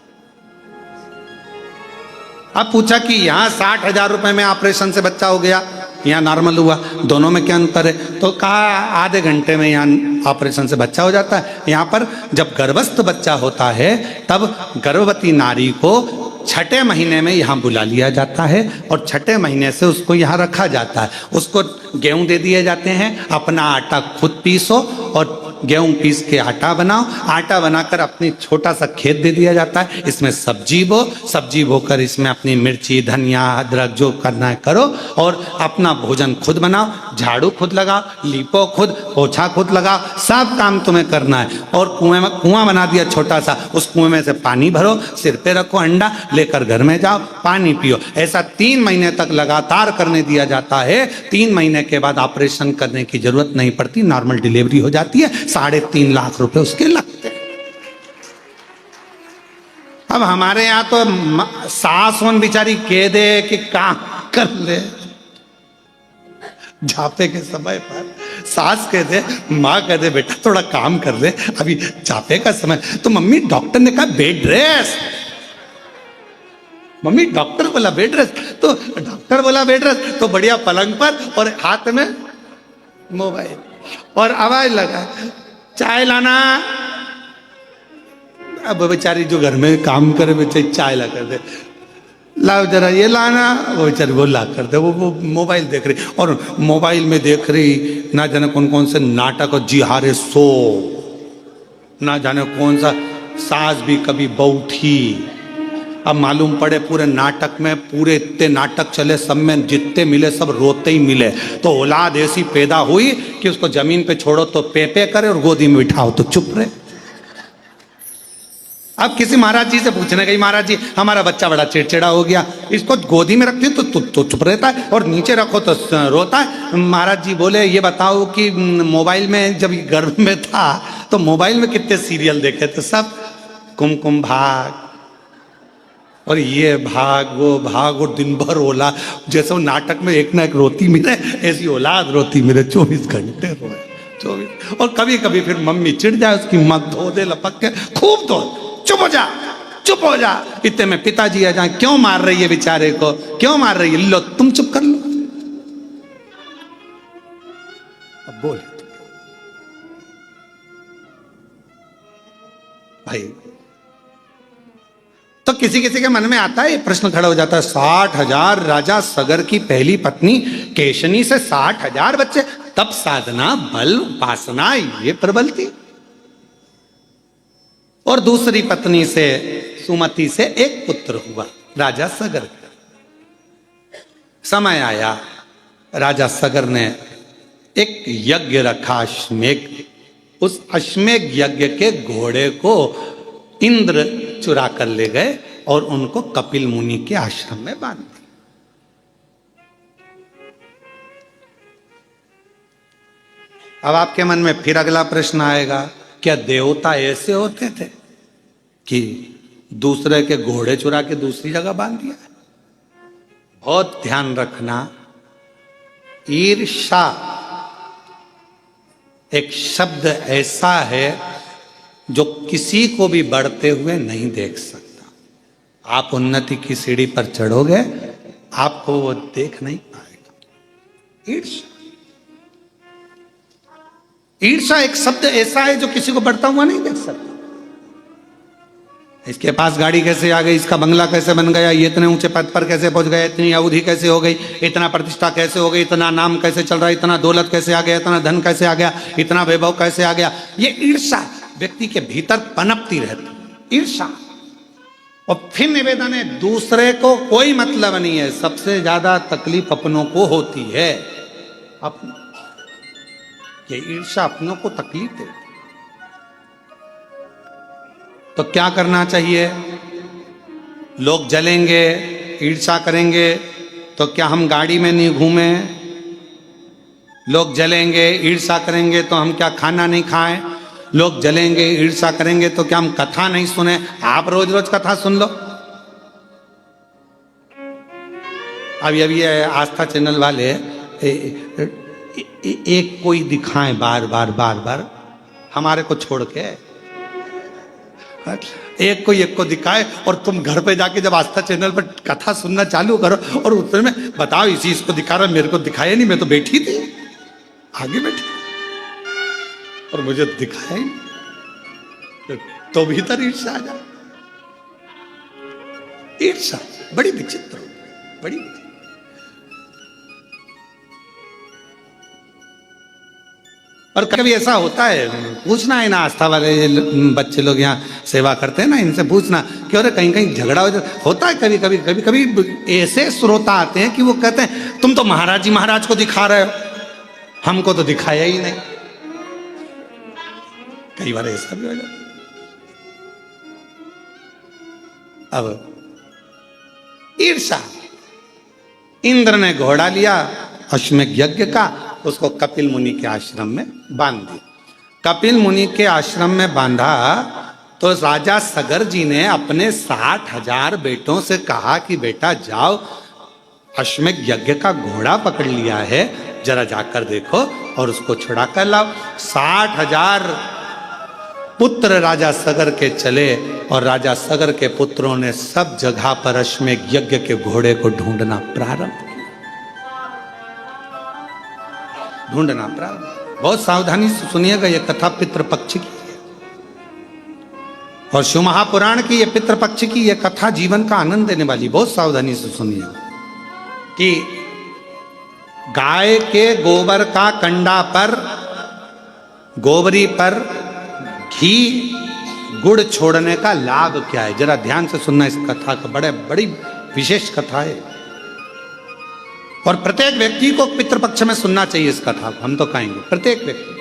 अब पूछा कि यहाँ 60,000 रुपए में ऑपरेशन से बच्चा हो गया, यहाँ नॉर्मल हुआ, दोनों में क्या अंतर है? तो कहा आधे घंटे में यहाँ ऑपरेशन से बच्चा हो जाता है। यहाँ पर जब गर्भस्थ बच्चा होता है तब गर्भवती नारी को 6ठे महीने में यहाँ बुला लिया जाता है और 6ठे महीने से उसको यहाँ रखा जाता है। उसको गेहूं दे दिए जाते हैं, अपना आटा खुद पीसो और गेहूं पीस के आटा बनाओ, आटा बनाकर अपनी छोटा सा खेत दे दिया जाता है, इसमें सब्जी बो, सब्जी बोकर इसमें अपनी मिर्ची, धनिया, अदरक जो करना है करो और अपना भोजन खुद बनाओ, झाड़ू खुद लगाओ, लीपो खुद, पोछा खुद लगाओ, सब काम तुम्हें करना है। और कुआं बना दिया छोटा सा, उस कुएं में से पानी भरो, सिर पे रखो अंडा, लेकर घर में जाओ, पानी पियो। ऐसा 3 महीने तक लगातार करने दिया जाता है। 3 महीने के बाद ऑपरेशन करने की जरूरत नहीं पड़ती, नॉर्मल डिलीवरी हो जाती है। 3.5 लाख रुपए उसके लगते हैं। अब हमारे यहां तो सास होन बेचारी कह दे कि काम कर ले, झापे के समय पर सास कह दे, माँ कह दे बेटा थोड़ा काम कर ले, अभी झापे का समय। तो मम्मी डॉक्टर ने कहा बेड रेस्ट, मम्मी डॉक्टर बोला बेड रेस्ट, तो डॉक्टर बोला बेड रेस्ट, तो बढ़िया पलंग पर और हाथ में मोबाइल और आवाज लगा चाय लाना। अब बेचारी जो घर में काम करे बेचारी चाय ला कर दे, लाओ जरा ये लाना, वो बेचारी वो ला कर दे। वो मोबाइल देख रही, और मोबाइल में देख रही ना जाने कौन कौन से नाटक और जिहारे सो, ना जाने कौन सा सास भी कभी बहू थी। अब मालूम पड़े पूरे नाटक में, पूरे इतने नाटक चले, सब में जितने मिले सब रोते ही मिले। तो औलाद ऐसी पैदा हुई कि उसको जमीन पे छोड़ो तो पे करे और गोदी में बिठाओ तो चुप रहे। अब किसी महाराज जी से पूछने गई, महाराज जी हमारा बच्चा बड़ा चिड़चिड़ा हो गया, इसको गोदी में रखती तो चुप रहता है और नीचे रखो तो रोता है। महाराज जी बोले ये बताओ कि मोबाइल में जब गर्भ में था तो मोबाइल में कितने सीरियल देखे थे? सब कुमकुम भाग और ये भाग वो भाग, और दिन भर ओला, जैसे वो नाटक में एक ना एक रोती मिले, ऐसी औलाद रोती मिले, 24 घंटे रोए 24। और कभी कभी फिर मम्मी चिढ़ जाए, उसकी मत धो दे लपक के, खूब धो, चुप हो जा, चुप हो जा। इतने में पिताजी आ जाए, क्यों मार रही है बेचारे को, क्यों मार रही है? लो तुम चुप कर लो। अब बोले भाई, तो किसी किसी के मन में आता है, प्रश्न खड़ा हो जाता है, 60,000 राजा सगर की पहली पत्नी केशनी से 60,000 बच्चे, तब साधना बल उपासना ये प्रबल थी। और दूसरी पत्नी से सुमति से एक पुत्र हुआ राजा सगर का। समय आया, राजा सगर ने एक यज्ञ रखा, अश्वमेघ। उस अश्वमेघ यज्ञ के घोड़े को इंद्र चुरा कर ले गए और उनको कपिल मुनि के आश्रम में बांध दिया। अब आपके मन में फिर अगला प्रश्न आएगा, क्या देवता ऐसे होते थे कि दूसरे के घोड़े चुरा के दूसरी जगह बांध दिया? बहुत ध्यान रखना, ईर्ष्या एक शब्द ऐसा है जो किसी को भी बढ़ते हुए नहीं देख सकता। आप उन्नति की सीढ़ी पर चढ़ोगे, आपको वो देख नहीं पाएगा। ईर्ष्या, ईर्ष्या एक शब्द ऐसा है जो किसी को बढ़ता हुआ नहीं देख सकता। इसके पास गाड़ी कैसे आ गई, इसका बंगला कैसे बन गया, ये इतने ऊंचे पद पर कैसे पहुंच गया, इतनी अवधि कैसे हो गई, इतना प्रतिष्ठा कैसे हो गई, इतना नाम कैसे चल रहा है, इतना दौलत कैसे आ गया, इतना धन कैसे आ गया, इतना वैभव कैसे आ गया। ये ईर्ष्या व्यक्ति के भीतर पनपती रहती, ईर्ष्या। और फिर निवेदन है, दूसरे को कोई मतलब नहीं है, सबसे ज्यादा तकलीफ अपनों को होती है। ये ईर्ष्या अपनों को तकलीफ देती। तो क्या करना चाहिए? लोग जलेंगे, ईर्ष्या करेंगे तो क्या हम गाड़ी में नहीं घूमें? लोग जलेंगे, ईर्ष्या करेंगे तो हम क्या खाना नहीं खाएं? लोग जलेंगे, ईर्ष्या करेंगे तो क्या हम कथा नहीं सुने? आप रोज रोज कथा सुन लो। अभी आस्था चैनल वाले एक कोई दिखाएं बार बार बार बार, हमारे को छोड़ के एक को दिखाए, और तुम घर पे जाके जब आस्था चैनल पर कथा सुनना चालू करो और उत्तर में बताओ इसी इसको दिखा रहा, मेरे को दिखाया नहीं, मैं तो बैठी थी आगे बैठी और मुझे दिखाया ही नहीं, तो भीतर ईर्ष्या आ जाए। ईर्ष्या बड़ी विचित्र, बड़ी विचित्र। और कभी ऐसा होता है, पूछना है ना, आस्था वाले बच्चे लोग यहाँ सेवा करते हैं ना, इनसे पूछना कि अरे कहीं कहीं झगड़ा होता है। कभी कभी ऐसे श्रोता आते हैं कि वो कहते हैं तुम तो महाराज जी महाराज को दिखा रहे हो, हमको तो दिखाया ही नहीं। कई बार ऐसा भी हो जाता। अब ईर्ष्या, इंद्र ने घोड़ा लिया अश्वमेध यज्ञ का, उसको कपिल मुनि के आश्रम में बांध दिया। कपिल मुनि के आश्रम में बांधा तो राजा सगर जी ने अपने 60,000 बेटों से कहा कि बेटा जाओ, अश्वमेध यज्ञ का घोड़ा पकड़ लिया है, जरा जाकर देखो और उसको छुड़ा कर लाओ। 60,000 पुत्र राजा सगर के चले और राजा सगर के पुत्रों ने सब जगह पर अश्वमेध यज्ञ के घोड़े को ढूंढना प्रारंभ किया। बहुत सावधानी से सुनिएगा, ये कथा पितृपक्ष की है और शिव महापुराण की ये पितृपक्ष की ये कथा जीवन का आनंद देने वाली। बहुत सावधानी से सुनिएगा कि गाय के गोबर का कंडा पर, गोबरी पर घी गुड़ छोड़ने का लाभ क्या है, जरा ध्यान से सुनना इस कथा का। बड़ी विशेष कथा है और प्रत्येक व्यक्ति को पितृपक्ष में सुनना चाहिए इस कथा को। हम तो कहेंगे प्रत्येक व्यक्ति।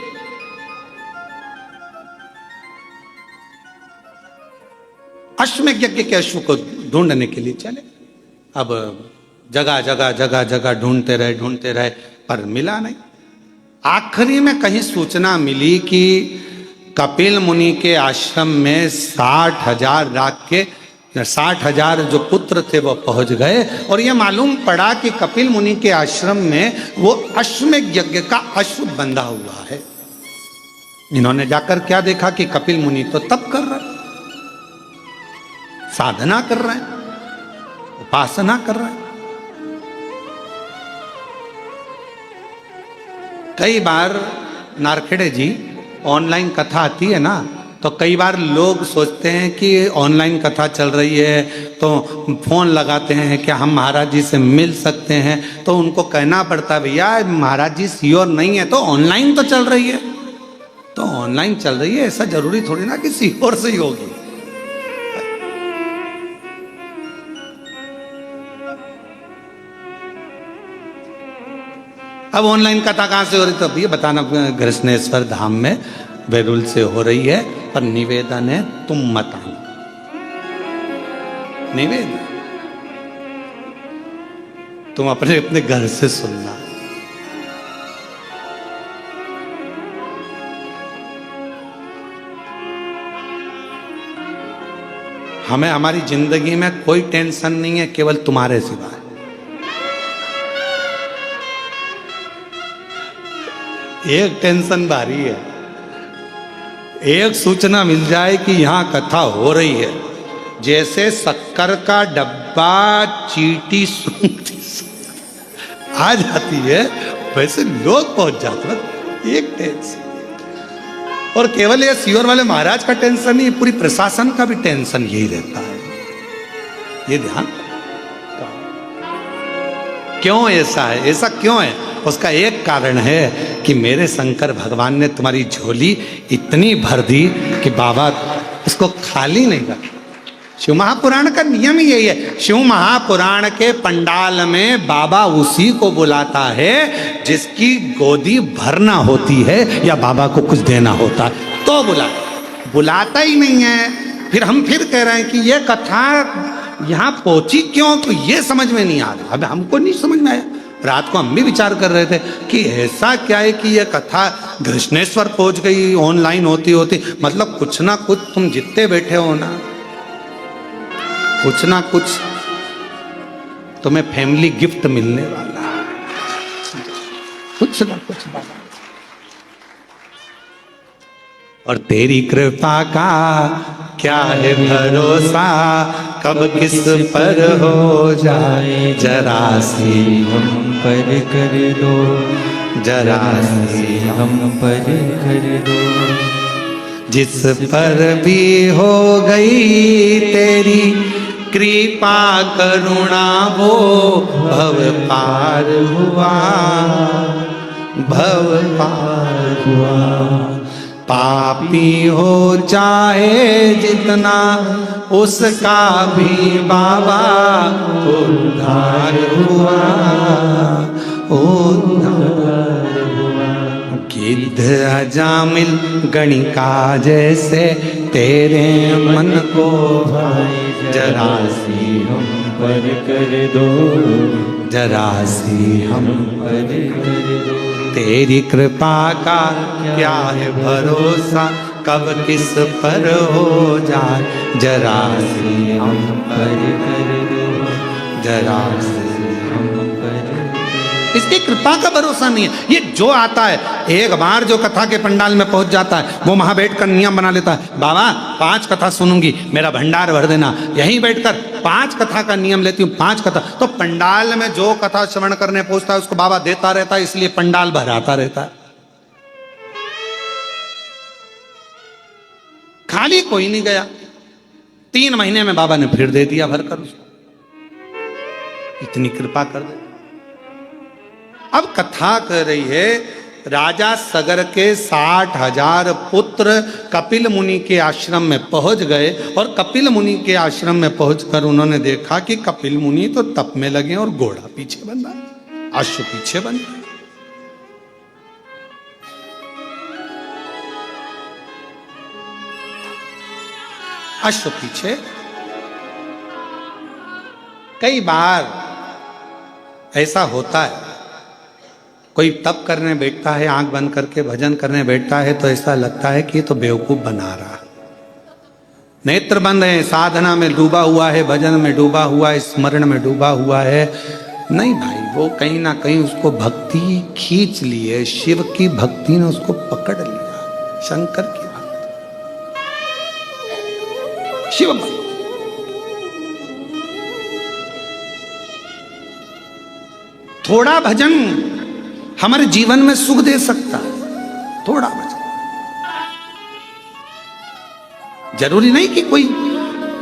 अश्वमेध यज्ञ के अश्व को ढूंढने के लिए चले। अब जगह जगह ढूंढते रहे पर मिला नहीं। आखिरी में कहीं सूचना मिली कि कपिल मुनि के आश्रम में 60,000 जो पुत्र थे वो पहुंच गए और ये मालूम पड़ा कि कपिल मुनि के आश्रम में वो अश्वमेध यज्ञ का अश्व बंधा हुआ है। इन्होंने जाकर क्या देखा कि कपिल मुनि तो तप कर रहे, साधना कर रहे हैं, उपासना कर रहे हैं। कई बार नारखेड़े जी ऑनलाइन कथा आती है ना, तो कई बार लोग सोचते हैं कि ऑनलाइन कथा चल रही है तो फोन लगाते हैं कि हम महाराज जी से मिल सकते हैं, तो उनको कहना पड़ता है भैया महाराज जी श्योर नहीं है तो ऑनलाइन तो चल रही है, तो ऑनलाइन चल रही है, ऐसा जरूरी थोड़ी ना कि श्योर से ही होगी। अब ऑनलाइन कथा कहां से हो रही, तो भैया बताना कृष्णेश्वर धाम में बेरुल से हो रही है, पर निवेदन है तुम मत आना। निवेदन तुम अपने अपने घर से सुनना। हमें हमारी जिंदगी में कोई टेंशन नहीं है केवल तुम्हारे सिवाय। एक टेंशन भारी है, एक सूचना मिल जाए कि यहां कथा हो रही है, जैसे शक्कर का डब्बा चीटी सुनती आ जाती है वैसे लोग पहुंच जाते हैं। एक टेंशन, और केवल ये सीहोर वाले महाराज का टेंशन नहीं, पूरी प्रशासन का भी टेंशन यही रहता है। ये ध्यान क्यों ऐसा है, ऐसा क्यों है? उसका एक कारण है कि मेरे शंकर भगवान ने तुम्हारी झोली इतनी भर दी कि बाबा इसको खाली नहीं रखा। शिव महापुराण का नियम ही यही है। शिव महापुराण के पंडाल में बाबा उसी को बुलाता है जिसकी गोदी भरना होती है या बाबा को कुछ देना होता है तो बुलाता ही नहीं है। फिर हम फिर कह रहे हैं कि ये कथा यहाँ पहुंची क्यों, तो ये समझ में नहीं आ रहा। अब हमको नहीं समझ में आया। रात को हम भी विचार कर रहे थे कि ऐसा क्या है कि ये कथा कृष्णेश्वर पहुंच गई ऑनलाइन होती मतलब कुछ ना कुछ तुम जितने बैठे हो ना, कुछ ना कुछ तुम्हें फैमिली गिफ्ट मिलने वाला है, कुछ ना कुछ। और तेरी कृपा का क्या है भरोसा, कब किस पर हो जाए, जरा सी हम पर कर दो, जरा सी हम पर कर दो। जिस पर भी हो गई तेरी कृपा करुणा वो भव पार हुआ, भव पार हुआ। पापी हो चाहे जितना उसका भी बाबा उद्धार हुआ, उद्धार हुआ। गिद्ध अजामिल गणिका जैसे तेरे मन को भाई, जरा सी हम पर कर दो, जरा सी हम पर कर दो। तेरी कृपा का क्या है भरोसा, कब किस पर हो जाए, जरा सी हम पर कर दो, जरा सी हम पर कर दो। इसकी कृपा का भरोसा नहीं है। ये जो आता है एक बार जो कथा के पंडाल में पहुंच जाता है वो वहां बैठकर नियम बना लेता है, बाबा 5 कथा सुनूंगी मेरा भंडार भर देना। यहीं बैठकर 5 कथा का नियम लेती हूँ, 5 कथा। तो पंडाल में जो कथा श्रवण करने पहुंचता है उसको बाबा देता रहता है, इसलिए पंडाल भराता रहता है। खाली कोई नहीं गया। 3 महीने में बाबा ने फिर दे दिया भरकर उसको। इतनी कृपा कर दे। अब कथा कह रही है, राजा सगर के 60,000 पुत्र कपिल मुनि के आश्रम में पहुंच गए और कपिल मुनि के आश्रम में पहुंचकर उन्होंने देखा कि कपिल मुनि तो तप में लगे और घोड़ा पीछे बन रहा है, अश्व पीछे बन रहा है। अश्व पीछे। कई बार ऐसा होता है, कोई तप करने बैठता है, आंख बंद करके भजन करने बैठता है तो ऐसा लगता है कि ये तो बेवकूफ बना रहा। नेत्र बंद है, साधना में डूबा हुआ है, भजन में डूबा हुआ है, स्मरण में डूबा हुआ है। नहीं भाई, वो कहीं ना कहीं उसको भक्ति खींच ली है, शिव की भक्ति ने उसको पकड़ लिया, शंकर की भक्ति, शिव भक्ति। थोड़ा भजन हमारे जीवन में सुख दे सकता है, थोड़ा भजन। जरूरी नहीं कि कोई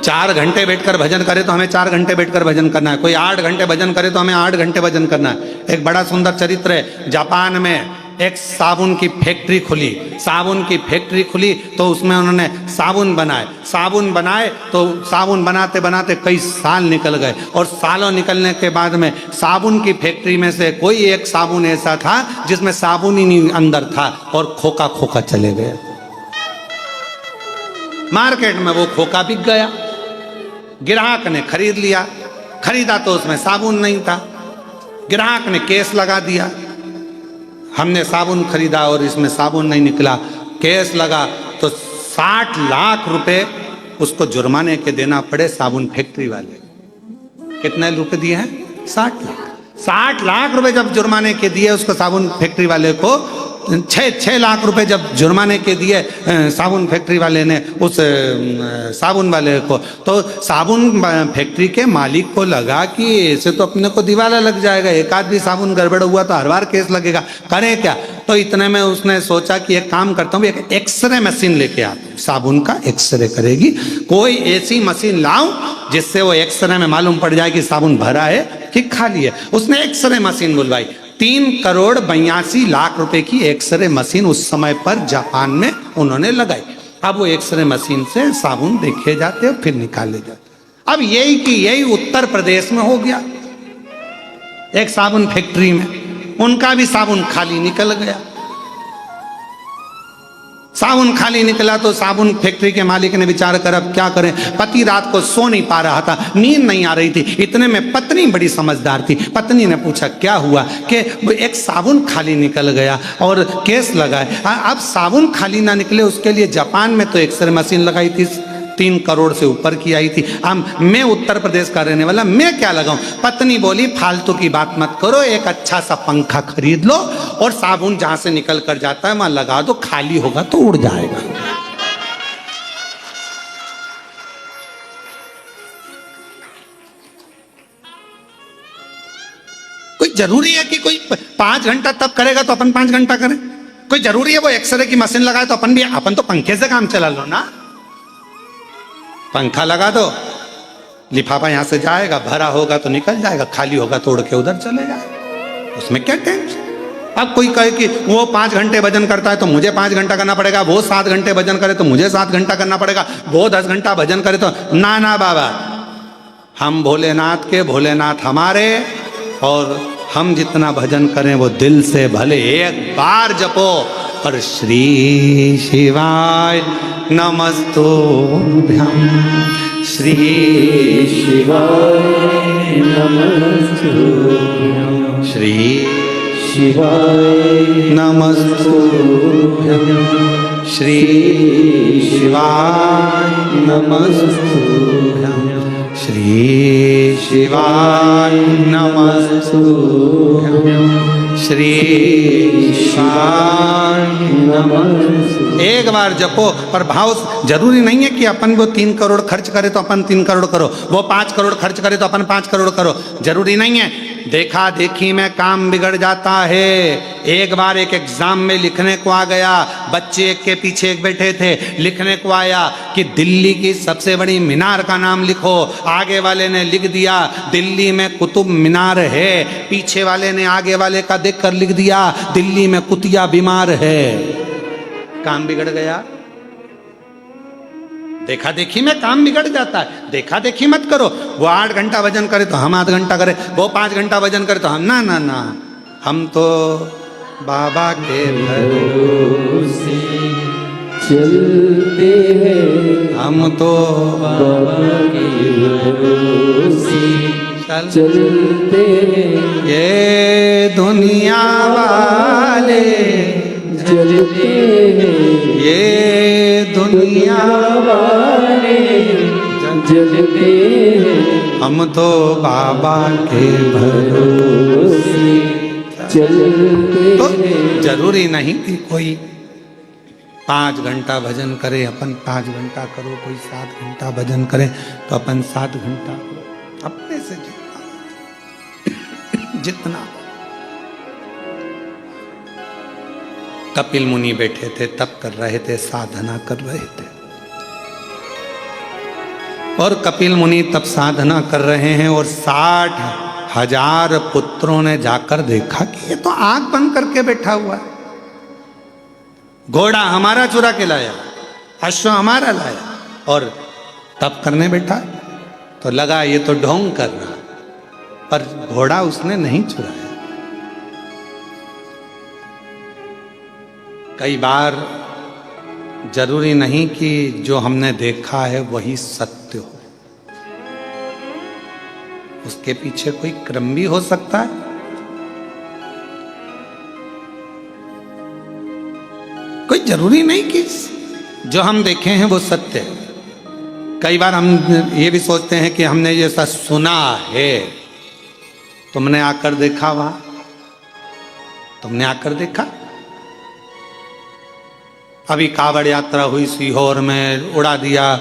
4 घंटे बैठकर भजन करे तो हमें 4 घंटे बैठकर भजन करना है, कोई 8 घंटे भजन करे तो हमें 8 घंटे भजन करना है। एक बड़ा सुंदर चरित्र है, जापान में एक साबुन की फैक्ट्री खुली। साबुन की फैक्ट्री खुली तो उसमें उन्होंने साबुन बनाए तो साबुन बनाते बनाते कई साल निकल गए और सालों निकलने के बाद में साबुन की फैक्ट्री में से कोई एक साबुन ऐसा था जिसमें साबुन ही नहीं अंदर था और खोखा खोखा चले गए। मार्केट में वो खोखा बिक गया, ग्राहक ने खरीद लिया, खरीदा तो उसमें साबुन नहीं था, ग्राहक ने केस लगा दिया, हमने साबुन खरीदा और इसमें साबुन नहीं निकला। केस लगा तो 60 लाख रुपए उसको जुर्माने के देना पड़े साबुन फैक्ट्री वाले। कितने रुपए दिए हैं? 60 लाख। 60 लाख रुपए जब जुर्माने के दिए उसको साबुन फैक्ट्री वाले को, 6 लाख रुपए जब जुर्माने के दिए साबुन फैक्ट्री वाले ने उस साबुन वाले को, तो साबुन फैक्ट्री के मालिक को लगा कि ऐसे तो अपने को दिवाला लग जाएगा, एक आध भी साबुन गड़बड़ हुआ तो हर बार केस लगेगा, करें क्या। तो इतने में उसने सोचा कि एक काम करता हूँ, एक एक्सरे मशीन लेके आता हूँ, साबुन का एक्सरे करेगी, कोई ऐसी मशीन लाऊं जिससे वो एक्सरे में मालूम पड़ जाए कि साबुन भरा है कि खाली है। उसने एक्सरे मशीन बुलवाई। 3,82,00,000 रुपए की एक्सरे मशीन उस समय पर जापान में उन्होंने लगाई। अब वो एक्सरे मशीन से साबुन देखे जाते और फिर निकाले जाते। अब यही उत्तर प्रदेश में हो गया, एक साबुन फैक्ट्री में उनका भी साबुन खाली निकल गया। साबुन खाली निकला तो साबुन फैक्ट्री के मालिक ने विचार कर अब क्या करें। पति रात को सो नहीं पा रहा था, नींद नहीं आ रही थी। इतने में पत्नी बड़ी समझदार थी, पत्नी ने पूछा क्या हुआ, कि एक साबुन खाली निकल गया और केस लगाए। अब साबुन खाली ना निकले उसके लिए जापान में तो एक्सरे मशीन लगाई थी, 3 करोड़ से ऊपर की आई थी। अब मैं उत्तर प्रदेश का रहने वाला, मैं क्या लगाऊं। पत्नी बोली फालतू की बात मत करो, एक अच्छा सा पंखा खरीद लो और साबुन जहां से निकल कर जाता है वहां लगा दो, खाली होगा तो उड़ जाएगा। कोई जरूरी है कि कोई 5 घंटा तब करेगा तो अपन 5 घंटा करें? कोई जरूरी है वो एक्सरे की मशीन लगाए तो अपन तो पंखे से काम चला लो ना। पंखा लगा दो, लिफाफा यहां से जाएगा, भरा होगा तो निकल जाएगा, खाली होगा तो उड़ के उधर चले जाएगा, उसमें क्या टेंशन। अब कोई कहे कि वो 5 घंटे भजन करता है तो मुझे 5 घंटा करना पड़ेगा, वो 7 घंटे भजन करे तो मुझे 7 घंटा करना पड़ेगा, वो 10 घंटा भजन करे तो ना बाबा, हम भोलेनाथ के, भोलेनाथ हमारे, और हम जितना भजन करें वो दिल से भले एक बार जपो और श्री शिवाय नमस्तुभ्यं, श्री शिवाय नमस्तुभ्यं, श्री शिवाय नमस्तुभ्यं, श्री शिवाय नमस्तुभ्यं, श्री शिवाय नमस्तुभ्यं, श्री शिवाय नमस्तुभ्यं। एक बार जपो। पर भाव जरूरी नहीं है कि अपन वो 3 करोड़ खर्च करे तो अपन 3 करोड़ करो, वो 5 करोड़ खर्च करे तो अपन 5 करोड़ करो, जरूरी नहीं है। देखा देखी में काम बिगड़ जाता है। एक बार एक एग्जाम में लिखने को आ गया, बच्चे एक के पीछे एक बैठे थे, लिखने को आया कि दिल्ली की सबसे बड़ी मीनार का नाम लिखो। आगे वाले ने लिख दिया दिल्ली में कुतुब मीनार है, पीछे वाले ने आगे वाले का देखकर लिख दिया दिल्ली में कुतिया बीमार है। काम बिगड़ गया। देखा देखी में काम बिगड़ जाता है। देखा देखी मत करो। वो 8 घंटा वजन करे तो हम 8 घंटा करें, वो 5 घंटा वजन करे तो हम ना ना ना, हम तो बाबा के भरोसे चलते हैं, हम तो बाबा के भरोसे चलते हैं। ये दुनिया वाले चलते हैं, ये दुनिया वाले चलते हैं। हम तो बाबा के भरोसे चलते तो हैं। जरूरी नहीं कि कोई 5 घंटा भजन करे, अपन 5 घंटा करो, कोई 7 घंटा भजन करे तो अपन 7 घंटा करो, अपने से जितना। कपिल मुनि बैठे थे, तप कर रहे थे, साधना कर रहे थे, और कपिल मुनि तब साधना कर रहे हैं और 60,000 पुत्रों ने जाकर देखा कि ये तो आंख बंद करके बैठा हुआ है। घोड़ा हमारा चुरा के लाया, अश्व हमारा लाया और तप करने बैठा। तो लगा ये तो ढोंग कर रहा, पर घोड़ा उसने नहीं चुराया। कई बार जरूरी नहीं कि जो हमने देखा है वही सत्य हो, उसके पीछे कोई क्रम भी हो सकता है। कोई जरूरी नहीं कि जो हम देखे हैं वो सत्य है। कई बार हम ये भी सोचते हैं कि हमने ये सब सुना है। तुमने आकर देखा वहां, तुमने आकर देखा। अभी कावड़ यात्रा हुई सीहोर में, उड़ा दिया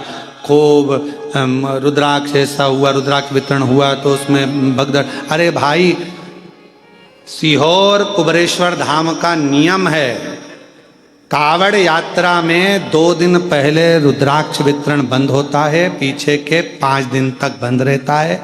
खूब रुद्राक्ष, ऐसा हुआ, रुद्राक्ष वितरण हुआ तो उसमें भगदड़। अरे भाई, सीहोर कुबरेश्वर धाम का नियम है, कावड़ यात्रा में 2 दिन पहले रुद्राक्ष वितरण बंद होता है, पीछे के 5 दिन तक बंद रहता है।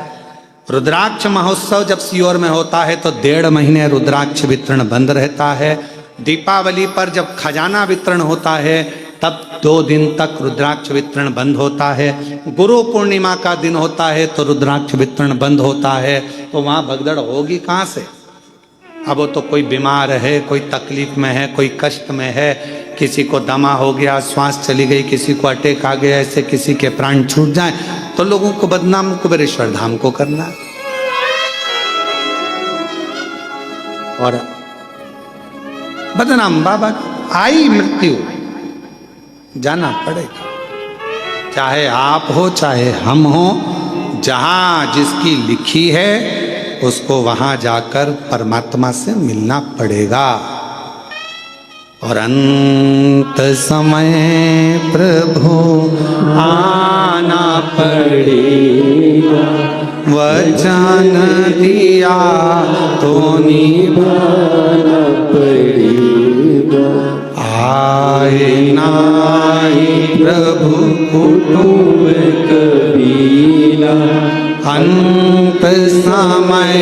रुद्राक्ष महोत्सव जब सीहोर में होता है तो 1.5 महीने रुद्राक्ष वितरण बंद रहता है। दीपावली पर जब खजाना वितरण होता है तब 2 दिन तक रुद्राक्ष वितरण बंद होता है। गुरु पूर्णिमा का दिन होता है तो रुद्राक्ष वितरण बंद होता है। तो वहाँ भगदड़ होगी कहाँ से? अब वो तो कोई बीमार है, कोई तकलीफ में है, कोई कष्ट में है, किसी को दमा हो गया, श्वास चली गई, किसी को अटैक आ गया, ऐसे किसी के प्राण छूट जाए तो लोगों को बदनाम कुबेरेश्वर धाम को करना। और बदनाम बाबा, आई मृत्यु, जाना पड़ेगा, चाहे आप हो चाहे हम हो। जहां जिसकी लिखी है उसको वहां जाकर परमात्मा से मिलना पड़ेगा। और अंत समय प्रभु आना पड़ेगा, वचन दिया तो निभाना पड़ेगा। आए नाई प्रभु कुटुंब कबीला, अंत समय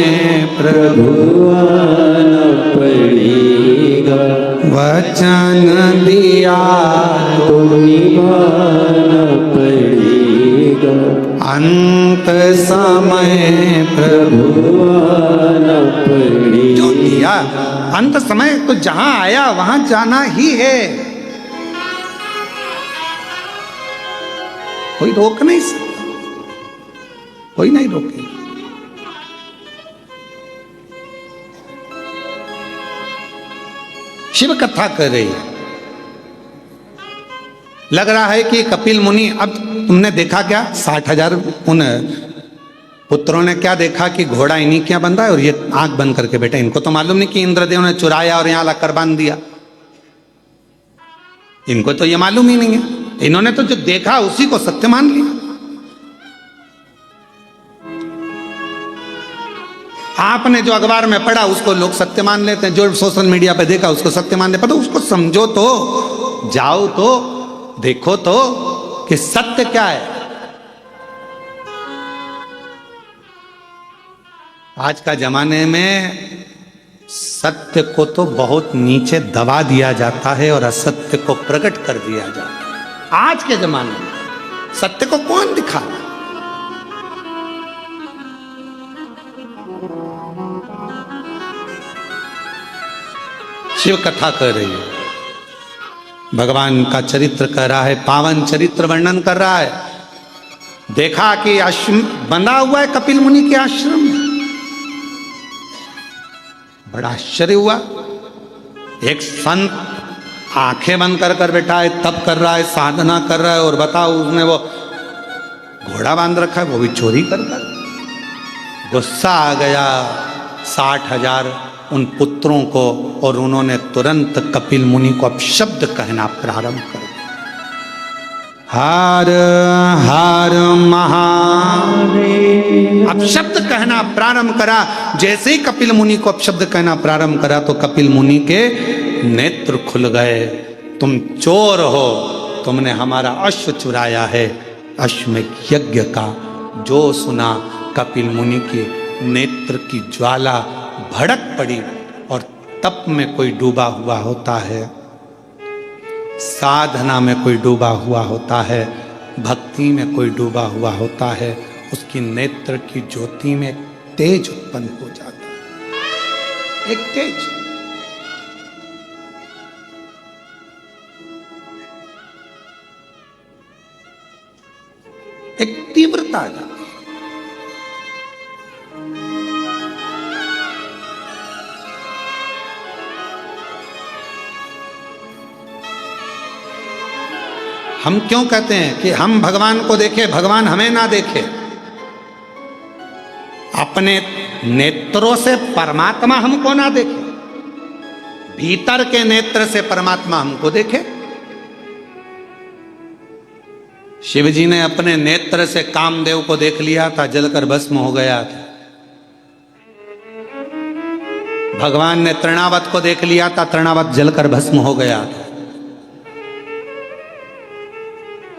प्रभु आना पड़ेगा, वचन दिया तो निभाना पड़ेगा। अंत समय प्रभु आना पड़ेगा। जो दिया अंत समय, तो जहां आया वहां जाना ही है, कोई रोक नहीं सकता, कोई नहीं रोके। शिव कथा कर रही है, लग रहा है कि कपिल मुनि, अब तुमने देखा क्या 60,000 उन पुत्रों ने क्या देखा कि घोड़ा इन्हीं क्या बंधा है और ये आंख बंद करके बैठे। इनको तो मालूम नहीं कि इंद्रदेव ने चुराया और यहां लाकर बांध दिया, इनको तो ये मालूम ही नहीं है। इन्होंने तो जो देखा उसी को सत्य मान लिया। आपने जो अखबार में पढ़ा उसको लोग सत्य मान लेते हैं, जो सोशल मीडिया पे देखा उसको सत्य मान लेते, पर उसको समझो तो, जाओ तो, देखो तो कि सत्य क्या है। आज का जमाने में सत्य को तो बहुत नीचे दबा दिया जाता है और असत्य को प्रकट कर दिया जाता है। आज के जमाने में सत्य को कौन दिखा रहा है? शिव कथा कर रही है, भगवान का चरित्र कह रहा है, पावन चरित्र वर्णन कर रहा है। देखा कि आश्रम बंधा हुआ है कपिल मुनि के आश्रम में, बड़ा आश्चर्य हुआ। एक संत आंखें बंद कर बैठा है, तप कर रहा है, साधना कर रहा है, और बताओ उसने वो घोड़ा बांध रखा है, वो भी चोरी कर। गुस्सा आ गया 60,000 उन पुत्रों को, और उन्होंने तुरंत कपिल मुनि को अपशब्द कहना प्रारंभ कर दिया। हर हर महादेव, अपशब्द कहना प्रारंभ करा। जैसे ही कपिल मुनि को अपशब्द कहना प्रारंभ करा तो कपिल मुनि के नेत्र खुल गए। तुम चोर हो, तुमने हमारा अश्व चुराया है। अश्वमेध यज्ञ का जो सुना, कपिल मुनि के नेत्र की ज्वाला भड़क पड़ी। और तप में कोई डूबा हुआ होता है, साधना में कोई डूबा हुआ होता है, भक्ति में कोई डूबा हुआ होता है, उसकी नेत्र की ज्योति में तेज उत्पन्न हो जाता है। एक तेज, एक तीव्रता आ जाती है। हम क्यों कहते हैं कि हम भगवान को देखें, भगवान हमें ना देखे? अपने नेत्रों से परमात्मा हमको ना देखे, भीतर के नेत्र से परमात्मा हमको देखे। शिव जी ने अपने नेत्र से कामदेव को देख लिया था, जलकर भस्म हो गया था। भगवान ने तृणावत को देख लिया था, तृणावत जलकर भस्म हो गया था।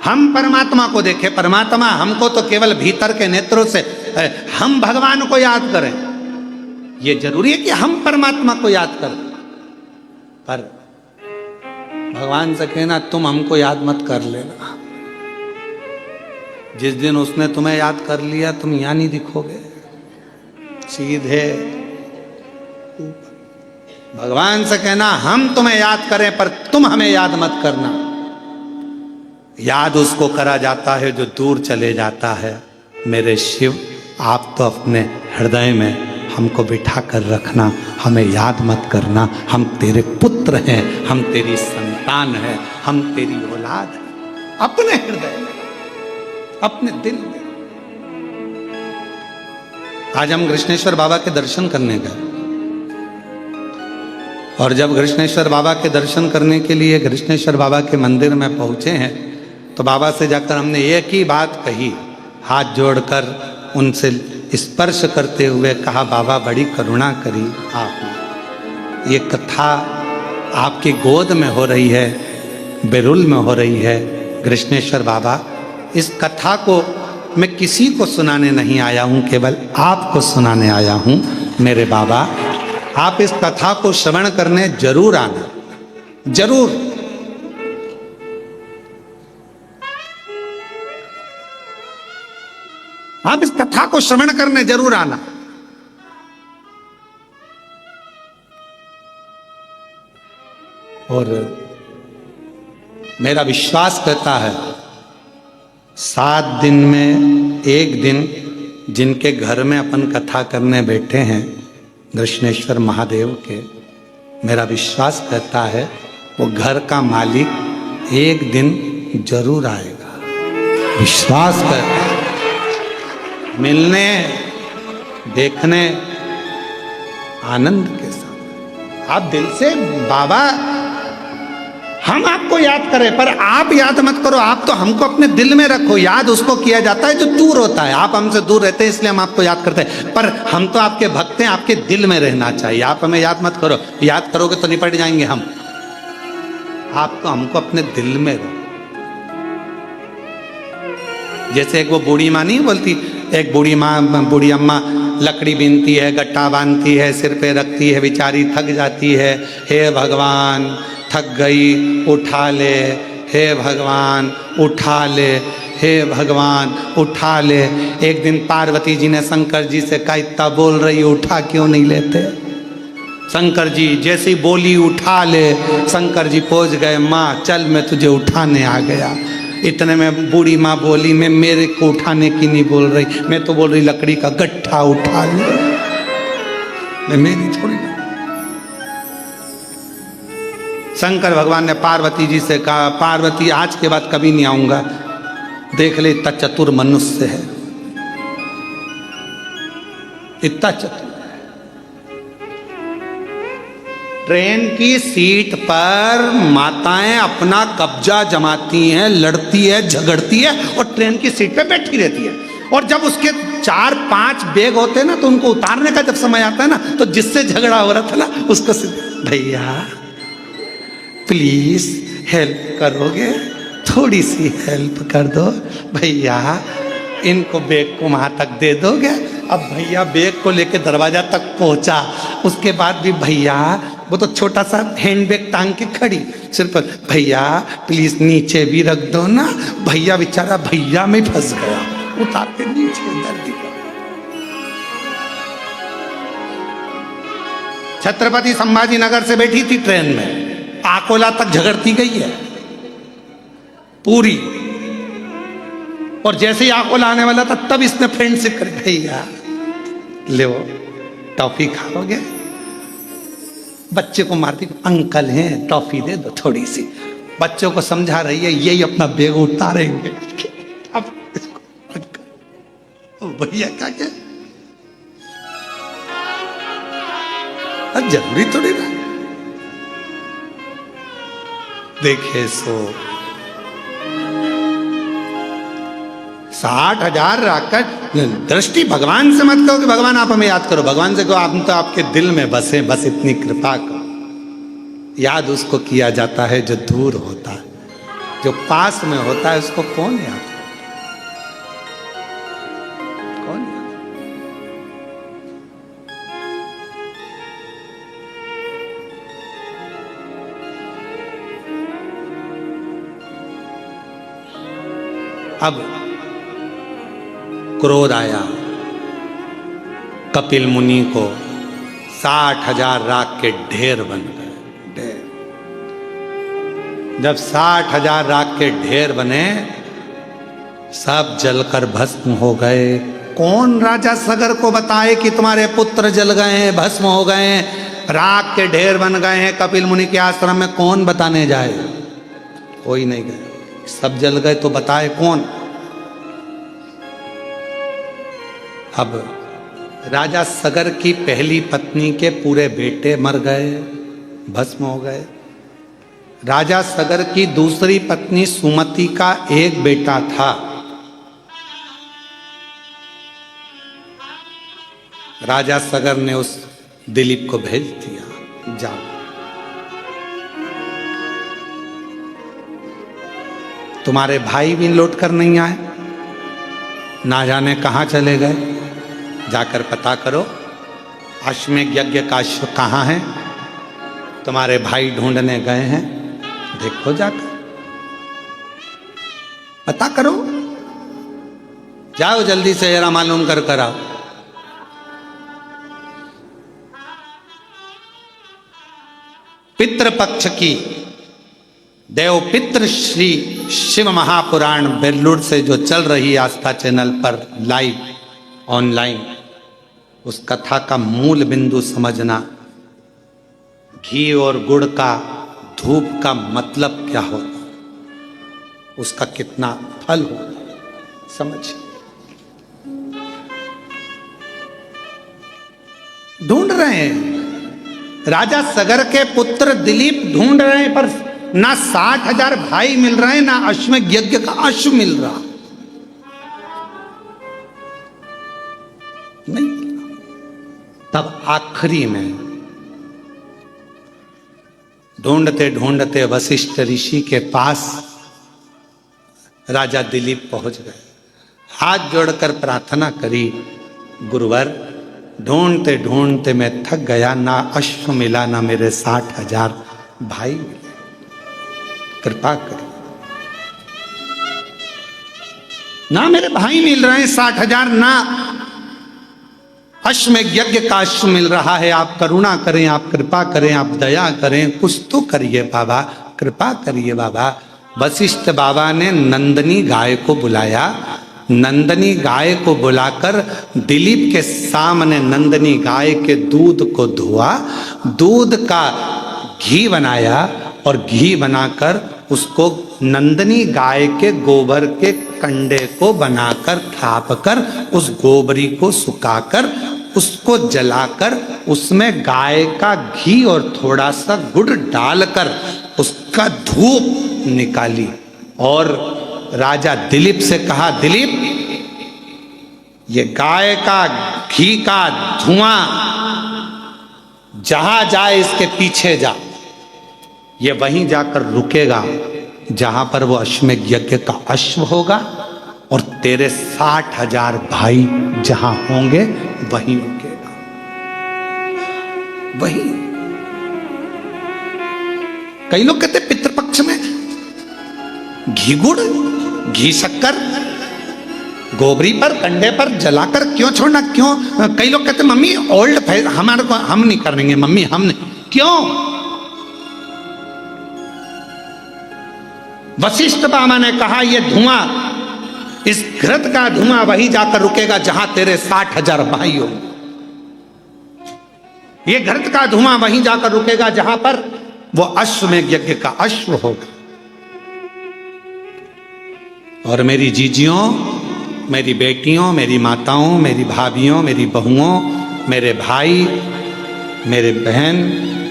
हम परमात्मा को देखें, परमात्मा हमको तो केवल भीतर के नेत्रों से, हम भगवान को याद करें। यह जरूरी है कि हम परमात्मा को याद करें, पर भगवान से कहना तुम हमको याद मत कर लेना। जिस दिन उसने तुम्हें याद कर लिया, तुम यहां नहीं दिखोगे, सीधे भगवान से कहना हम तुम्हें याद करें पर तुम हमें याद मत करना। याद उसको करा जाता है जो दूर चले जाता है। मेरे शिव, आप तो अपने हृदय में हमको बिठा कर रखना, हमें याद मत करना। हम तेरे पुत्र हैं, हम तेरी संतान हैं, हम तेरी औलाद हैं। अपने हृदय में, अपने दिल में। आज हम कृष्णेश्वर बाबा के दर्शन करने गए, और जब कृष्णेश्वर बाबा के दर्शन करने के लिए कृष्णेश्वर बाबा के मंदिर में पहुंचे हैं, तो बाबा से जाकर हमने एक ही बात कही, हाथ जोड़कर उनसे स्पर्श करते हुए कहा, बाबा बड़ी करुणा करी आपने। ये कथा आपकी गोद में हो रही है, बेरुल में हो रही है। कृष्णेश्वर बाबा, इस कथा को मैं किसी को सुनाने नहीं आया हूँ, केवल आपको सुनाने आया हूँ। मेरे बाबा, आप इस कथा को श्रवण करने जरूर आना, जरूर। आप इस कथा को श्रवण करने जरूर आना। और मेरा विश्वास कहता है 7 दिन में एक दिन जिनके घर में अपन कथा करने बैठे हैं कृष्णेश्वर महादेव के, मेरा विश्वास कहता है वो घर का मालिक एक दिन जरूर आएगा। विश्वास करता है, मिलने, देखने, आनंद के साथ। आप दिल से, बाबा हम आपको याद करें, पर आप याद मत करो, आप तो हमको अपने दिल में रखो। याद उसको किया जाता है जो दूर होता है। आप हमसे दूर रहते हैं इसलिए हम आपको याद करते हैं, पर हम तो आपके भक्त हैं, आपके दिल में रहना चाहिए। आप हमें याद मत करो, याद करोगे तो निपट जाएंगे हम। आप तो हमको अपने दिल में रहो। जैसे एक वो बूढ़ी माँ नहीं बोलती, एक बूढ़ी माँ, बूढ़ी अम्मा लकड़ी बीनती है, गट्टा बांधती है, सिर पे रखती है, बेचारी थक जाती है। हे भगवान थक गई, उठा ले, हे भगवान उठा ले, हे भगवान उठा ले। एक दिन पार्वती जी ने शंकर जी से कहा, इतना बोल रही उठा क्यों नहीं लेते? शंकर जी जैसी बोली उठा ले, शंकर जी पहुंच गए, माँ चल मैं तुझे उठाने आ गया। इतने में बूढ़ी माँ बोली, मैं मेरे को उठाने की नहीं बोल रही, मैं तो बोल रही लकड़ी का गट्ठा उठा ले, मैं मेरी थोड़ी। शंकर भगवान ने पार्वती जी से कहा, पार्वती आज के बाद कभी नहीं आऊंगा, देख ले इतना चतुर मनुष्य है, इतना चतुर। ट्रेन की सीट पर माताएं अपना कब्जा जमाती हैं, लड़ती है, झगड़ती है और ट्रेन की सीट पे बैठी रहती है। और जब उसके 4-5 बैग होते हैं ना, तो उनको उतारने का जब समय आता है ना, तो जिससे झगड़ा हो रहा था ना उसको, भैया प्लीज हेल्प करोगे, थोड़ी सी हेल्प कर दो भैया, इनको बैग को वहां तक दे दोगे। अब भैया बैग को लेके दरवाजा तक पहुंचा, उसके बाद भी भैया, वो तो छोटा सा हैंड बैग टांग के खड़ी सिर पर, भैया प्लीज नीचे भी रख दो ना। भैया बेचारा भैया में फंस गया, उतार के नीचे दर्दी का। छत्रपति संभाजी नगर से बैठी थी ट्रेन में, आकोला तक झगड़ती गई है पूरी। और जैसे ही आकोला आने वाला था तब इसने फ्रेंडशिप कर, भैया ले वो टॉफी खाओगे? बच्चे को मारती, अंकल हैं टॉफी दे दो थोड़ी सी। बच्चों को समझा रही है, यही अपना बैग उतारेंगे। अब इसको भैया क्या क्या, अब जरूरी थोड़ी ना। देखे सो 60,000 रखकर दृष्टि भगवान से मत कहो कि भगवान आप हमें याद करो, भगवान से कहो हम तो आपके दिल में बसे, बस इतनी कृपा करो। याद उसको किया जाता है जो दूर होता है, जो पास में होता है उसको कौन याद करता? कौन याद? अब क्रोध आया कपिल मुनि को, 60,000 राख के ढेर बन गए। ढेर, जब 60,000 राख के ढेर बने, सब जलकर भस्म हो गए। कौन राजा सगर को बताए कि तुम्हारे पुत्र जल गए हैं, भस्म हो गए हैं, राख के ढेर बन गए हैं कपिल मुनि के आश्रम में? कौन बताने जाए? कोई नहीं गए। सब जल गए तो बताए कौन? अब राजा सगर की पहली पत्नी के पूरे बेटे मर गए, भस्म हो गए। राजा सगर की दूसरी पत्नी सुमति का एक बेटा था। राजा सगर ने उस दिलीप को भेज दिया, जाओ तुम्हारे भाई भी लौट कर नहीं आए, ना जाने कहाँ चले गए, जाकर पता करो। अश्वमेध यज्ञ का अश्व कहाँ है, तुम्हारे भाई ढूंढने गए हैं, देखो जाकर पता करो, जाओ जल्दी से जरा मालूम कर कर आओ। पितृपक्ष की देव पितृ श्री शिव महापुराण बेल्लूर से जो चल रही आस्था चैनल पर लाइव ऑनलाइन, उस कथा का मूल बिंदु समझना, घी और गुड़ का धूप का मतलब क्या होता, उसका कितना फल होता, समझ। ढूंढ रहे हैं राजा सगर के पुत्र दिलीप, ढूंढ रहे हैं, पर ना 60,000 भाई मिल रहे, ना अश्वमेध यज्ञ का अश्व मिल रहा, नहीं मिल रहा। तब आखिरी में ढूंढते ढूंढते वशिष्ठ ऋषि के पास राजा दिलीप पहुंच गए, हाथ जोड़कर प्रार्थना करी, गुरुवर ढूंढते ढूंढते मैं थक गया, ना अश्व मिला, ना मेरे 60,000 भाई मिले, कृपा करें। ना मेरे भाई मिल रहे हैं 60,000, ना अश्वमेध यज्ञ का अश्व मिल रहा है, आप करुणा करें, आप कृपा करें, आप दया करें, कुछ तो करिए बाबा, कृपा करिए बाबा। वशिष्ठ बाबा ने नंदनी गाय को बुलाया, नंदनी गाय को बुलाकर दिलीप के सामने नंदनी गाय के दूध को धोआ, दूध का घी बनाया और घी बनाकर उसको नंदनी गाय के गोबर के कंडे को बनाकर थापकर उस गोबरी को सुखाकर उसको जलाकर उसमें गाय का घी और थोड़ा सा गुड़ डालकर उसका धूप निकाली और राजा दिलीप से कहा, दिलीप ये गाय का घी का धुआं जहां जाए इसके पीछे जा, ये वहीं जाकर रुकेगा जहां पर वो अश्वमेध यज्ञ का अश्व होगा और तेरे 60,000 भाई जहां होंगे वहीं रुकेगा, वहीं। कई लोग कहते पितृपक्ष में घी गुड़ घी शक्कर गोबरी पर कंडे पर जलाकर क्यों छोड़ना, क्यों? कई लोग कहते मम्मी ओल्ड फैशन, हमारे को हम नहीं करेंगे मम्मी, हम नहीं, क्यों? वशिष्ठ बाबा ने कहा ये धुआं, इस घृत का धुआं वहीं जाकर रुकेगा जहां तेरे 60,000 भाई हो, ये घृत का धुआं वहीं जाकर रुकेगा जहां पर वो अश्वमेध यज्ञ का अश्व होगा। और मेरी जीजियों, मेरी बेटियों, मेरी माताओं, मेरी भाभियों, मेरी बहुओं, मेरे भाई, मेरे बहन,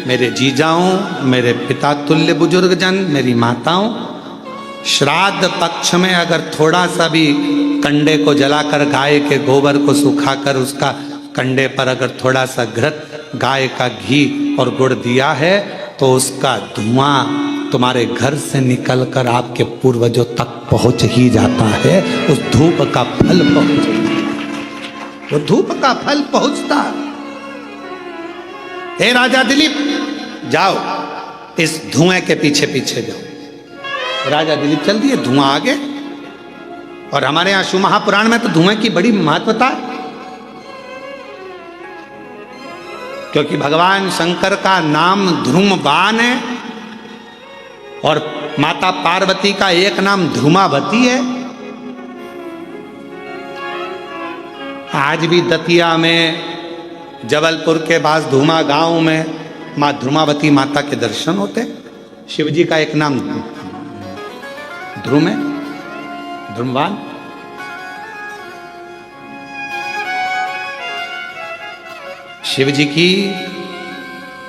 मेरे जीजाओं, मेरे पिता तुल्य बुजुर्गजन, मेरी माताओं, श्राद्ध पक्ष में अगर थोड़ा सा भी कंडे को जलाकर गाय के गोबर को सुखाकर उसका कंडे पर अगर थोड़ा सा घृत गाय का घी और गुड़ दिया है तो उसका धुआं तुम्हारे घर से निकलकर आपके पूर्वजों तक पहुंच ही जाता है, उस धूप का फल पहुंचता, वो धूप का फल पहुंचता। हे राजा दिलीप जाओ, इस धुएं के पीछे पीछे जाओ। राजा दिलीप चल दिए, धुआं आगे। और हमारे यहां शिव महापुराण में तो धुएं की बड़ी महत्वता है, क्योंकि भगवान शंकर का नाम ध्रुमबान है और माता पार्वती का एक नाम ध्रुमावती है। आज भी दतिया में, जबलपुर के पास धुमा गांव में मां ध्रुमावती माता के दर्शन होते। शिव जी का एक नाम ध्रुम है, ध्रुमवान। शिव जी की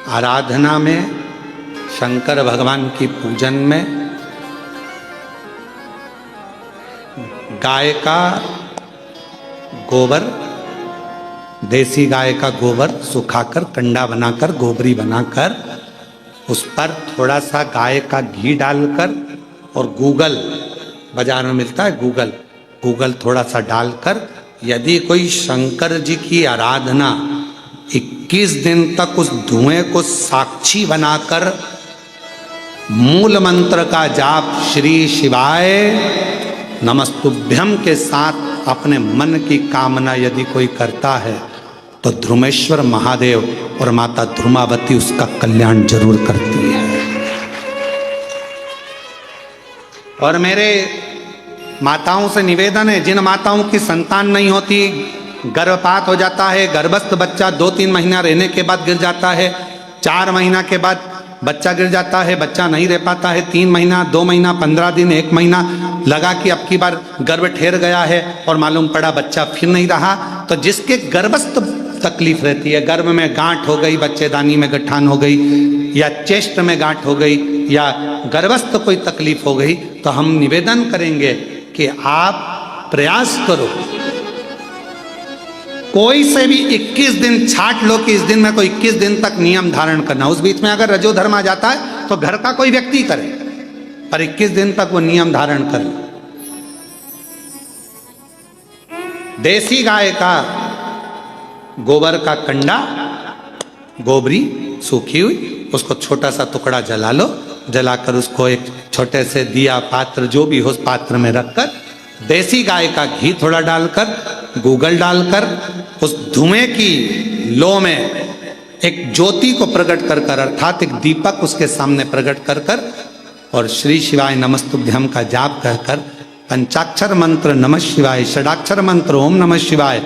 आराधना में, शंकर भगवान की पूजन में गाय का गोबर, देसी गाय का गोबर सुखाकर कंडा बनाकर गोबरी बनाकर उस पर थोड़ा सा गाय का घी डालकर और गूगल, बाजार में मिलता है गूगल, गूगल थोड़ा सा डालकर यदि कोई शंकर जी की आराधना 21 दिन तक उस धुएं को साक्षी बनाकर मूल मंत्र का जाप श्री शिवाय नमस्तुभ्यम के साथ अपने मन की कामना यदि कोई करता है तो ध्रुमेश्वर महादेव और माता ध्रुमावती उसका कल्याण जरूर करती है। और मेरे माताओं से निवेदन है, जिन माताओं की संतान नहीं होती, गर्भपात हो जाता है, गर्भस्थ बच्चा 2-3 महीना रहने के बाद गिर जाता है, 4 महीना के बाद बच्चा गिर जाता है, बच्चा नहीं रह पाता है, 3 महीना, 2 महीना, 15 दिन, 1 महीना लगा कि अब की बार गर्भ ठहर गया है और मालूम पड़ा बच्चा फिर नहीं रहा, तो जिसके गर्भस्थ तकलीफ रहती है, गर्भ में गांठ हो गई, बच्चेदानी में गठान हो गई, या चेस्ट में गांठ हो गई, या गर्भस्थ कोई तकलीफ हो गई तो हम निवेदन करेंगे कि आप प्रयास करो, कोई से भी 21 दिन छाट लो कि इस दिन में को 21 दिन तक नियम धारण करना। उस बीच में अगर रजोधर्म आ जाता है तो घर का कोई व्यक्ति करे, पर 21 दिन तक वो नियम धारण कर लो। देसी गाय का गोबर का कंडा, गोबरी सूखी हुई, उसको छोटा सा टुकड़ा जला लो, जलाकर उसको एक छोटे से दिया पात्र जो भी हो उस पात्र में रखकर देसी गाय का घी थोड़ा डालकर, गूगल डालकर उस धुएं की लो में एक ज्योति को प्रकट कर कर, अर्थात एक दीपक उसके सामने प्रकट कर कर और श्री शिवाय नमस्तुभ्यम का जाप कर कर पंचाक्षर मंत्र नमः शिवाय, षडाक्षर मंत्र ओम नमः शिवाय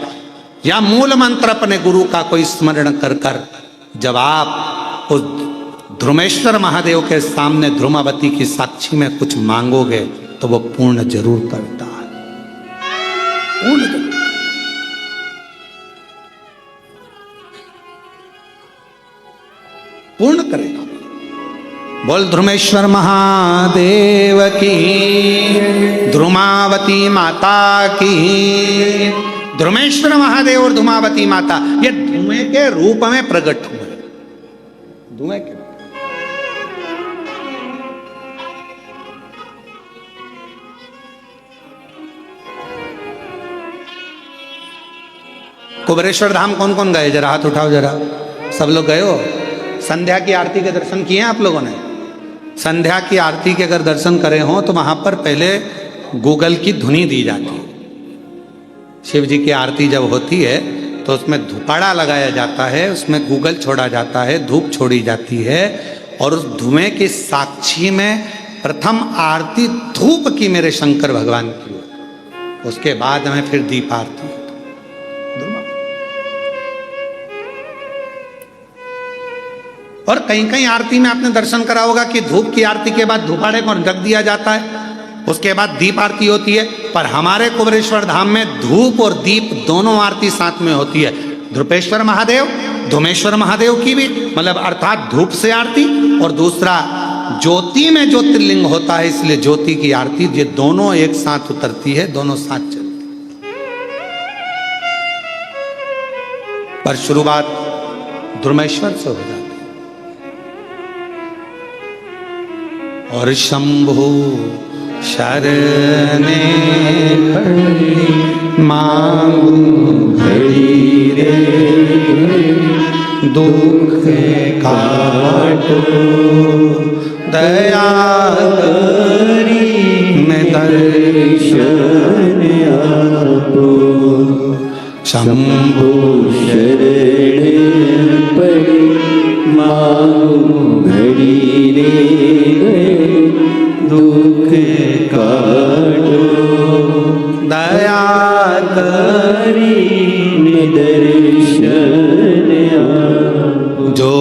या मूल मंत्र अपने गुरु का कोई स्मरण कर कर जब आप उस ध्रुमेश्वर महादेव के सामने ध्रुमावती की साक्षी में कुछ मांगोगे तो वो पूर्ण जरूर करता है, पूर्ण जरूर। पूर्ण करेगा। बोल ध्रुमेश्वर महादेव की, ध्रुमावती माता की। ध्रुमेश्वर महादेव और ध्रुमावती माता ये धुएं के रूप में प्रकट हुए, धुएं के। कुबेरेश्वर धाम कौन कौन गए? जरा हाथ उठाओ जरा, सब लोग गए हो? संध्या की आरती के दर्शन किए हैं आप लोगों ने? संध्या की आरती के अगर दर्शन करे हो तो वहां पर पहले गूगल की धुनी दी जाती है। शिव जी की आरती जब होती है तो उसमें धुपाड़ा लगाया जाता है, उसमें गूगल छोड़ा जाता है, धूप छोड़ी जाती है और उस धुएं की साक्षी में प्रथम आरती धूप की मेरे शंकर भगवान की, उसके बाद में फिर दीप आरती। और कहीं कहीं आरती में आपने दर्शन करा होगा कि धूप की आरती के बाद धूपाड़े को रख दिया जाता है, उसके बाद दीप आरती होती है। पर हमारे कुबेरेश्वर धाम में धूप और दीप दोनों आरती साथ में होती है। ध्रुपेश्वर महादेव, धुमेश्वर महादेव की भी, मतलब अर्थात धूप से आरती, और दूसरा ज्योति में ज्योतिर्लिंग होता है इसलिए ज्योति की आरती, ये दोनों एक साथ उतरती है, दोनों साथ चलती। पर शुरुआत ध्रुमेश्वर से हो जाती है। और शंभु शरणे मांगू घड़ी रे, दुख काटो दया करी में दर्शन आपो। शंभु शरणे पड़ी मांगू घड़ी रे, दुख काटो दया करी दर्शन आपो। जो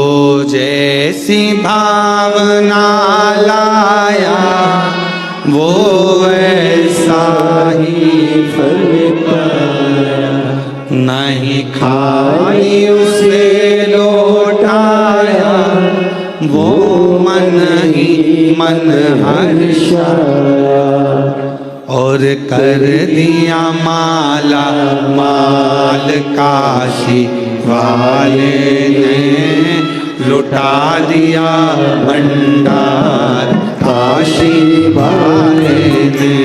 जैसी भावना लाया वो वैसा ही फल पाया, नहीं खाई उसे लौटाया, वो मन ही मन हर्षाया और कर दिया माला माल काशी वाले ने, लुटा दिया भंडार काशी वाले ने,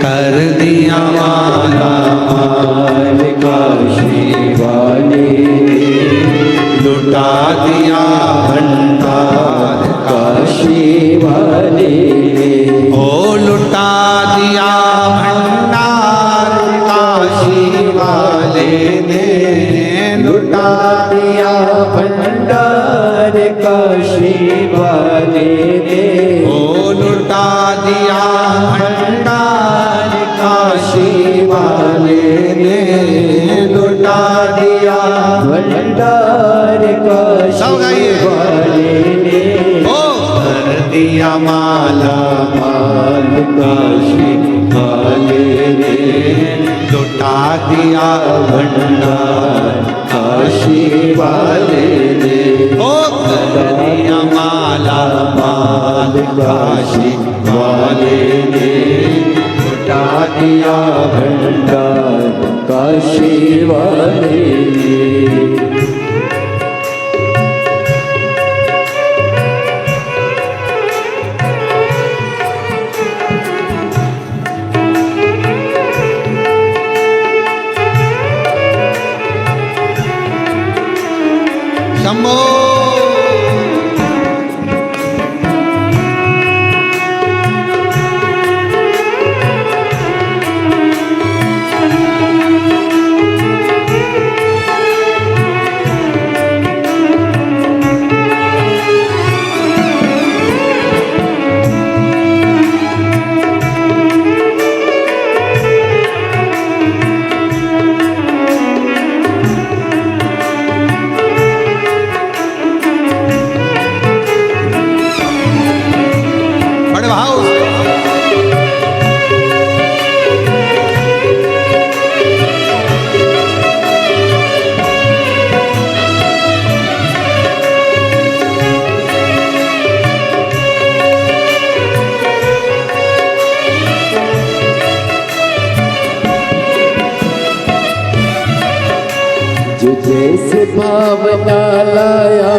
कर दिया माला माल काशी वाले ने, लुटा दिया भंडार काशी वाले ने। ओ लुटा दिया भंडार काशी वाले ने, लुटा दिया भंडार काशी वाले ने। ओ लुटा दिया भंडार काशी वाले ने, लुटा दिया भंडार काशी वाले ने। ओ कर दिया माला माल काशी वाले ने, लुटा दिया भंडार काशी वाले ने। ओ कर दिया माला माला माल काशी वाले ने लुटा दिया भंडार काशी वाले ने। शंभो बड़े भाव जो जैसे भावना लाया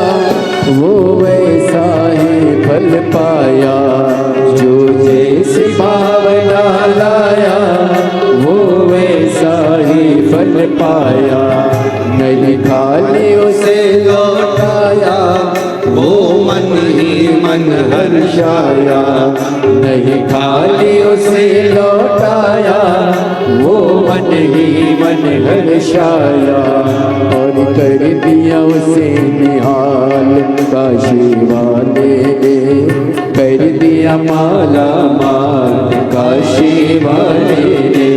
वो वैसा ही फल पाया। जो जैसे भावना लाया वो वैसा ही फल पाया। नहीं खाली उसे लौटाया वो मन ही मन हर्षाया। नहीं खाली उसे लौटाया वो मन ही मन हर्षाया। और कर दिया उसे निहाल काशी वाले ने। कर दिया माला माल काशी वाले ने।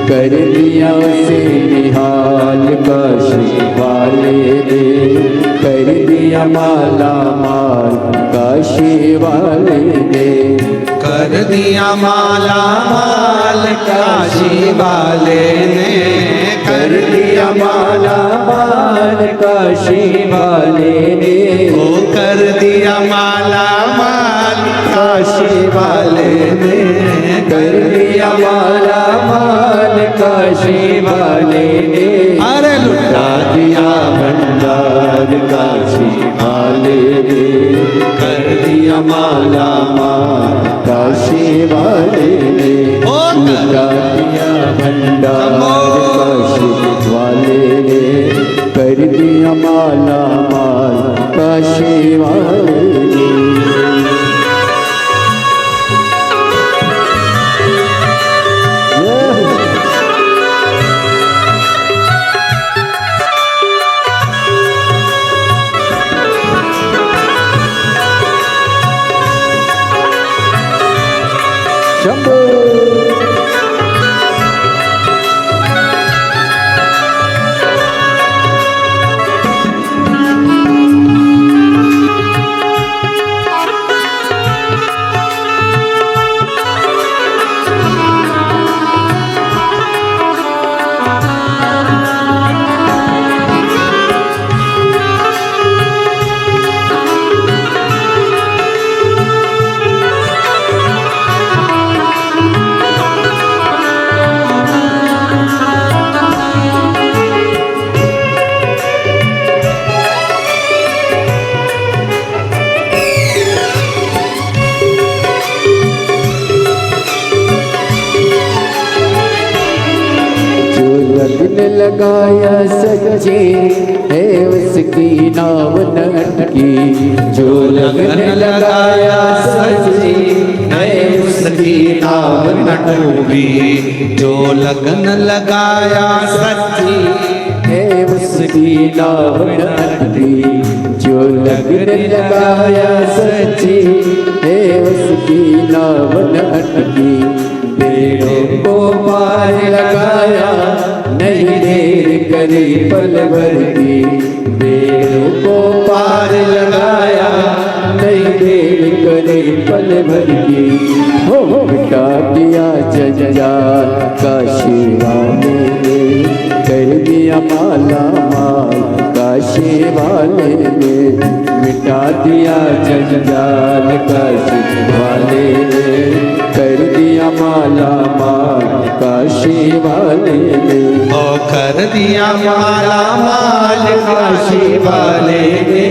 कर दिया उसे निहाल काशी वाले ने। कर दिया माला माल काशी वाले ने। कर दिया माला माल काशी वाले ने। कर दिया माला माल काशी वाले ने। ओ कर दिया माला माल काशी वाले ने। कर दिया माला माल काशी वाले ने। अरे लुटा दिया भंडार काशी वाले ने। कर दिया माला माल काशी वाले ने। लुटा दिया भंडार काशी वाले ने। कर दिया माला माल काशी वाले ने। शंभो लगन लगाया सच्ची है उसकी नाव न अटकी। जो लगन लगाया सच्ची है उसकी नाव न डूबी। जो लगन लगाया सच्ची है उसकी नाव न अटकी। जो लगन लगाया सच्ची है उसकी नाव न अटकी। बेड़ों को पार लगाया नहीं देर करी पल भर की। बेड़ों को पार लगाया नहीं देर करी पल भर की। हो मिटा दिया जंजाल काशी वाले ने। कर दिया माला माल काशी काशी वाले ने मिटा दिया जंजाल, काशी वाले ने कर दिया माला माल, काशी वाले ने ओ कर दिया माला माल, काशी वाले ने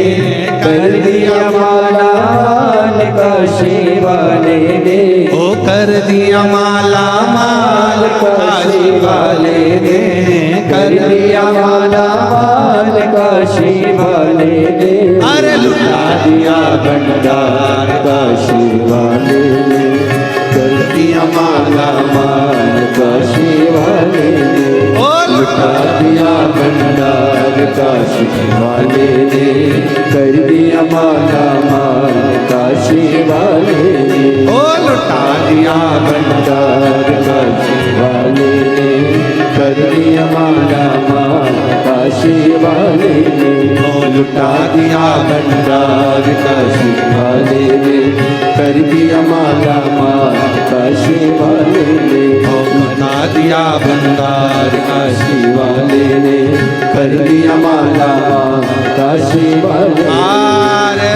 कर दिया माला माल, काशी वाले ने ओ कर दिया माला माल, काशी वाले ने कर दिया माला माल, काशी वाले ने अरे लुटा दिया भंडार, काशी वाले ने कर दिया माला माल, काशी वाले ने ओ लुटा दिया भंडार, काशी वाले ने कर दिया माला माल, काशी वाले ने ओ लुटा दिया भंडार, काशी वाले ने कर दिया माला माल, काशी वाले ने ओ लुटा दिया भंडार, काशी वाले ने कर दिया माला माल, काशी वाले ने ओ लुटा दिया भंडार, काशी वाले ने कर दिया माला माल, काशी वाले अरे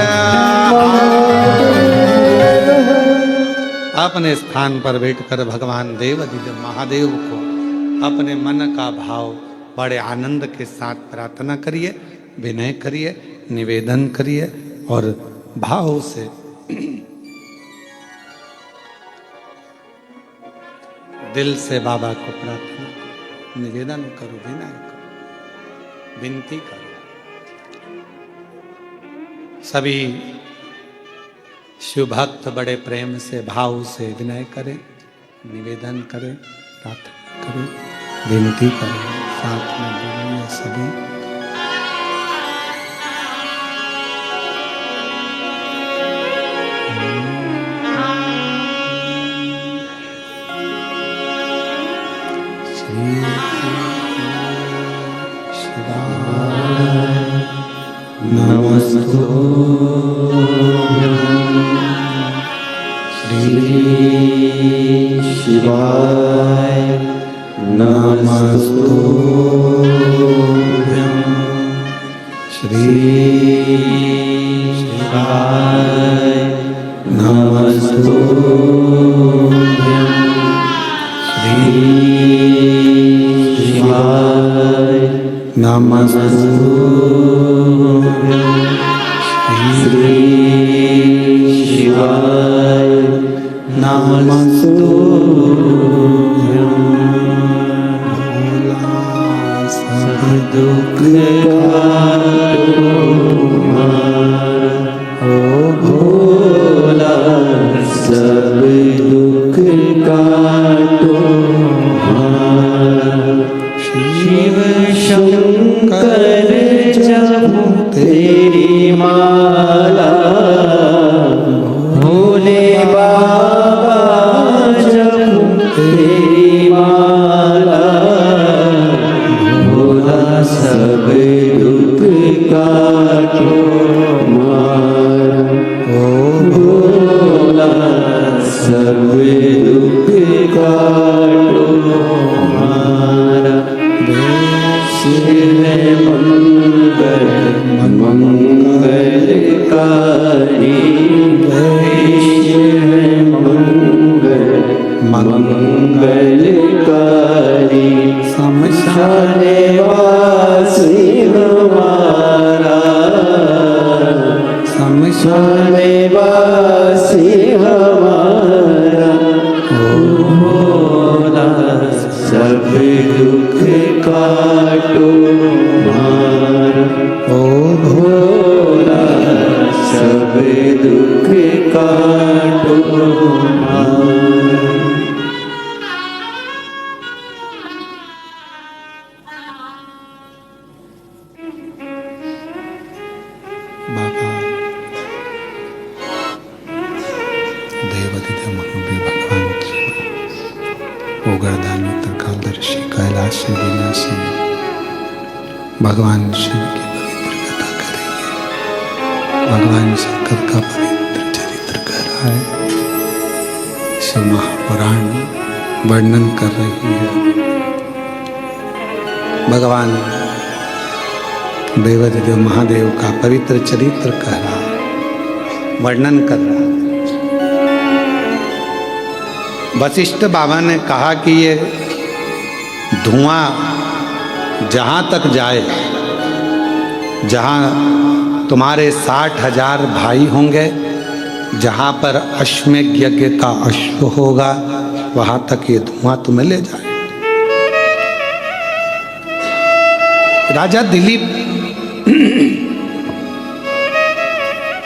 अपने स्थान पर बैठकर भगवान देवाधिदेव महादेव को अपने मन का भाव बड़े आनंद के साथ प्रार्थना करिए, विनय करिए, निवेदन करिए और भाव से दिल से बाबा को प्रार्थना करो, निवेदन करो, विनय करो, विनती करो। सभी शिव भक्त बड़े प्रेम से भाव से विनय करें, निवेदन करें, प्रार्थना करें, विनती करें, साथ में बोलिए सभी। श्री शिवाय शिवाय नमस्तुभ्यं, श्री शिवाय नमस्तुभ्यं, श्री शिवाय नमस्तुभ्यं, श्री शिवाय नमस्तुभ्यं, भोला सब दुख काटो हमारा, ओ भोला सब दुख काटो हमारा, शिव शंकर जब तेरी माला, भोले बाबा जब तेरी माला, भोला सब दुख काटो हमारा, ओ भोला सब दुख काटो हमारा, शिव मंगल मंगलकारी, शिव मंगल मंगलकारी, शमशाने वासी हमारा, शमशाने वासी हमारा, ओ भोला सब दुख काटो हमारा, ओ भोला सब दुख काटो हमारा। बाबा देवाधिदेव महादेव भगवान की उग्रदानी त्रिकालदर्शी कैलाशी विनाशी भगवान शिव की पवित्र कथा कर रही है, भगवान शंकर का पवित्र चरित्र कर रहा है, शिव महापुराण वर्णन कर रही है। भगवान देवाधिदेव महादेव का पवित्र चरित्र कह रहा है, वर्णन कर रहा है। वशिष्ठ बाबा ने कहा कि ये धुआं जहाँ तक जाए, जहाँ तुम्हारे 60,000 भाई होंगे, जहाँ पर अश्वमेध यज्ञ का अश्व होगा, वहाँ तक ये धुआं तुम्हें ले जाए। राजा दिलीप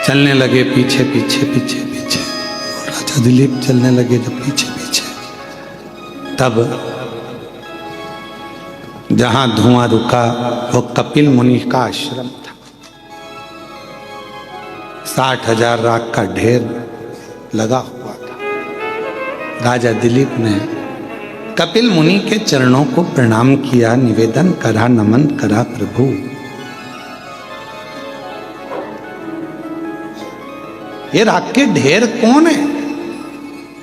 चलने लगे पीछे पीछे पीछे पीछे। राजा दिलीप चलने लगे जब पीछे पीछे, तब जहां धुआं रुका वो कपिल मुनि का आश्रम था। 60,000 राख का ढेर लगा हुआ था। राजा दिलीप ने कपिल मुनि के चरणों को प्रणाम किया, निवेदन करा, नमन करा, प्रभु ये राख के ढेर कौन है?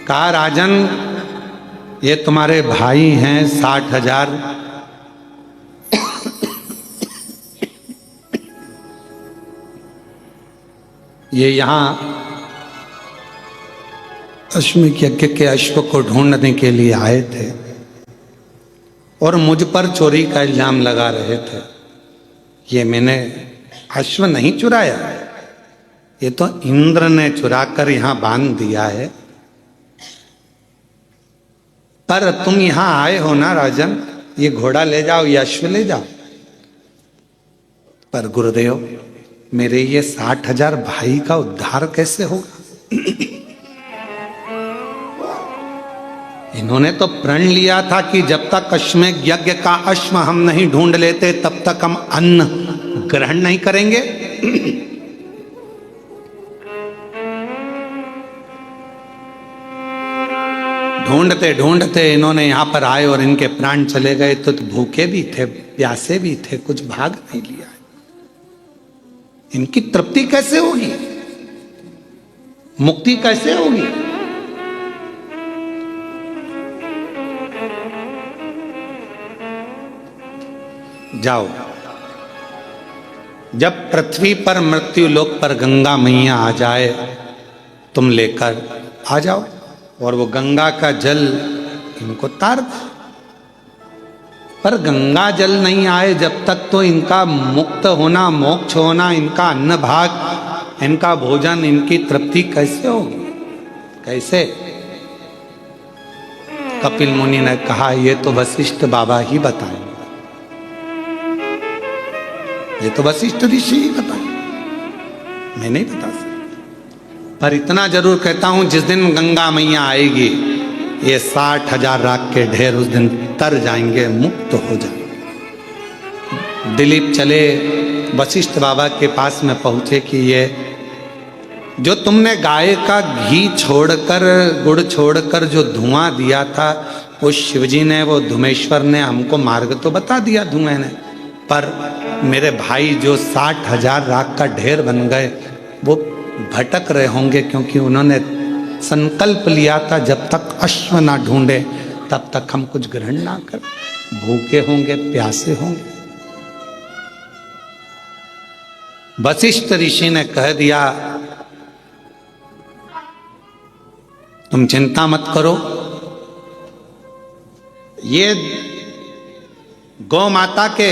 कहा राजन ये तुम्हारे भाई हैं 60,000। ये यहां अश्वमेध यज्ञ के अश्व को ढूंढने के लिए आए थे और मुझ पर चोरी का इल्जाम लगा रहे थे। ये मैंने अश्व नहीं चुराया, ये तो इंद्र ने चुराकर यहां बांध दिया है। पर तुम यहां आए हो ना राजन, ये घोड़ा ले जाओ, ये अश्व ले जाओ। पर गुरुदेव मेरे ये 60,000 भाई का उद्धार कैसे होगा? इन्होंने तो प्रण लिया था कि जब तक अश्वमेध यज्ञ का अश्व हम नहीं ढूंढ लेते तब तक हम अन्न ग्रहण नहीं करेंगे। ढूंढते ढूंढते इन्होंने यहां पर आए और इनके प्राण चले गए। तो भूखे भी थे, प्यासे भी थे, कुछ भाग नहीं लिया। इनकी तृप्ति कैसे होगी? मुक्ति कैसे होगी? जाओ, जब पृथ्वी पर मृत्यु लोक पर गंगा मैया आ जाए तुम लेकर आ जाओ और वो गंगा का जल इनको तार दो। पर गंगा जल नहीं आए जब तक तो इनका मुक्त होना, मोक्ष होना, इनका अन्न भाग, इनका भोजन, इनकी तृप्ति कैसे होगी? कैसे? कपिल मुनि ने कहा ये तो वशिष्ठ बाबा ही बताएंगे, ये तो वशिष्ठ ऋषि ही बताएंगे, मैं नहीं बता सकता। पर इतना जरूर कहता हूं जिस दिन गंगा मैया आएगी ये 60,000 राख के ढेर उस दिन तर जाएंगे, मुक्त हो जाएंगे। दिलीप चले वशिष्ठ बाबा के पास में पहुंचे कि ये जो तुमने गाय का घी छोड़कर, गुड़ छोड़कर जो धुआं दिया था, वो शिवजी ने, वो धुमेश्वर ने हमको मार्ग तो बता दिया धुएं ने, पर मेरे भाई जो 60,000 राख का ढेर बन गए वो भटक रहे होंगे, क्योंकि उन्होंने संकल्प लिया था जब तक अश्व ना ढूंढे तब तक हम कुछ ग्रहण ना कर, भूखे होंगे, प्यासे होंगे। वशिष्ठ ऋषि ने कह दिया तुम चिंता मत करो, ये गौ माता के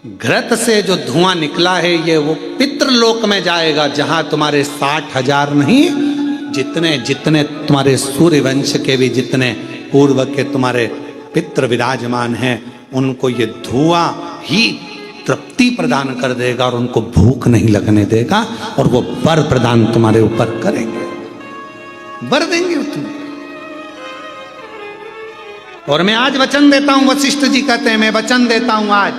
घृत से जो धुआं निकला है ये वो पितृलोक में जाएगा, जहां तुम्हारे 60,000 नहीं, जितने जितने तुम्हारे सूर्य वंश के भी जितने पूर्व के तुम्हारे पितृ विराजमान हैं उनको ये धुआं ही तृप्ति प्रदान कर देगा और उनको भूख नहीं लगने देगा, और वो वर प्रदान तुम्हारे ऊपर करेंगे, वर देंगे तुम्हें। और मैं आज वचन देता हूं, वशिष्ठ जी कहते हैं मैं वचन देता हूं आज,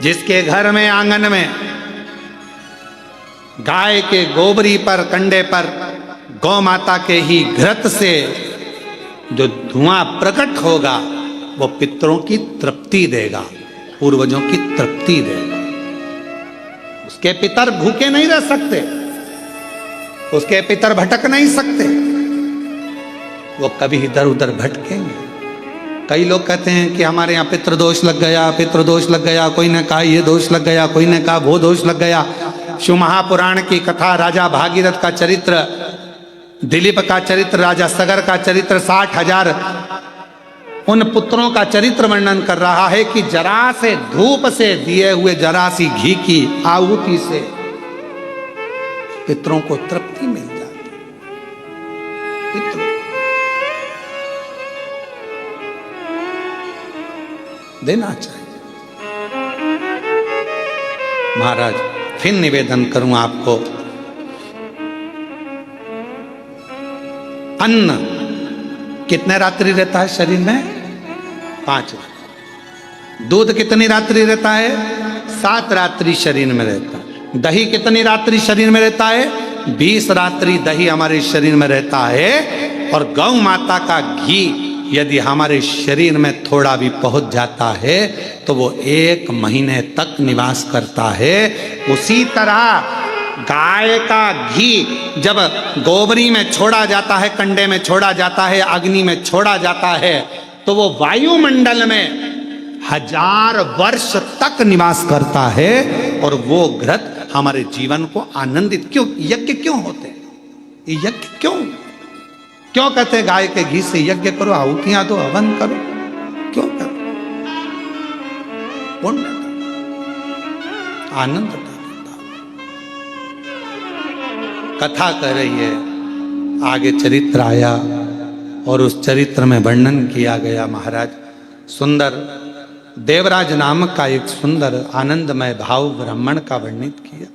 जिसके घर में आंगन में गाय के गोबरी पर, कंडे पर गौ माता के ही घृत से जो धुआं प्रकट होगा वो पितरों की तृप्ति देगा, पूर्वजों की तृप्ति देगा। उसके पितर भूखे नहीं रह सकते, उसके पितर भटक नहीं सकते, वो कभी इधर उधर भटकेंगे। कई लोग कहते हैं कि हमारे यहाँ पितृदोष लग गया, पितृदोष लग गया, कोई ने कहा ये दोष लग गया, कोई ने कहा वो दोष लग गया। शिव महापुराण की कथा, राजा भागीरथ का चरित्र, दिलीप का चरित्र, राजा सगर का चरित्र, 60,000 उन पुत्रों का चरित्र वर्णन कर रहा है कि जरा से धूप से दिए हुए जरा सी घी की आहुति से पितरों को तृप्ति मिल जाती। पितरों देना चाहिए। महाराज फिर निवेदन करूं आपको, अन्न कितने रात्रि रहता है शरीर में? 5 रात्रि। दूध कितनी रात्रि रहता है? 7 रात्रि शरीर में रहता है। दही कितनी रात्रि शरीर में रहता है? 20 रात्रि दही हमारे शरीर में रहता है। और गौ माता का घी यदि हमारे शरीर में थोड़ा भी पहुंच जाता है तो वो 1 महीने तक निवास करता है। उसी तरह गाय का घी जब गोबरी में छोड़ा जाता है, कंडे में छोड़ा जाता है, अग्नि में छोड़ा जाता है, तो वो वायुमंडल में 1000 वर्ष तक निवास करता है। और वो घृत हमारे जीवन को आनंदित, क्यों यज्ञ क्यों होते हैं? ये यज्ञ क्यों कहते हैं गाय के घी से यज्ञ करो, आहुतियां दो, हवन करो? क्यों करो? पुण्य आनंद कथा कह रही है। आगे चरित्र आया और उस चरित्र में वर्णन किया गया। महाराज सुंदर देवराज नामक का एक सुंदर आनंदमय भाव ब्राह्मण का वर्णित किया।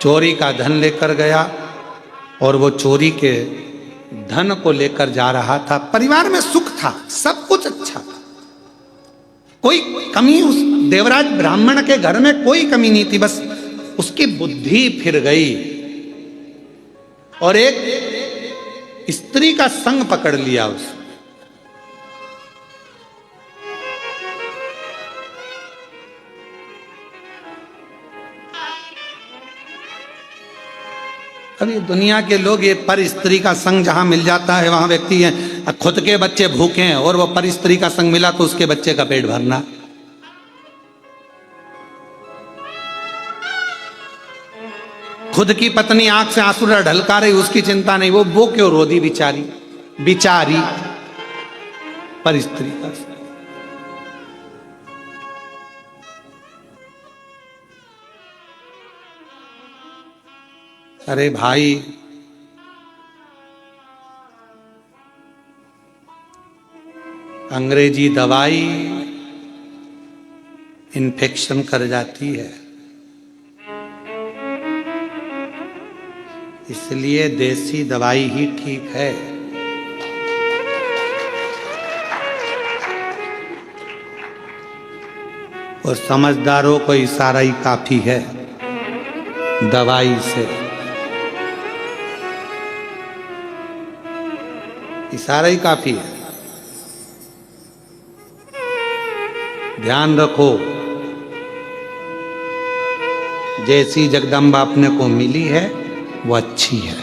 चोरी का धन लेकर गया और वो चोरी के धन को लेकर जा रहा था। परिवार में सुख था, सब कुछ अच्छा था, कोई कमी उस देवराज ब्राह्मण के घर में कोई कमी नहीं थी। बस उसकी बुद्धि फिर गई और एक स्त्री का संग पकड़ लिया उसने। अब ये दुनिया के लोग ये पर स्त्री का संग जहां मिल जाता है वहां व्यक्ति है खुद के बच्चे भूखे हैं और वो पर स्त्री का संग मिला तो उसके बच्चे का पेट भरना। खुद की पत्नी आंख से आंसू ढलका रही, उसकी चिंता नहीं, वो क्यों रोदी बिचारी पर स्त्री का संग। अरे भाई अंग्रेजी दवाई इन्फेक्शन कर जाती है, इसलिए देसी दवाई ही ठीक है। और समझदारों को इशारा ही काफी है दवाई से। इशारा ही काफी है। ध्यान रखो, जैसी जगदम्बा अपने को मिली है वो अच्छी है,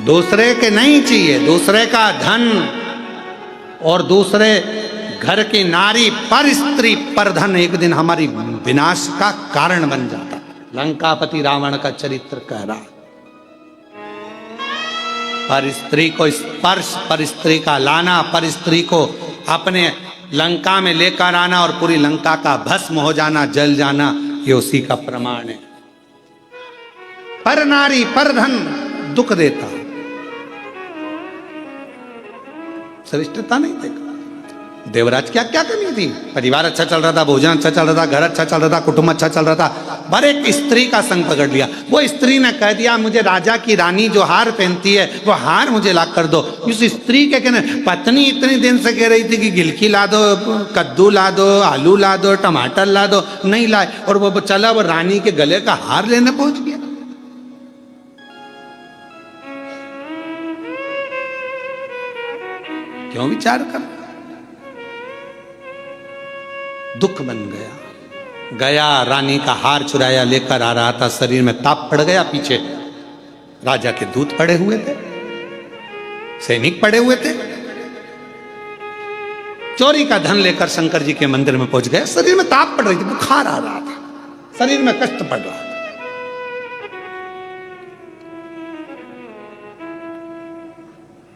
दूसरे के नहीं चाहिए। दूसरे का धन और दूसरे घर की नारी पर स्त्री पर धन एक दिन हमारी विनाश का कारण बन जाता। लंकापति रावण का चरित्र कह रहा। पर स्त्री को स्पर्श, पर स्त्री का लाना, पर स्त्री को अपने लंका में लेकर आना और पूरी लंका का भस्म हो जाना, जल जाना, ये उसी का प्रमाण है। पर नारी पर धन दुख देता, श्रेष्ठता नहीं देखा। देवराज क्या क्या कमी थी? परिवार अच्छा चल रहा था, भोजन अच्छा चल रहा था, घर अच्छा चल रहा था, कुटुंब अच्छा चल रहा था, पर एक स्त्री का संग पकड़ लिया। वो स्त्री ने कह दिया मुझे राजा की रानी जो हार पहनती है वो हार मुझे ला कर दो। उस स्त्री के कहने, पत्नी इतनी दिन से कह रही थी कि गिलकी ला दो, कद्दू ला दो, आलू ला दो, टमाटर ला दो, नहीं लाए, और वो चला वो रानी के गले का हार लेने पहुंच गया। क्यों विचार कर? दुख बन गया रानी का हार चुराया, लेकर आ रहा था, शरीर में ताप पड़ गया, पीछे राजा के दूत पड़े हुए थे। सैनिक पड़े हुए थे। चोरी का धन लेकर शंकर जी के मंदिर में पहुंच गए। शरीर में ताप पड़ रही थी, बुखार आ रहा था, शरीर में कष्ट पड़ रहा था।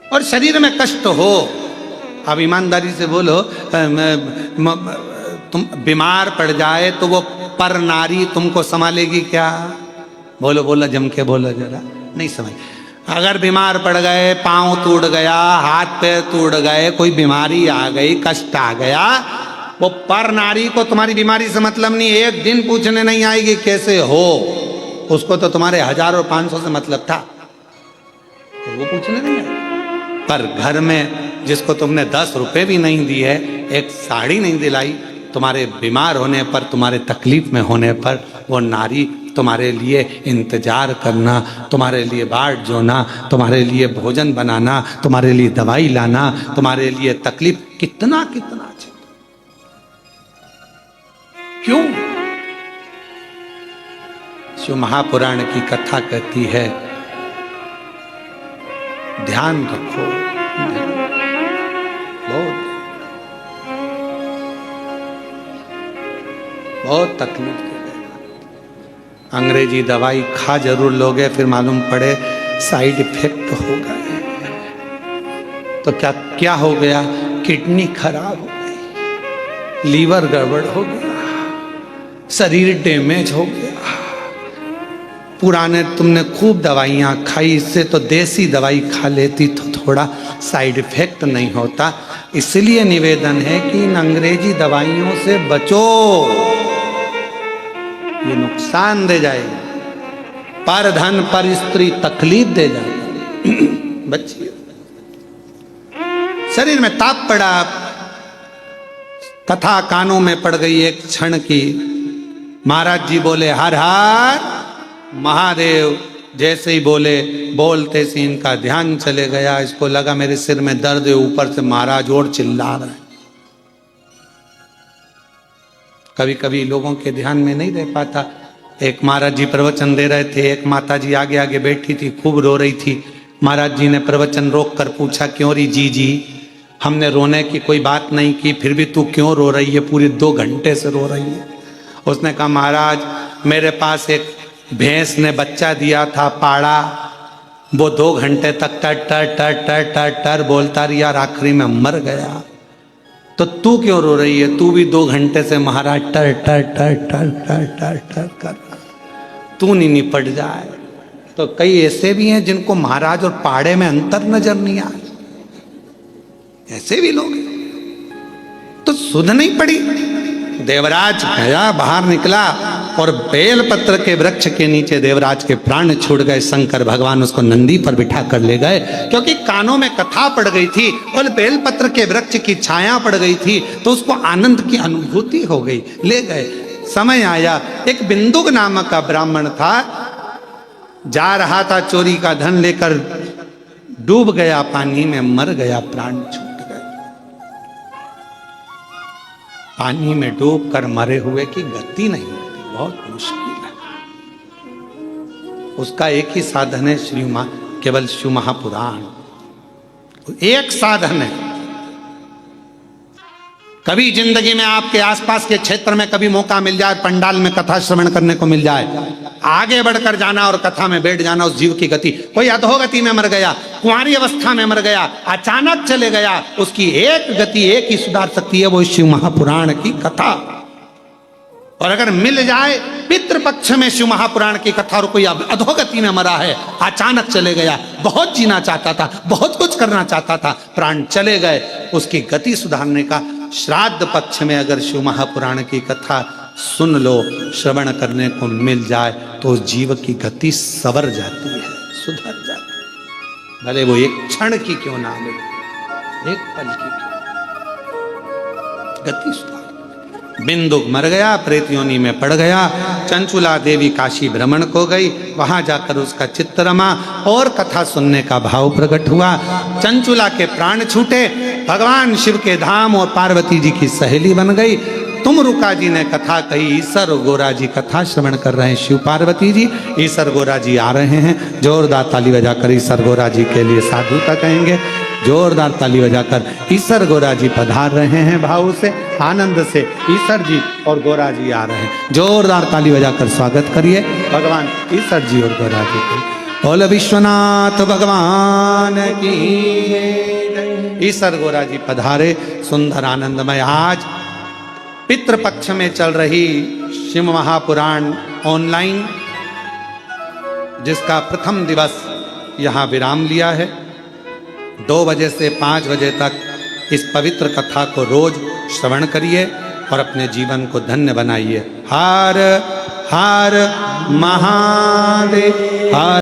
और शरीर में कष्ट हो, अब ईमानदारी से बोलो, तुम बीमार पड़ जाए तो वो पर नारी तुमको संभालेगी क्या? बोलो बोलो, जम के बोलो जरा, नहीं समझ। अगर बीमार पड़ गए, पांव टूट गया, हाथ पैर टूट गए, कोई बीमारी आ गई, कष्ट आ गया, वो पर नारी को तुम्हारी बीमारी से मतलब नहीं, एक दिन पूछने नहीं आएगी कैसे हो। उसको तो तुम्हारे 1000 और 500 से मतलब था, तो वो पूछने नहीं आएगी। पर घर में जिसको तुमने 10 रुपए भी नहीं दिए, एक साड़ी नहीं दिलाई, तुम्हारे बीमार होने पर, तुम्हारे तकलीफ में होने पर वो नारी तुम्हारे लिए इंतजार करना, तुम्हारे लिए बाट जोना, तुम्हारे लिए भोजन बनाना, तुम्हारे लिए दवाई लाना, तुम्हारे लिए तकलीफ कितना कितना चाहिए। क्यों? शिव महापुराण की कथा कहती है, ध्यान रखो, बहुत तकलीफ के। अंग्रेजी दवाई खा जरूर लोगे, फिर मालूम पड़े साइड इफेक्ट हो गए। तो क्या क्या हो गया? किडनी खराब हो गई, लीवर गड़बड़ हो गया, शरीर डैमेज हो गया। पुराने तुमने खूब दवाइयाँ खाई, इससे तो देसी दवाई खा लेती तो थोड़ा साइड इफेक्ट नहीं होता। इसलिए निवेदन है कि इन अंग्रेजी दवाइयों से बचो, ये नुकसान दे जाएगी। पर धन पर स्त्री तकलीफ दे जाएगी। बच्ची शरीर में ताप पड़ा, कथा कानों में पड़ गई एक क्षण की। महाराज जी बोले हर हर महादेव, जैसे ही बोले, बोलते से इनका ध्यान चले गया। इसको लगा मेरे सिर में दर्द है, ऊपर से महाराज और चिल्ला रहे हैं। कभी कभी लोगों के ध्यान में नहीं रह पाता। एक महाराज जी प्रवचन दे रहे थे, एक माता जी आगे आगे बैठी थी, खूब रो रही थी। महाराज जी ने प्रवचन रोक कर पूछा, क्यों री जी? हमने रोने की कोई बात नहीं की, फिर भी तू क्यों रो रही है? पूरी 2 घंटे से रो रही है। उसने कहा, महाराज मेरे पास एक भैंस ने बच्चा दिया था, पाड़ा, वो 2 घंटे तक टर टर टर टर टर टर बोलता रहा और आखिरी में मर गया। तो तू क्यों रो रही है? तू भी 2 घंटे से महाराज टर टर टर टर टर टर टर कर, तू नहीं निपट जाए। तो कई ऐसे भी हैं जिनको महाराज और पाड़े में अंतर नजर नहीं आए, ऐसे भी लोग तो सुध नहीं पड़ी। देवराज गया, बाहर निकला और बेलपत्र के वृक्ष के नीचे देवराज के प्राण छूट गए। शंकर भगवान उसको नंदी पर बिठा कर ले गए, क्योंकि कानों में कथा पड़ गई थी और बेलपत्र के वृक्ष की छाया पड़ गई थी, तो उसको आनंद की अनुभूति हो गई, ले गए। समय आया, एक बिंदुक नामक का ब्राह्मण था, जा रहा था चोरी का धन लेकर, डूब गया पानी में, मर गया, प्राण छूट गए। पानी में डूब कर मरे हुए की गति नहीं होती, बहुत मुश्किल है। उसका एक ही साधन है, केवल शिव महापुराण, एक साधन है। कभी जिंदगी में आपके आसपास के क्षेत्र में कभी मौका मिल जाए, पंडाल में कथा श्रवण करने को मिल जाए, आगे बढ़कर जाना और कथा में बैठ जाना। उस जीव की गति, कोई अधोगति में मर गया, कुंवारी अवस्था में मर गया, अचानक चले गया, उसकी एक गति एक ही सुधार सकती है, वो शिव महापुराण की कथा। और अगर मिल जाए पितृपक्ष में शिव महापुराण की कथा, और कोई अधोगति में मरा है, अचानक चले गया, बहुत जीना चाहता था, बहुत कुछ करना चाहता था, प्राण चले गए, उसकी गति सुधारने का श्राद्ध पक्ष में अगर शिव महापुराण की कथा सुन लो, श्रवण करने को मिल जाए, तो जीव की गति सवर जाती है, सुधर जाती है। भले वो एक क्षण की क्यों ना मिले, एक पल की क्यों, गति सुधार। बिंदुक मर गया, प्रेत योनि में पड़ गया। चंचुला देवी काशी भ्रमण को गई, वहां जाकर उसका चित्त रमा और कथा सुनने का भाव प्रकट हुआ। चंचुला के प्राण छूटे, भगवान शिव के धाम और पार्वती जी की सहेली बन गई। तुमरुका जी ने कथा कही, ईसर और गोरा जी कथा श्रवण कर रहे हैं। शिव पार्वती जी, ईसर गोरा जी आ रहे हैं। जोरदार ताली बजाकर ईसर गोरा जी के लिए साधुता कहेंगे। जोरदार ताली बजाकर ईसर गोरा जी पधार रहे हैं। भाव से, आनंद से ईसर जी और गोरा जी आ रहे हैं। जोरदार ताली बजाकर स्वागत करिए भगवान ईसर जी और गोरा जी को। बोल विश्वनाथ भगवान की जय। ईसर गोरा जी पधारे। सुंदर आनंदमय आज पितृपक्ष में चल रही शिव महापुराण ऑनलाइन, जिसका प्रथम दिवस यहाँ विराम लिया है। 2 बजे से 5 बजे तक इस पवित्र कथा को रोज श्रवण करिए और अपने जीवन को धन्य बनाइए। हर हर महादेव। हर